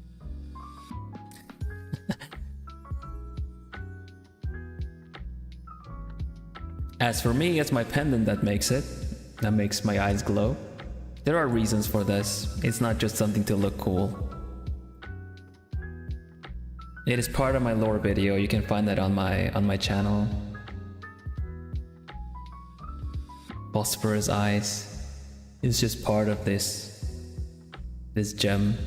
As for me, it's my pendant that makes it. That makes my eyes glow. There are reasons for this. It's not just something to look cool. It is part of my lore video. You can find that on my channel. Phosphorus eyes. It's just part of this gem.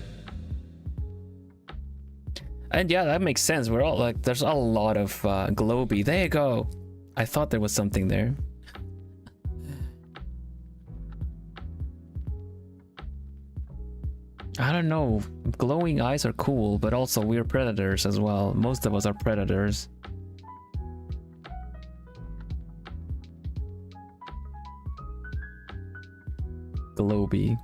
And yeah, that makes sense. We're all like, there's a lot of globie. There you go. I thought there was something there. I don't know. Glowing eyes are cool, but also we're predators as well. Most of us are predators. Globie.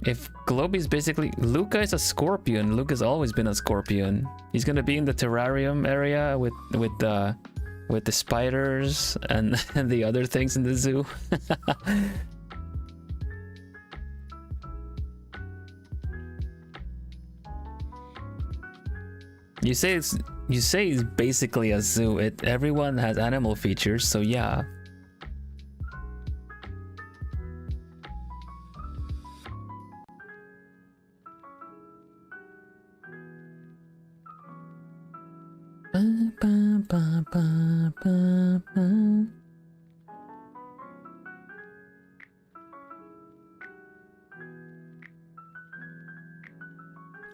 If globie's basically... Luca is a scorpion. Luca's always been a scorpion. He's gonna be in the terrarium area with the spiders and the other things in the zoo. You say it's basically a zoo. Everyone has animal features, so yeah.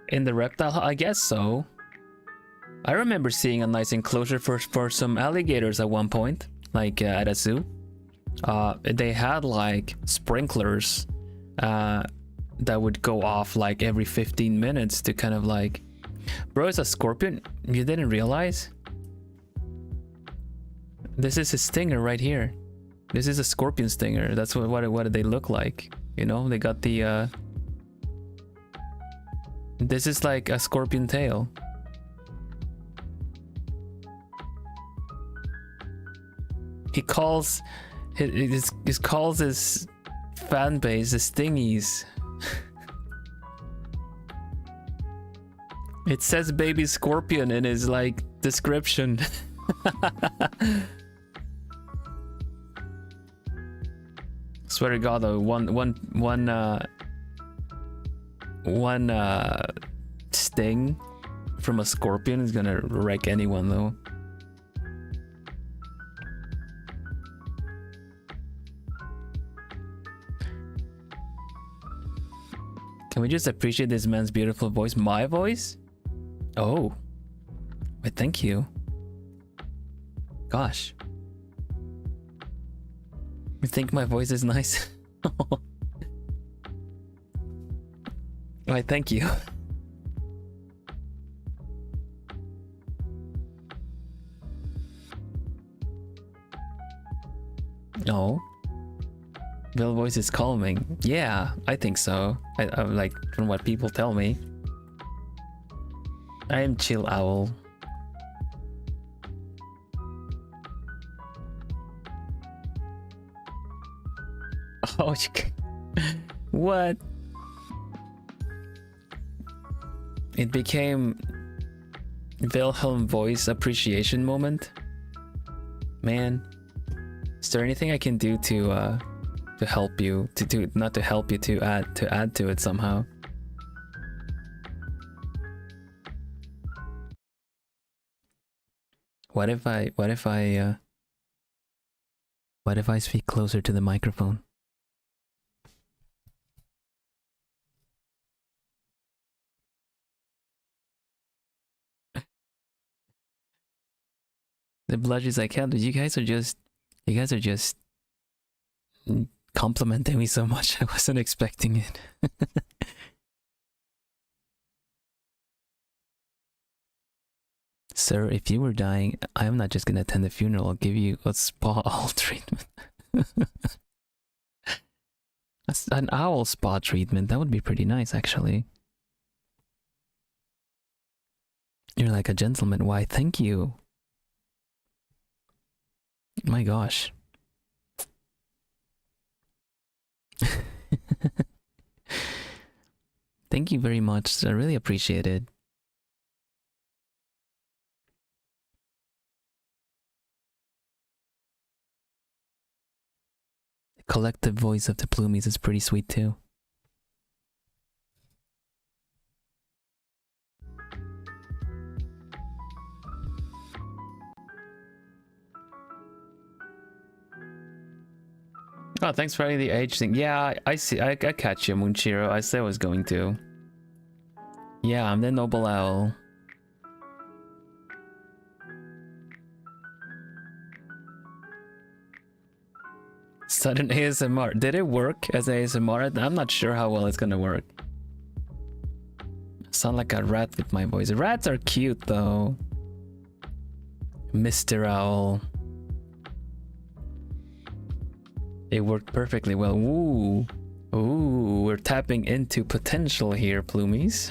In the reptile, I guess so. I remember seeing a nice enclosure for some alligators at one point, like at a zoo. They had like sprinklers that would go off like every 15 minutes to kind of like... Bro, it's a scorpion? You didn't realize? This is a stinger right here. This is a scorpion stinger. That's what they look like. You know, they got the... This is like a scorpion tail. He calls his fan base the Stingies. It says baby scorpion in his like description. Swear to God though, one sting from a scorpion is gonna wreck anyone though. Can we just appreciate this man's beautiful voice? My voice? Oh. Wait, thank you. Gosh. You think my voice is nice? Why, thank you. No. Bill voice is calming. Yeah, I think so. I'm like, from what people tell me. I am chill owl. Oh, what? It became Wilhelm voice appreciation moment. Man, is there anything I can do to help you? Not to help you, to add to it somehow. What if I speak closer to the microphone? The bludges I can't. You guys are just complimenting me so much. I wasn't expecting it. Sir, if you were dying, I'm not just gonna attend the funeral. I'll give you a spa owl treatment. That's an owl spa treatment. That would be pretty nice, actually. You're like a gentleman. Why, thank you. My gosh. Thank you very much. I really appreciate it. The collective voice of the Plumies is pretty sweet too. Oh, thanks for adding the age thing. Yeah, I see. I catch you, Moonchiro. I said I was going to. Yeah, I'm the noble owl. Sudden ASMR. Did it work as ASMR? I'm not sure how well it's gonna work. I sound like a rat with my voice. Rats are cute though. Mr. Owl. It worked perfectly well. Ooh. Ooh, we're tapping into potential here, Plumies.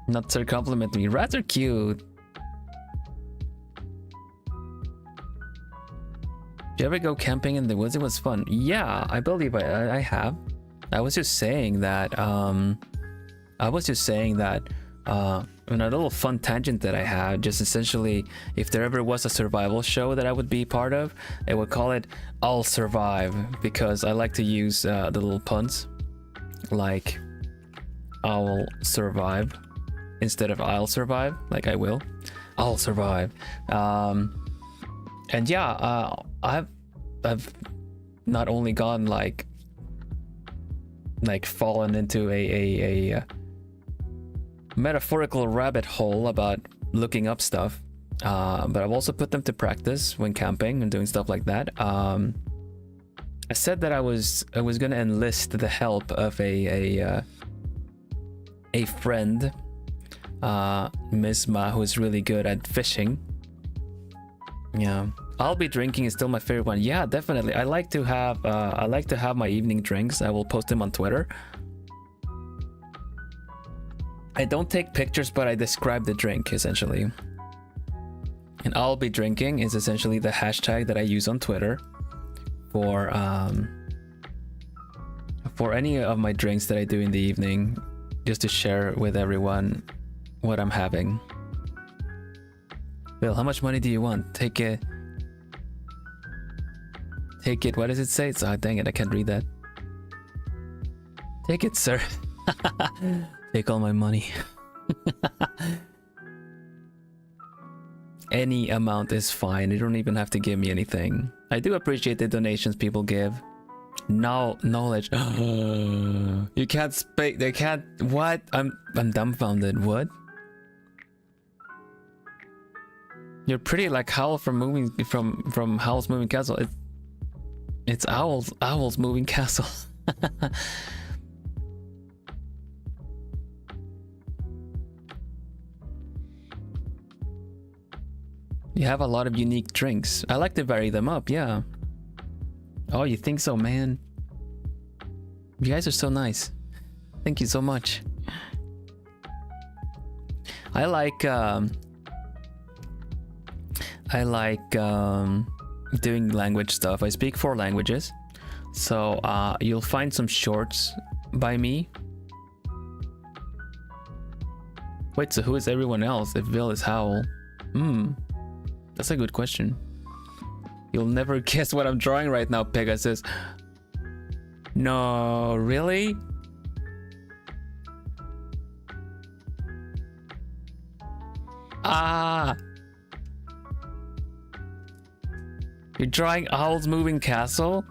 Not sir, compliment me. Rats are cute. Did you ever go camping in the woods? It was fun. Yeah, I believe I have. I was just saying that on a little fun tangent that I had, just essentially, if there ever was a survival show that I would be part of, I would call it I'll Survive, because I like to use the little puns, like I'll survive instead of I'll survive, like I will. I'll survive. And yeah, I've not only gone like fallen into a metaphorical rabbit hole about looking up stuff, but I've also put them to practice when camping and doing stuff like that. I said that I was gonna enlist the help of a friend, Miss Ma, who is really good at fishing. Yeah, I'll be drinking is still my favorite one. Yeah, definitely. I like to have my evening drinks. I will post them on Twitter. I don't take pictures, but I describe the drink essentially. And I'll be drinking is essentially the hashtag that I use on Twitter for any of my drinks that I do in the evening, just to share with everyone what I'm having. Bill, how much money do you want? Take it. Take it. What does it say? It's, oh, dang it, I can't read that. Take it, sir. Take all my money. Any amount is fine. You don't even have to give me anything. I do appreciate the donations people give. Now knowledge. You can't speak. They can't. What? I'm dumbfounded. What? You're pretty like Howl from moving from Howl's Moving Castle. It's Owl's Moving Castle. You have a lot of unique drinks. I like to vary them up, yeah. Oh, you think so, man? You guys are so nice. Thank you so much. I like doing language stuff. I speak 4 languages. So you'll find some shorts by me. Wait, so who is everyone else if Vil is Howl? That's a good question. You'll never guess what I'm drawing right now, Pegasus. No, really? Ah! You're drawing Owl's Moving Castle?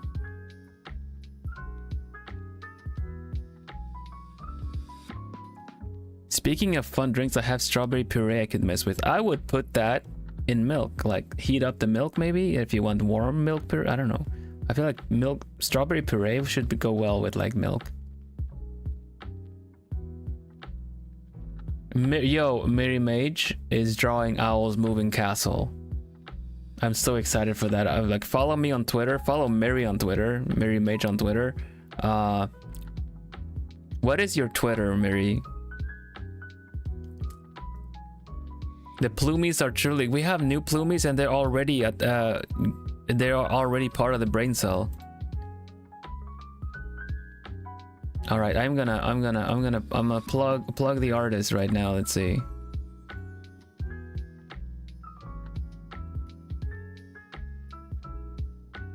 Speaking of fun drinks, I have strawberry puree I could mess with. I would put that in milk, like heat up the milk maybe if you want warm milk puree. I don't know. I feel like strawberry puree should go well with like milk. Mary Mage is drawing Owl's Moving Castle. I'm so excited for that. I'm like, follow me on Twitter. Follow Mary on Twitter. Mary Mage on Twitter. What is your Twitter, Mary? The plumies are truly. We have new plumies, and they're already at. They are already part of the brain cell. All right, I'm gonna plug the artist right now. Let's see.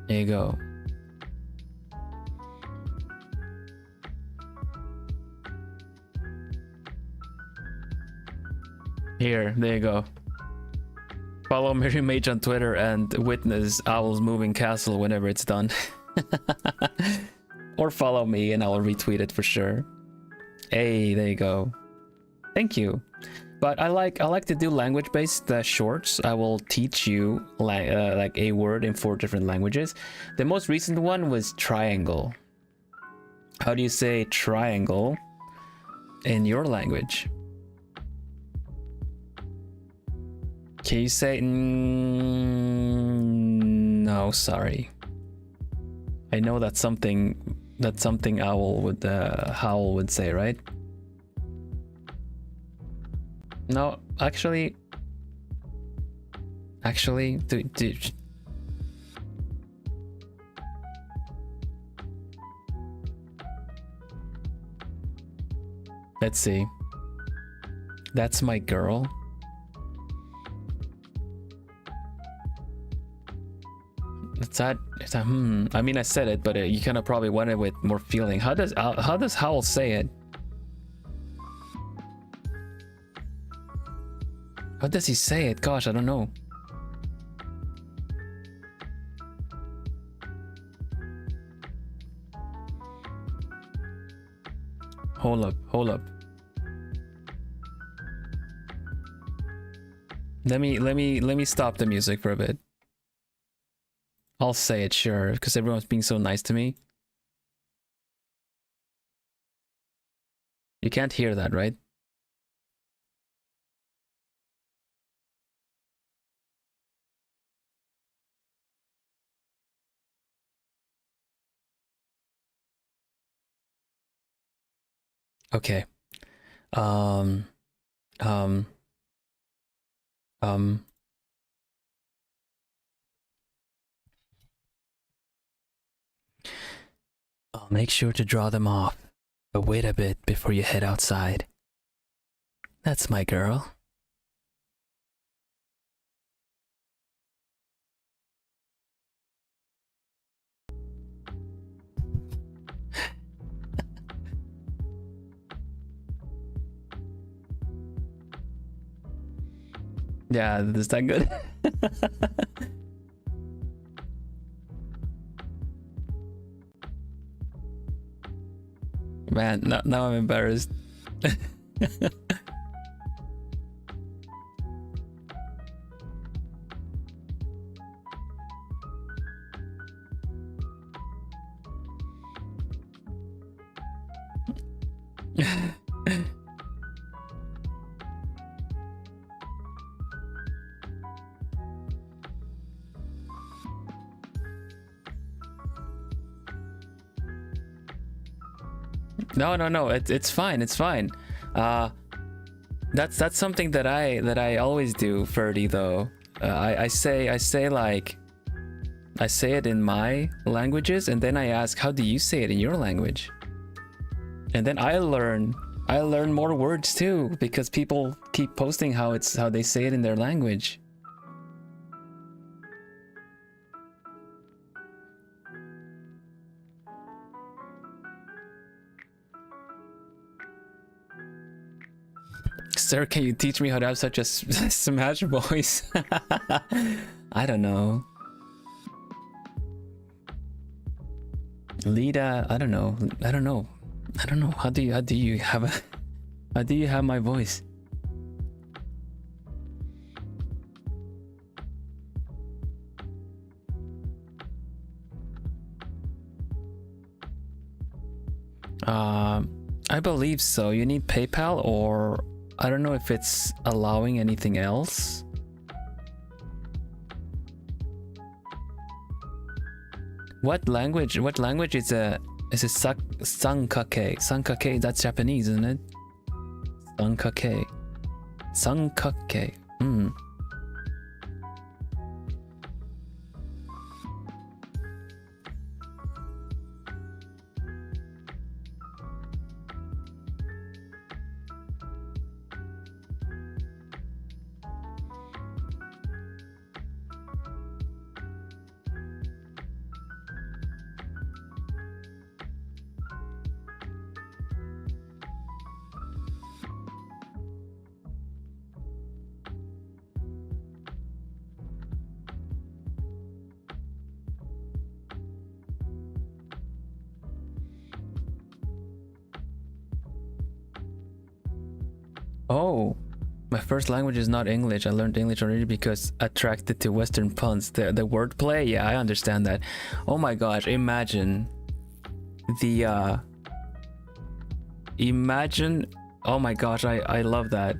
There you go. Here, there you go. Follow Mary Mage on Twitter and witness Owl's Moving Castle whenever it's done. Or follow me and I'll retweet it for sure. Hey, there you go. Thank you. But I like to do language-based shorts. I will teach you like a word in 4 different languages. The most recent one was triangle. How do you say triangle in your language? Can you say no? Sorry. I know that's something Howl would say, right? No, actually, let's see. That's my girl. It's a I mean, I said it, but you kind of probably want it with more feeling. How does Howl say it? How does he say it? Gosh, I don't know. Hold up. Let me stop the music for a bit. I'll say it, sure, because everyone's being so nice to me. You can't hear that, right? Okay. I'll make sure to draw them off, but wait a bit before you head outside. That's my girl. Yeah, is that good? Man, now I'm embarrassed. No. It's fine. It's fine. That's something that I always do, Ferdy. Though I say it in my languages, and then I ask, how do you say it in your language? And then I learn more words too, because people keep posting how they say it in their language. Sir, can you teach me how to have such a smash voice? I don't know. Lida, I don't know. How do you have my voice? I believe so. You need PayPal, or I don't know if it's allowing anything else. What language is a sankake? Sankake, that's Japanese, isn't it? Sankake. Oh, my first language is not English. I learned English already because attracted to Western puns. The wordplay, yeah, I understand that. Oh my gosh, imagine the oh my gosh, I love that.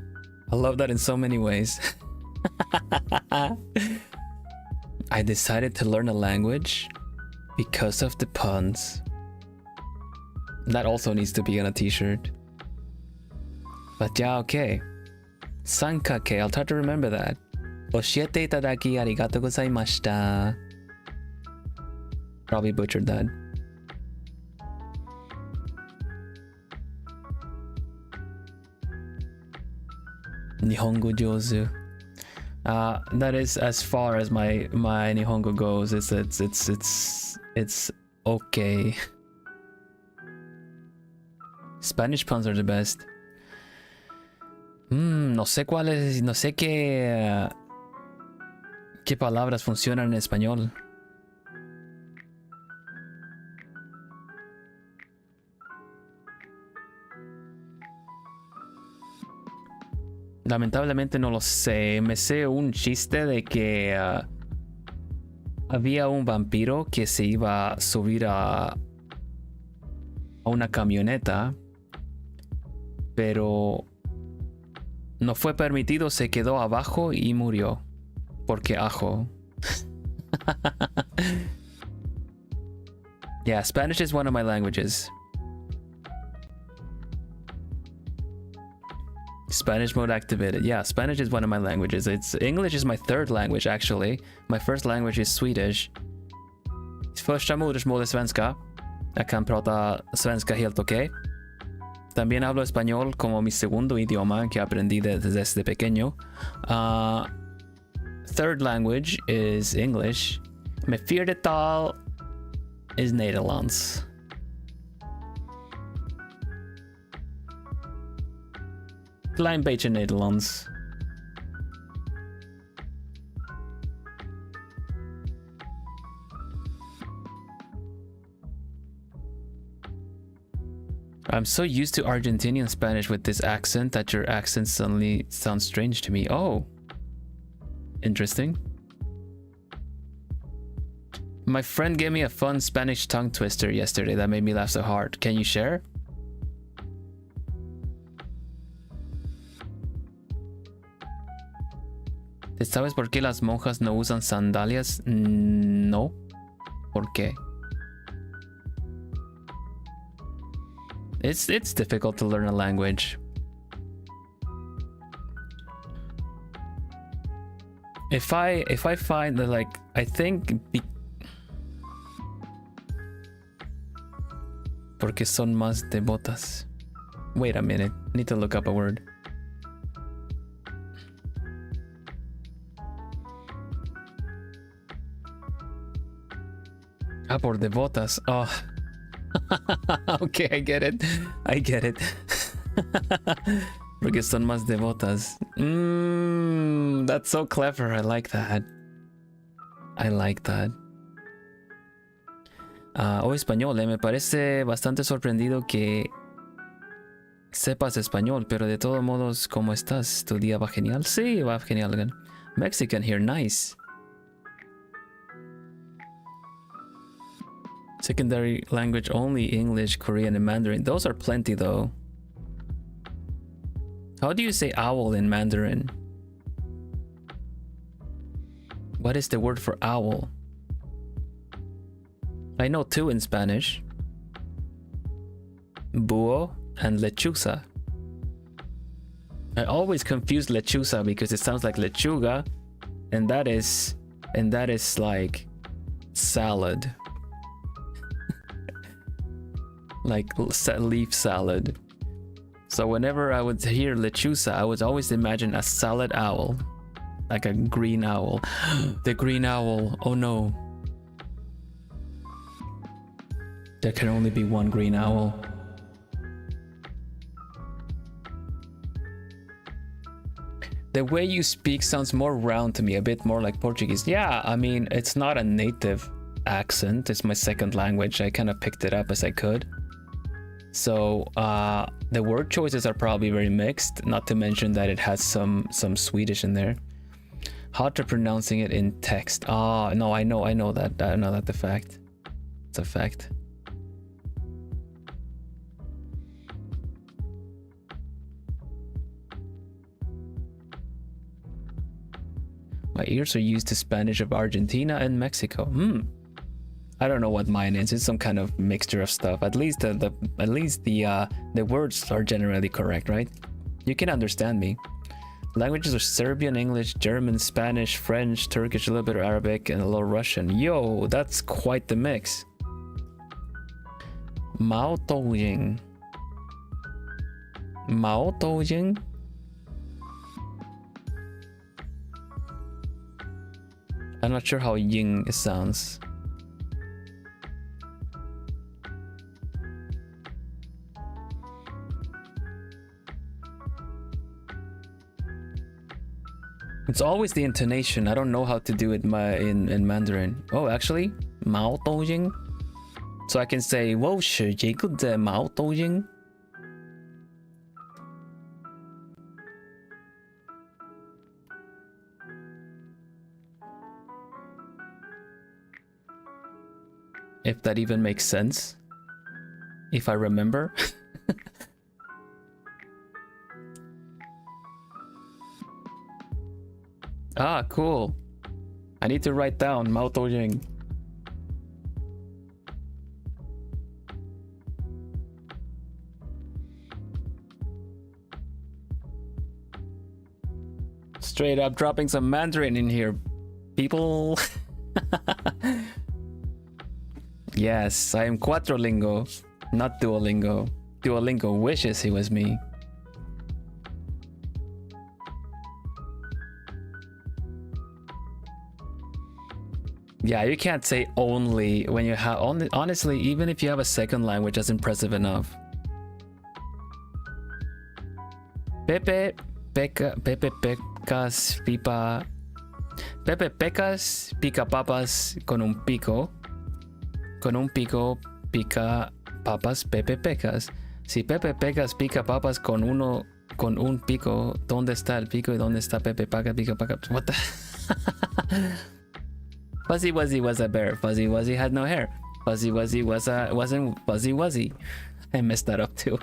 I love that in so many ways. I decided to learn a language because of the puns. That also needs to be on a t-shirt. But yeah, okay. Sankake, I'll try to remember that. 教えていただきありがとうございました. Probably butchered that. Nihongo jozu. That is as far as my Nihongo goes. It's okay. Spanish puns are the best. No sé qué palabras funcionan en español. Lamentablemente no lo sé. Me sé un chiste de que había un vampiro que se iba a subir a una camioneta, pero no fue permitido, se quedó abajo y murió. Porque ajo. Yeah, Spanish is one of my languages. Spanish mode activated. Yeah, Spanish is one of my languages. English is my third language, actually. My first language is Swedish. Första modersmål är svenska. Jag kan prata svenska helt okej. También hablo español como mi segundo idioma que aprendí desde pequeño. Third language is English. Mijn vierde taal is Nederlands. Klein beetje Nederlands. I'm so used to Argentinian Spanish with this accent that your accent suddenly sounds strange to me. Oh, interesting. My friend gave me a fun Spanish tongue twister yesterday that made me laugh so hard. Can you share? ¿Sabes por qué las monjas no usan sandalias? No. ¿Por qué? It's difficult to learn a language. If I find that, like, I think porque son más devotas. Wait a minute, I need to look up a word. Ah, por devotas. Oh. Okay, I get it. I get it. Porque son más devotas. That's so clever. I like that. I like that. Español. Me parece bastante sorprendido que sepas español, pero de todos modos, ¿cómo estás? ¿Tu día va genial? Sí, va genial. Mexican here, nice. Secondary language only English, Korean, and Mandarin. Those are plenty though. How do you say owl in Mandarin? What is the word for owl? I know two in Spanish. Búho and lechuza. I always confuse lechuza because it sounds like lechuga, and that is like salad. Like leaf salad. So whenever I would hear lechuza, I would always imagine a salad owl, like a green owl. The green owl. Oh no. There can only be one green owl. The way you speak sounds more round to me, a bit more like Portuguese. Yeah, I mean, it's not a native accent. It's my second language. I kind of picked it up as I could. So the word choices are probably very mixed, not to mention that it has some Swedish in there. How to pronouncing it in text? Ah, no, I know that. I know that the fact. It's a fact. My ears are used to Spanish of Argentina and Mexico. I don't know what mine is. It's some kind of mixture of stuff. At least the words are generally correct, right? You can understand me. Languages are Serbian, English, German, Spanish, French, Turkish, a little bit of Arabic, and a little Russian. Yo, that's quite the mix. Mao Toujing. Mao Toujing? I'm not sure how ying sounds. It's always the intonation. I don't know how to do it in Mandarin. Oh, actually, Mao Toujing. So I can say, 我是这个的毛豆英. If that even makes sense. If I remember. Ah, cool. I need to write down Mao Toujing. Straight up dropping some Mandarin in here, people. Yes, I am Quattrolingo, not Duolingo. Duolingo wishes he was me. Yeah, you can't say only when you have only. Honestly, even if you have a second language, that's impressive enough. Pepe pecas pipa. Pepe pecas pica papas con un pico. Con un pico pica papas Pepe pecas. Si Pepe Pegas pica papas con un pico, ¿dónde está el pico y dónde está Pepe Paga pica paca? What the? Fuzzy Wuzzy was a bear. Fuzzy Wuzzy had no hair. Fuzzy Wuzzy wasn't Fuzzy Wuzzy. I messed that up too.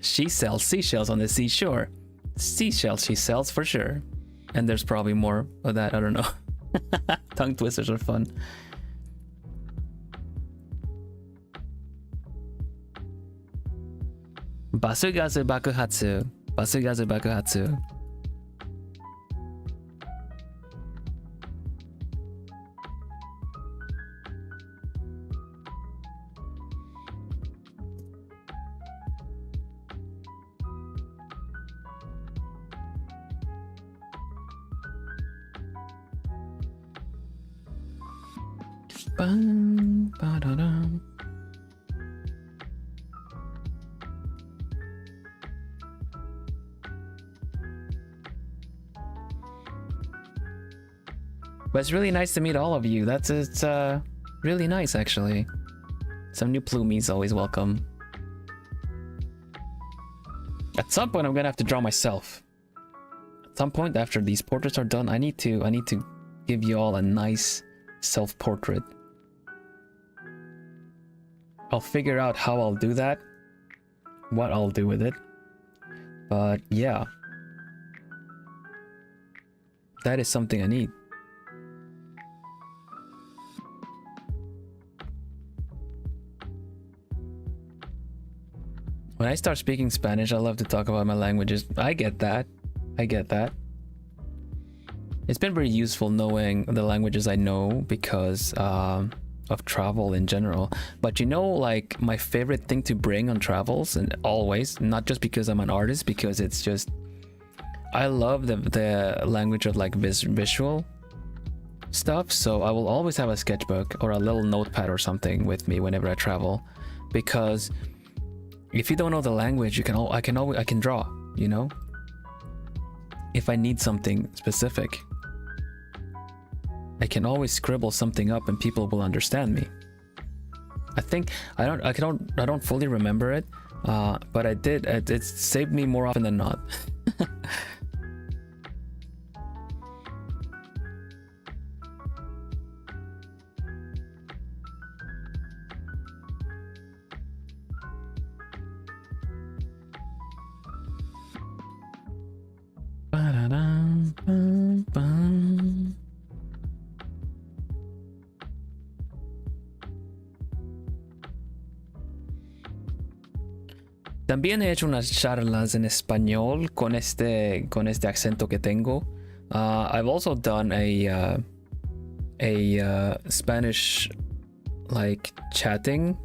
She sells seashells on the seashore. Seashells she sells for sure. And there's probably more of that, I don't know. Tongue twisters are fun. Basugazu bakuhatsu. Basugazu bakuhatsu. Bum, ba-da-dum. But it's really nice to meet all of you. It's really nice actually. Some new plumies always welcome. At some point I'm gonna have to draw myself. At some point after these portraits are done, I need to give you all a nice self-portrait. I'll figure out how I'll do that, what I'll do with it, but yeah, that is something I need. When I start speaking Spanish, I love to talk about my languages. I get that. I get that. It's been very useful knowing the languages I know because of travel in general. But you know, like my favorite thing to bring on travels, and always, not just because I'm an artist, because it's just, I love the language of like visual stuff. So I will always have a sketchbook or a little notepad or something with me whenever I travel, because if you don't know the language, I can draw, you know, if I need something specific. I can always scribble something up and people will understand me. I think I don't fully remember it, but I did. It saved me more often than not. También he hecho unas charlas en español con este acento que tengo. I've also done a Spanish like chatting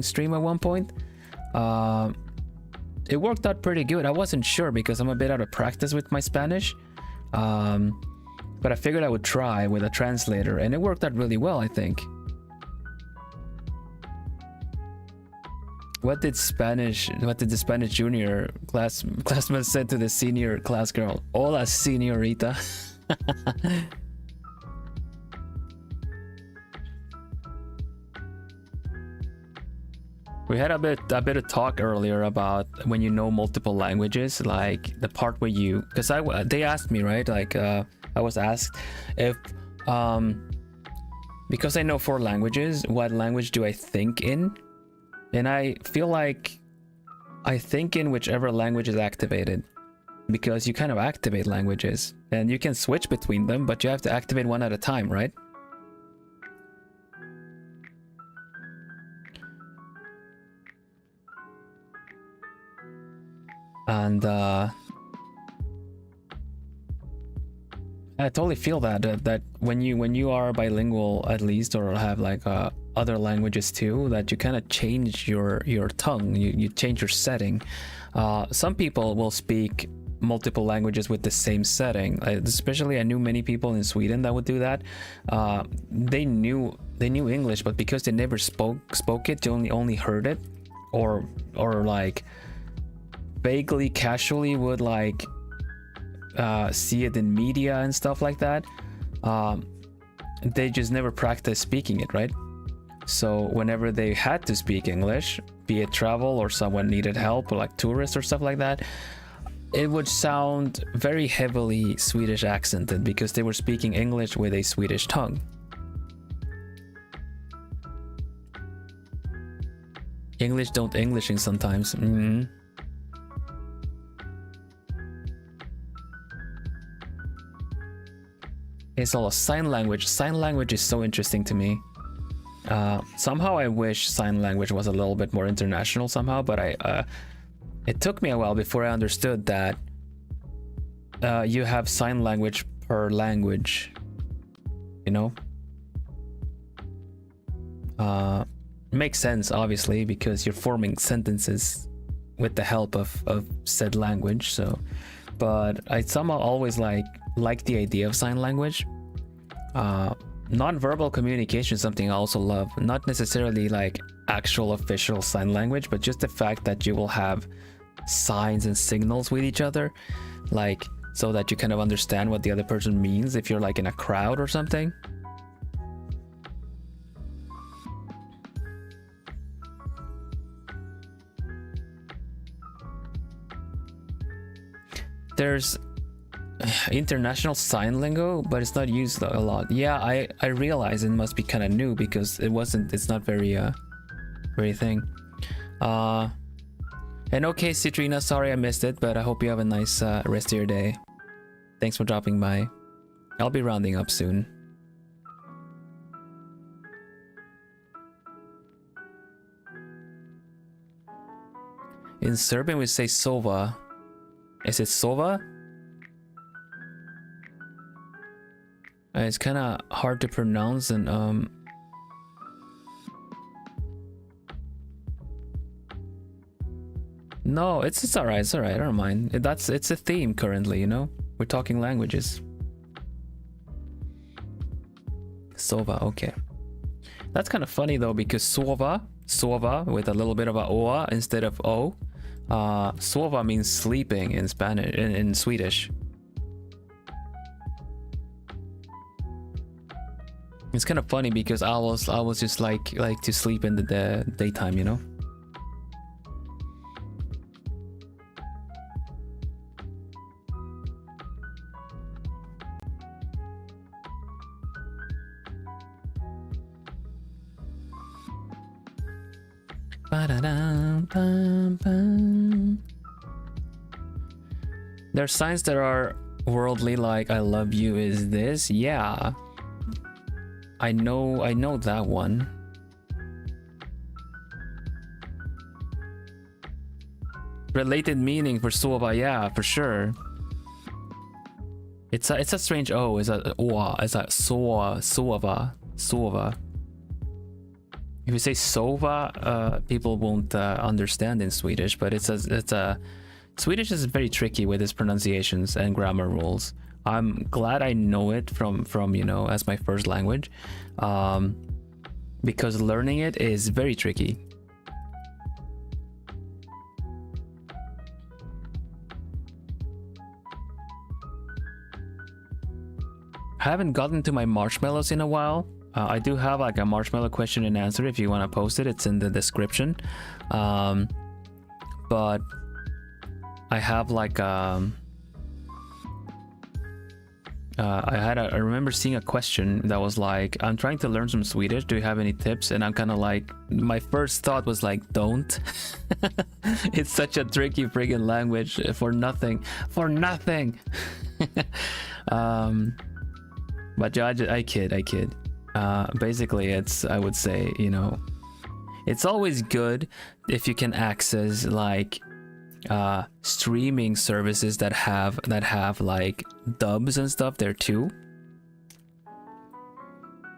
stream at one point. It worked out pretty good. I wasn't sure because I'm a bit out of practice with my Spanish, but I figured I would try with a translator, and it worked out really well, I think. What did the Spanish junior classman say to the senior class girl? Hola, señorita. We had a bit of talk earlier about when you know multiple languages, like the part where because they asked me, right? Like I was asked if because I know 4 languages, what language do I think in? And I feel like I think in whichever language is activated, because you kind of activate languages and you can switch between them, but you have to activate one at a time, right? And I totally feel that when you are bilingual, at least, or have like other languages too, that you kind of change your tongue, you change your setting. Some people will speak multiple languages with the same setting, especially I knew many people in Sweden that would do that. They knew English, but because they never spoke it, they only heard it, or like vaguely casually would like see it in media and stuff like that. They just never practice speaking it, right? So whenever they had to speak English, be it travel or someone needed help, or like tourists or stuff like that, it would sound very heavily Swedish accented because they were speaking English with a Swedish tongue. English don't Englishing sometimes. It's all a sign language. Sign language is so interesting to me. Somehow I wish sign language was a little bit more international somehow, but it took me a while before I understood that you have sign language per language, you know? Makes sense, obviously, because you're forming sentences with the help of said language. So, but I somehow always like the idea of sign language. Non-verbal communication is something I also love. Not necessarily like actual official sign language, but just the fact that you will have signs and signals with each other, like so that you kind of understand what the other person means if you're like in a crowd or something. There's international sign lingo, but it's not used a lot. Yeah, I realize it must be kind of new because it's not very thing. And okay, Citrina, sorry I missed it, but I hope you have a nice rest of your day. Thanks for dropping by. I'll be rounding up soon. In Serbian we say sova. Is it sova? It's kind of hard to pronounce, and no, it's all right. It's all right. I don't mind. It's a theme currently, you know. We're talking languages. Sova, okay. That's kind of funny though, because sova with a little bit of a oa instead of o. Sova means sleeping in Spanish, in Swedish. It's kind of funny because I was just like to sleep in the daytime, you know. There are signs that are worldly, like I love you is this. Yeah, I know that one. Related meaning for sova, yeah, for sure. It's a strange O. It's a oa. It's a sova. If you say sova, people won't understand in Swedish, but it's a Swedish is very tricky with its pronunciations and grammar rules. I'm glad I know it from you know, as my first language, because learning it is very tricky. I haven't gotten to my marshmallows in a while. I do have like a marshmallow question and answer. If you want to post it, it's in the description. But I have like I remember seeing a question that was like, I'm trying to learn some Swedish, do you have any tips? And I'm kind of like, my first thought was like, don't. It's such a tricky friggin' language for nothing. But yeah, I kid. Basically it's, I would say, you know, it's always good if you can access like streaming services that have like dubs and stuff there too.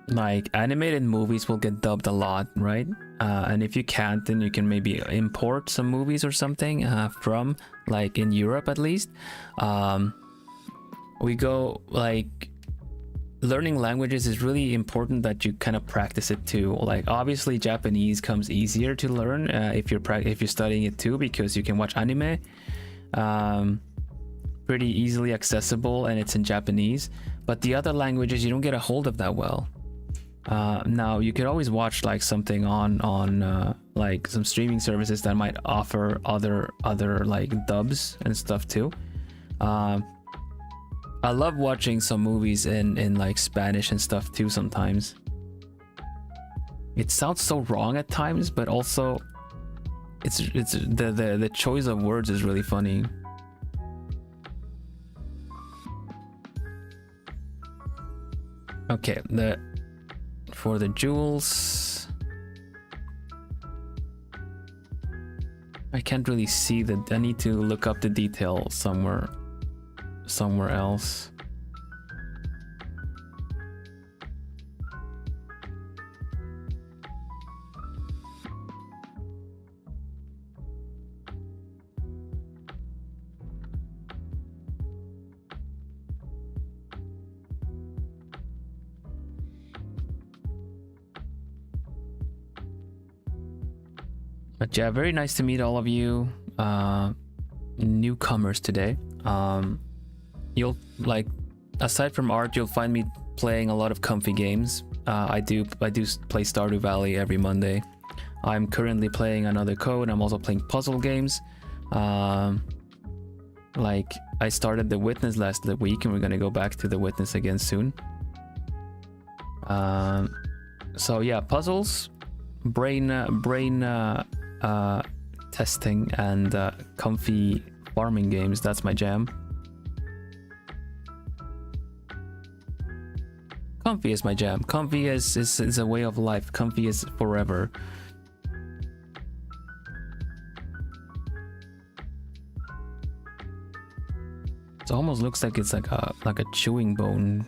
Like animated movies will get dubbed a lot, right? And if you can't, then you can maybe import some movies or something from, like, in Europe at least. We go like, learning languages is really important that you kind of practice it too. Like obviously Japanese comes easier to learn if you're studying it too, because you can watch anime pretty easily accessible and it's in Japanese. But the other languages you don't get a hold of that well. Now you could always watch like something on like some streaming services that might offer other like dubs and stuff too. I love watching some movies in like Spanish and stuff too sometimes. It sounds so wrong at times, but also it's the choice of words is really funny. Okay, for the jewels, I can't really see that. I need to look up the detail somewhere else. But yeah, very nice to meet all of you newcomers today. You'll like, aside from art, you'll find me playing a lot of comfy games. I do play Stardew Valley every Monday. I'm currently playing another code. I'm also playing puzzle games. Like I started The Witness last week, and we're gonna go back to The Witness again soon. So yeah, puzzles, brain testing, and comfy farming games. That's my jam. Comfy is my jam. Comfy is a way of life. Comfy is forever. It almost looks like it's like a chewing bone,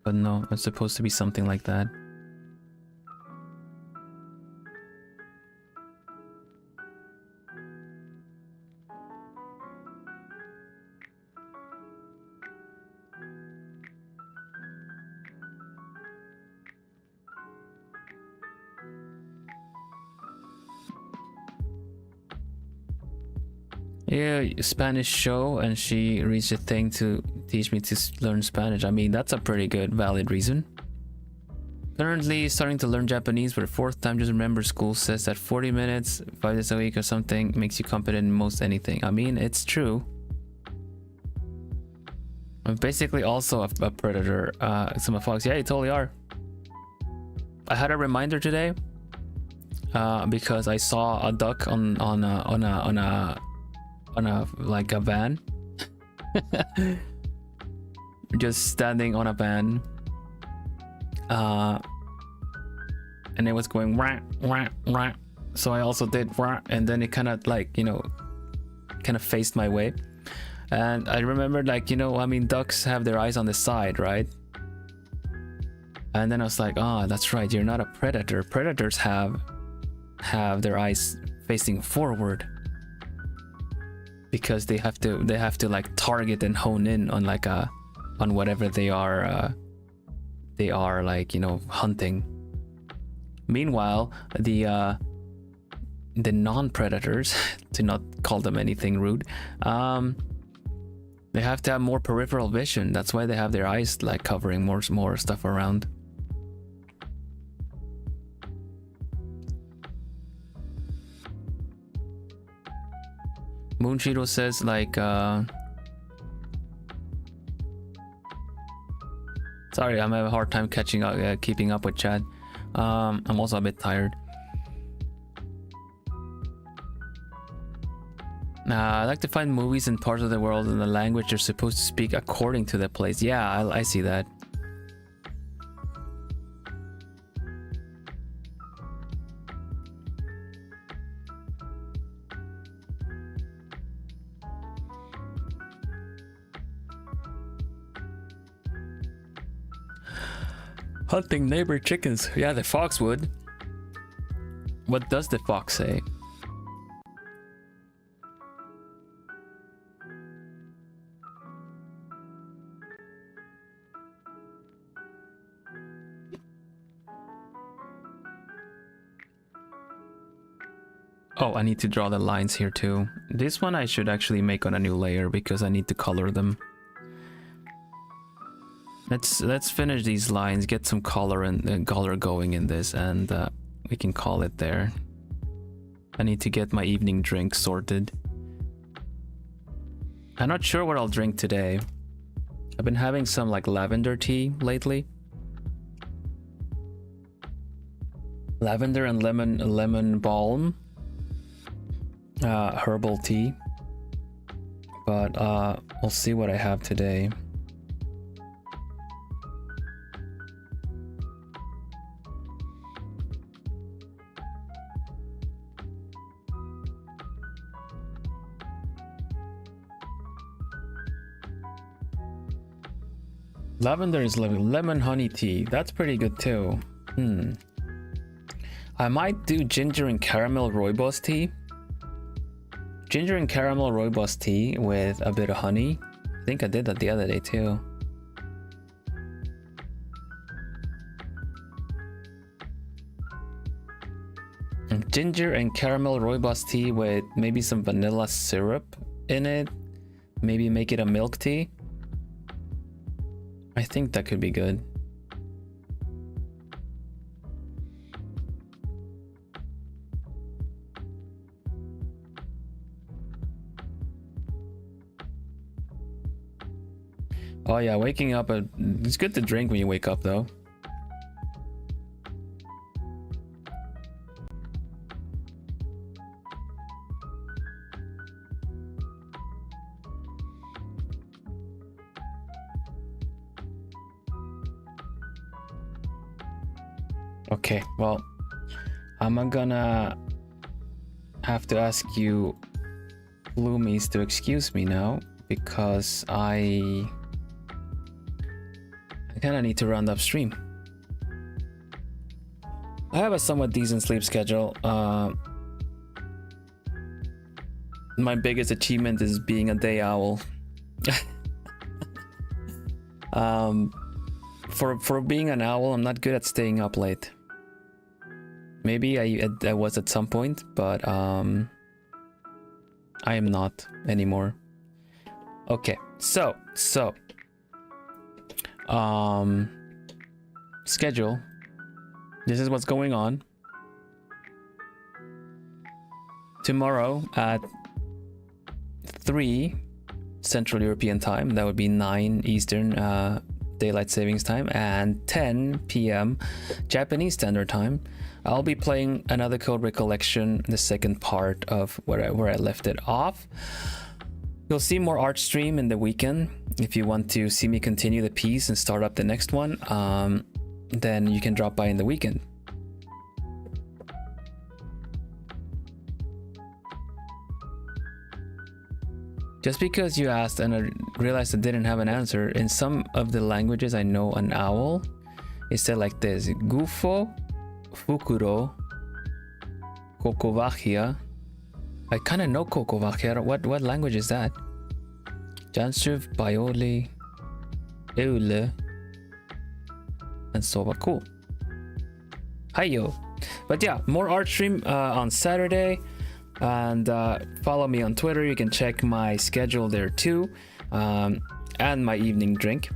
but no, it's supposed to be something like that. Yeah, Spanish show, and she reached a thing to teach me to learn Spanish. I mean, that's a pretty good, valid reason. Currently starting to learn Japanese for the 4th time. Just remember, school says that 40 minutes, 5 days a week or something makes you competent in most anything. I mean, it's true. I'm basically also a predator. Some of fox. Yeah, you totally are. I had a reminder today because I saw a duck on a like a van. Just standing on a van, and it was going wah, wah, wah. So I also did wah, and then it kind of like, you know, kind of faced my way. And I remembered, like, you know, I mean, ducks have their eyes on the side, right? And then I was like, oh, that's right, you're not a predator. Predators have their eyes facing forward, because they have to like target and hone in on like on whatever they are like, you know, hunting. Meanwhile, the non-predators, to not call them anything rude, they have to have more peripheral vision. That's why they have their eyes like covering more stuff around. Moonshiro says like sorry, I'm having a hard time catching up, keeping up with chat. I'm also a bit tired. I like to find movies in parts of the world in the language they're supposed to speak according to the place. Yeah, I see that. Hunting neighbor chickens. Yeah, the fox would. What does the fox say? Oh, I need to draw the lines here too. This one I should actually make on a new layer because I need to color them. Let's finish these lines, get some color and color going in this, and we can call it there. I need to get my evening drink sorted. I'm not sure what I'll drink today. I've been having some like lavender tea lately. Lavender and lemon balm. Herbal tea. But we'll see what I have today. Lavender is lemon honey tea. That's pretty good too. I might do ginger and caramel rooibos tea. Ginger and caramel rooibos tea with a bit of honey. I think I did that the other day too. Ginger and caramel rooibos tea with maybe some vanilla syrup in it. Maybe make it a milk tea. I think that could be good. Oh yeah, waking up, it's good to drink when you wake up though. Okay, well, I'm gonna have to ask you Bloomies to excuse me now because I kind of need to round up stream. I have a somewhat decent sleep schedule. My biggest achievement is being a day owl. For being an owl, I'm not good at staying up late. Maybe I was at some point, but I am not anymore. Okay, so schedule. This is what's going on. Tomorrow at 3 Central European time, that would be 9 Eastern Daylight Savings Time, and 10 p.m. Japanese Standard Time, I'll be playing another Code Recollection, the second part of where I left it off. You'll see more art stream in the weekend. If you want to see me continue the piece and start up the next one, then you can drop by in the weekend. Just because you asked and I realized I didn't have an answer, in some of the languages I know an owl is said like this: Gufo, Fukuro, Kokovachia. I kind of know Kokovachia. What language is that? Janshuv, Bioli, Eule, and Soba. Cool. Hiyo. But yeah, more art stream on Saturday. And follow me on Twitter. You can check my schedule there too, and my evening drink.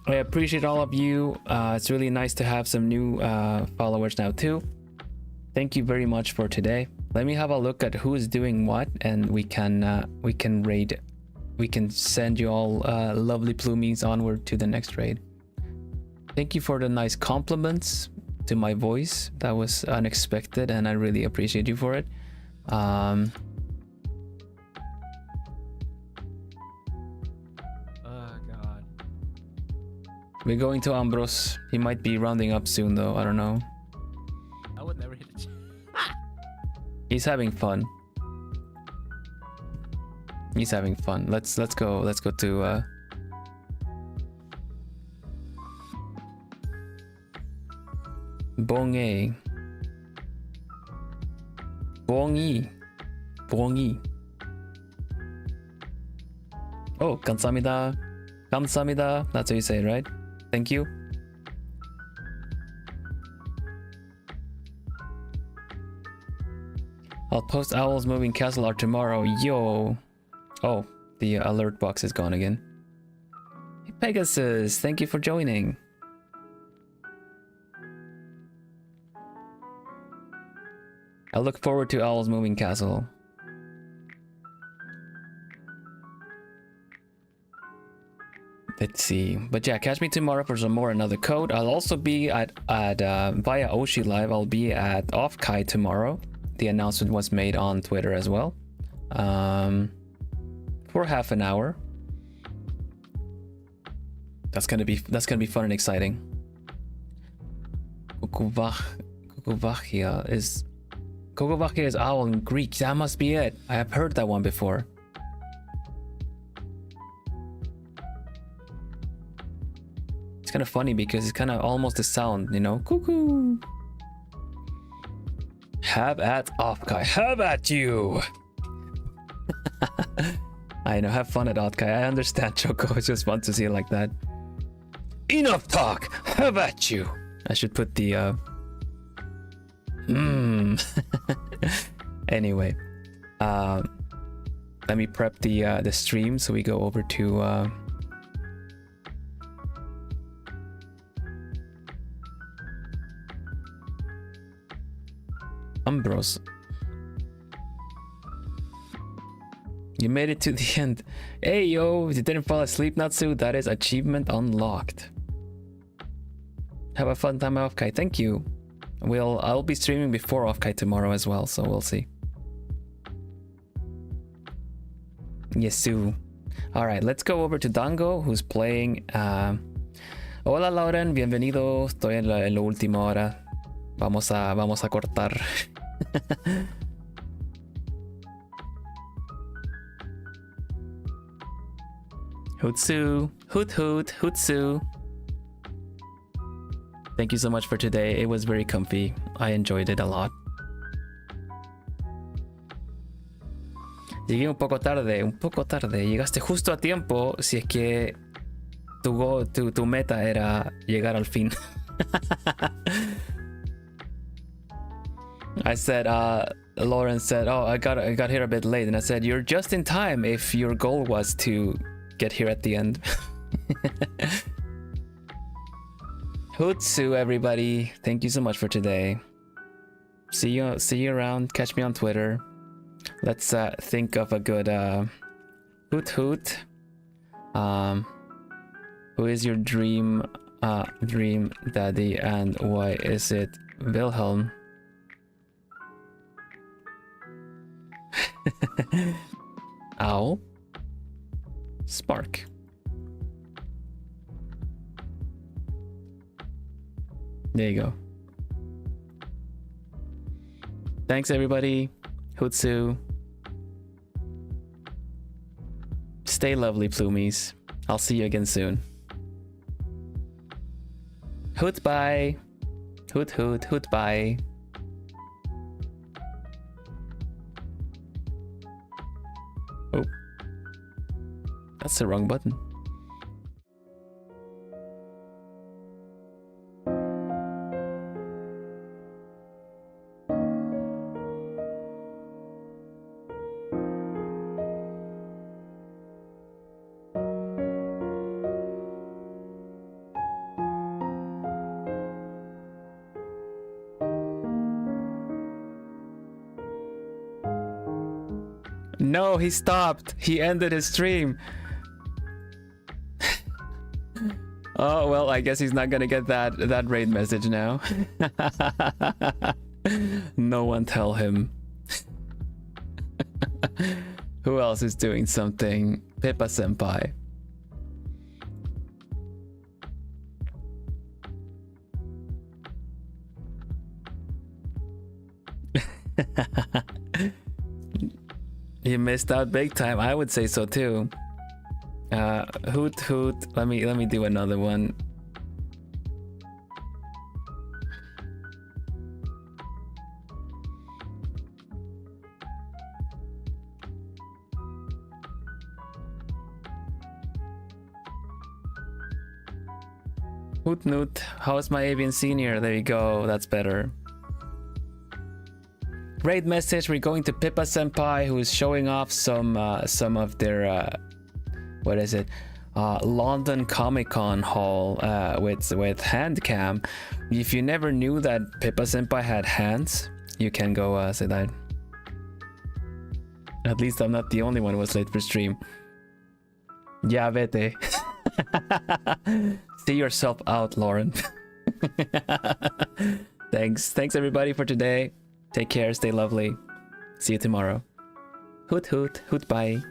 I appreciate all of you. It's really nice to have some new followers now too. Thank you very much for today. Let me have a look at who is doing what, and we can raid. We can send you all lovely plumies onward to the next raid. Thank you for the nice compliments to my voice. That was unexpected, and I really appreciate you for it. Oh God. We're going to Ambros. He might be rounding up soon though. I don't know. I would never hit it. He's having fun. He's having fun. Let's go to Bongi. Oh, 감사합니다. 감사합니다. That's how you say it, right? Thank you. I'll post Owl's Moving Castle art tomorrow. Yo. Oh, the alert box is gone again. Pegasus, thank you for joining. I look forward to Owl's Moving Castle. Let's see. But yeah, catch me tomorrow for some more Another Code. I'll also be at via Oshi Live. I'll be at Offkai tomorrow. The announcement was made on Twitter as well. For half an hour. That's gonna be fun and exciting. Kokovakia is owl in Greek. That must be it. I have heard that one before. It's kind of funny because it's kind of almost a sound, you know, cuckoo. Have at Offkai. Have at you. I know. Have fun at Offkai. I understand, Choco. It's just fun to see it like that. Enough talk. Have at you. I should put the Anyway, let me prep the stream so we go over to Umbros. You made it to the end. Hey yo, you didn't fall asleep, Natsu. That is achievement unlocked. Have a fun time at Offkai. Thank you. I'll be streaming before Offkai tomorrow as well, so we'll see. Yesu. Alright, let's go over to Dango, who's playing. Hola Lauren, bienvenido. Estoy en la última hora. Vamos a cortar. Hootsu. Hoot hoot. Hootsu. Thank you so much for today. It was very comfy. I enjoyed it a lot. Llegué un poco tarde. Llegaste justo a tiempo si es que tu meta era llegar al fin. I said, Lauren said, oh, I got here a bit late. And I said, you're just in time if your goal was to get here at the end. Hootsu, everybody. Thank you so much for today. See you around. Catch me on Twitter. Let's think of a good hoot hoot. Who is your dream daddy and why is it Vilhelm? Owl. Spark. There you go. Thanks everybody. Hootsu. Stay lovely, Plumies. I'll see you again soon. Hoot bye. Hoot hoot. Hoot bye. Oh. That's the wrong button. No, he stopped. He ended his stream. Oh, well, I guess he's not gonna get that raid message now. No one tell him. Who else is doing something? Pippa senpai. You missed out big time. I would say so too. Hoot hoot. Let me do another one. Hoot noot. How's my avian senior? There you go. That's better. Raid message. We're going to Pippa senpai, who is showing off some of their what is it? London Comic Con haul with hand cam. If you never knew that Pippa Senpai had hands, you can go say that. At least I'm not the only one who was late for stream. Yeah, vete. See yourself out, Lauren. Thanks everybody for today. Take care, stay lovely. See you tomorrow. Hoot hoot, hoot bye.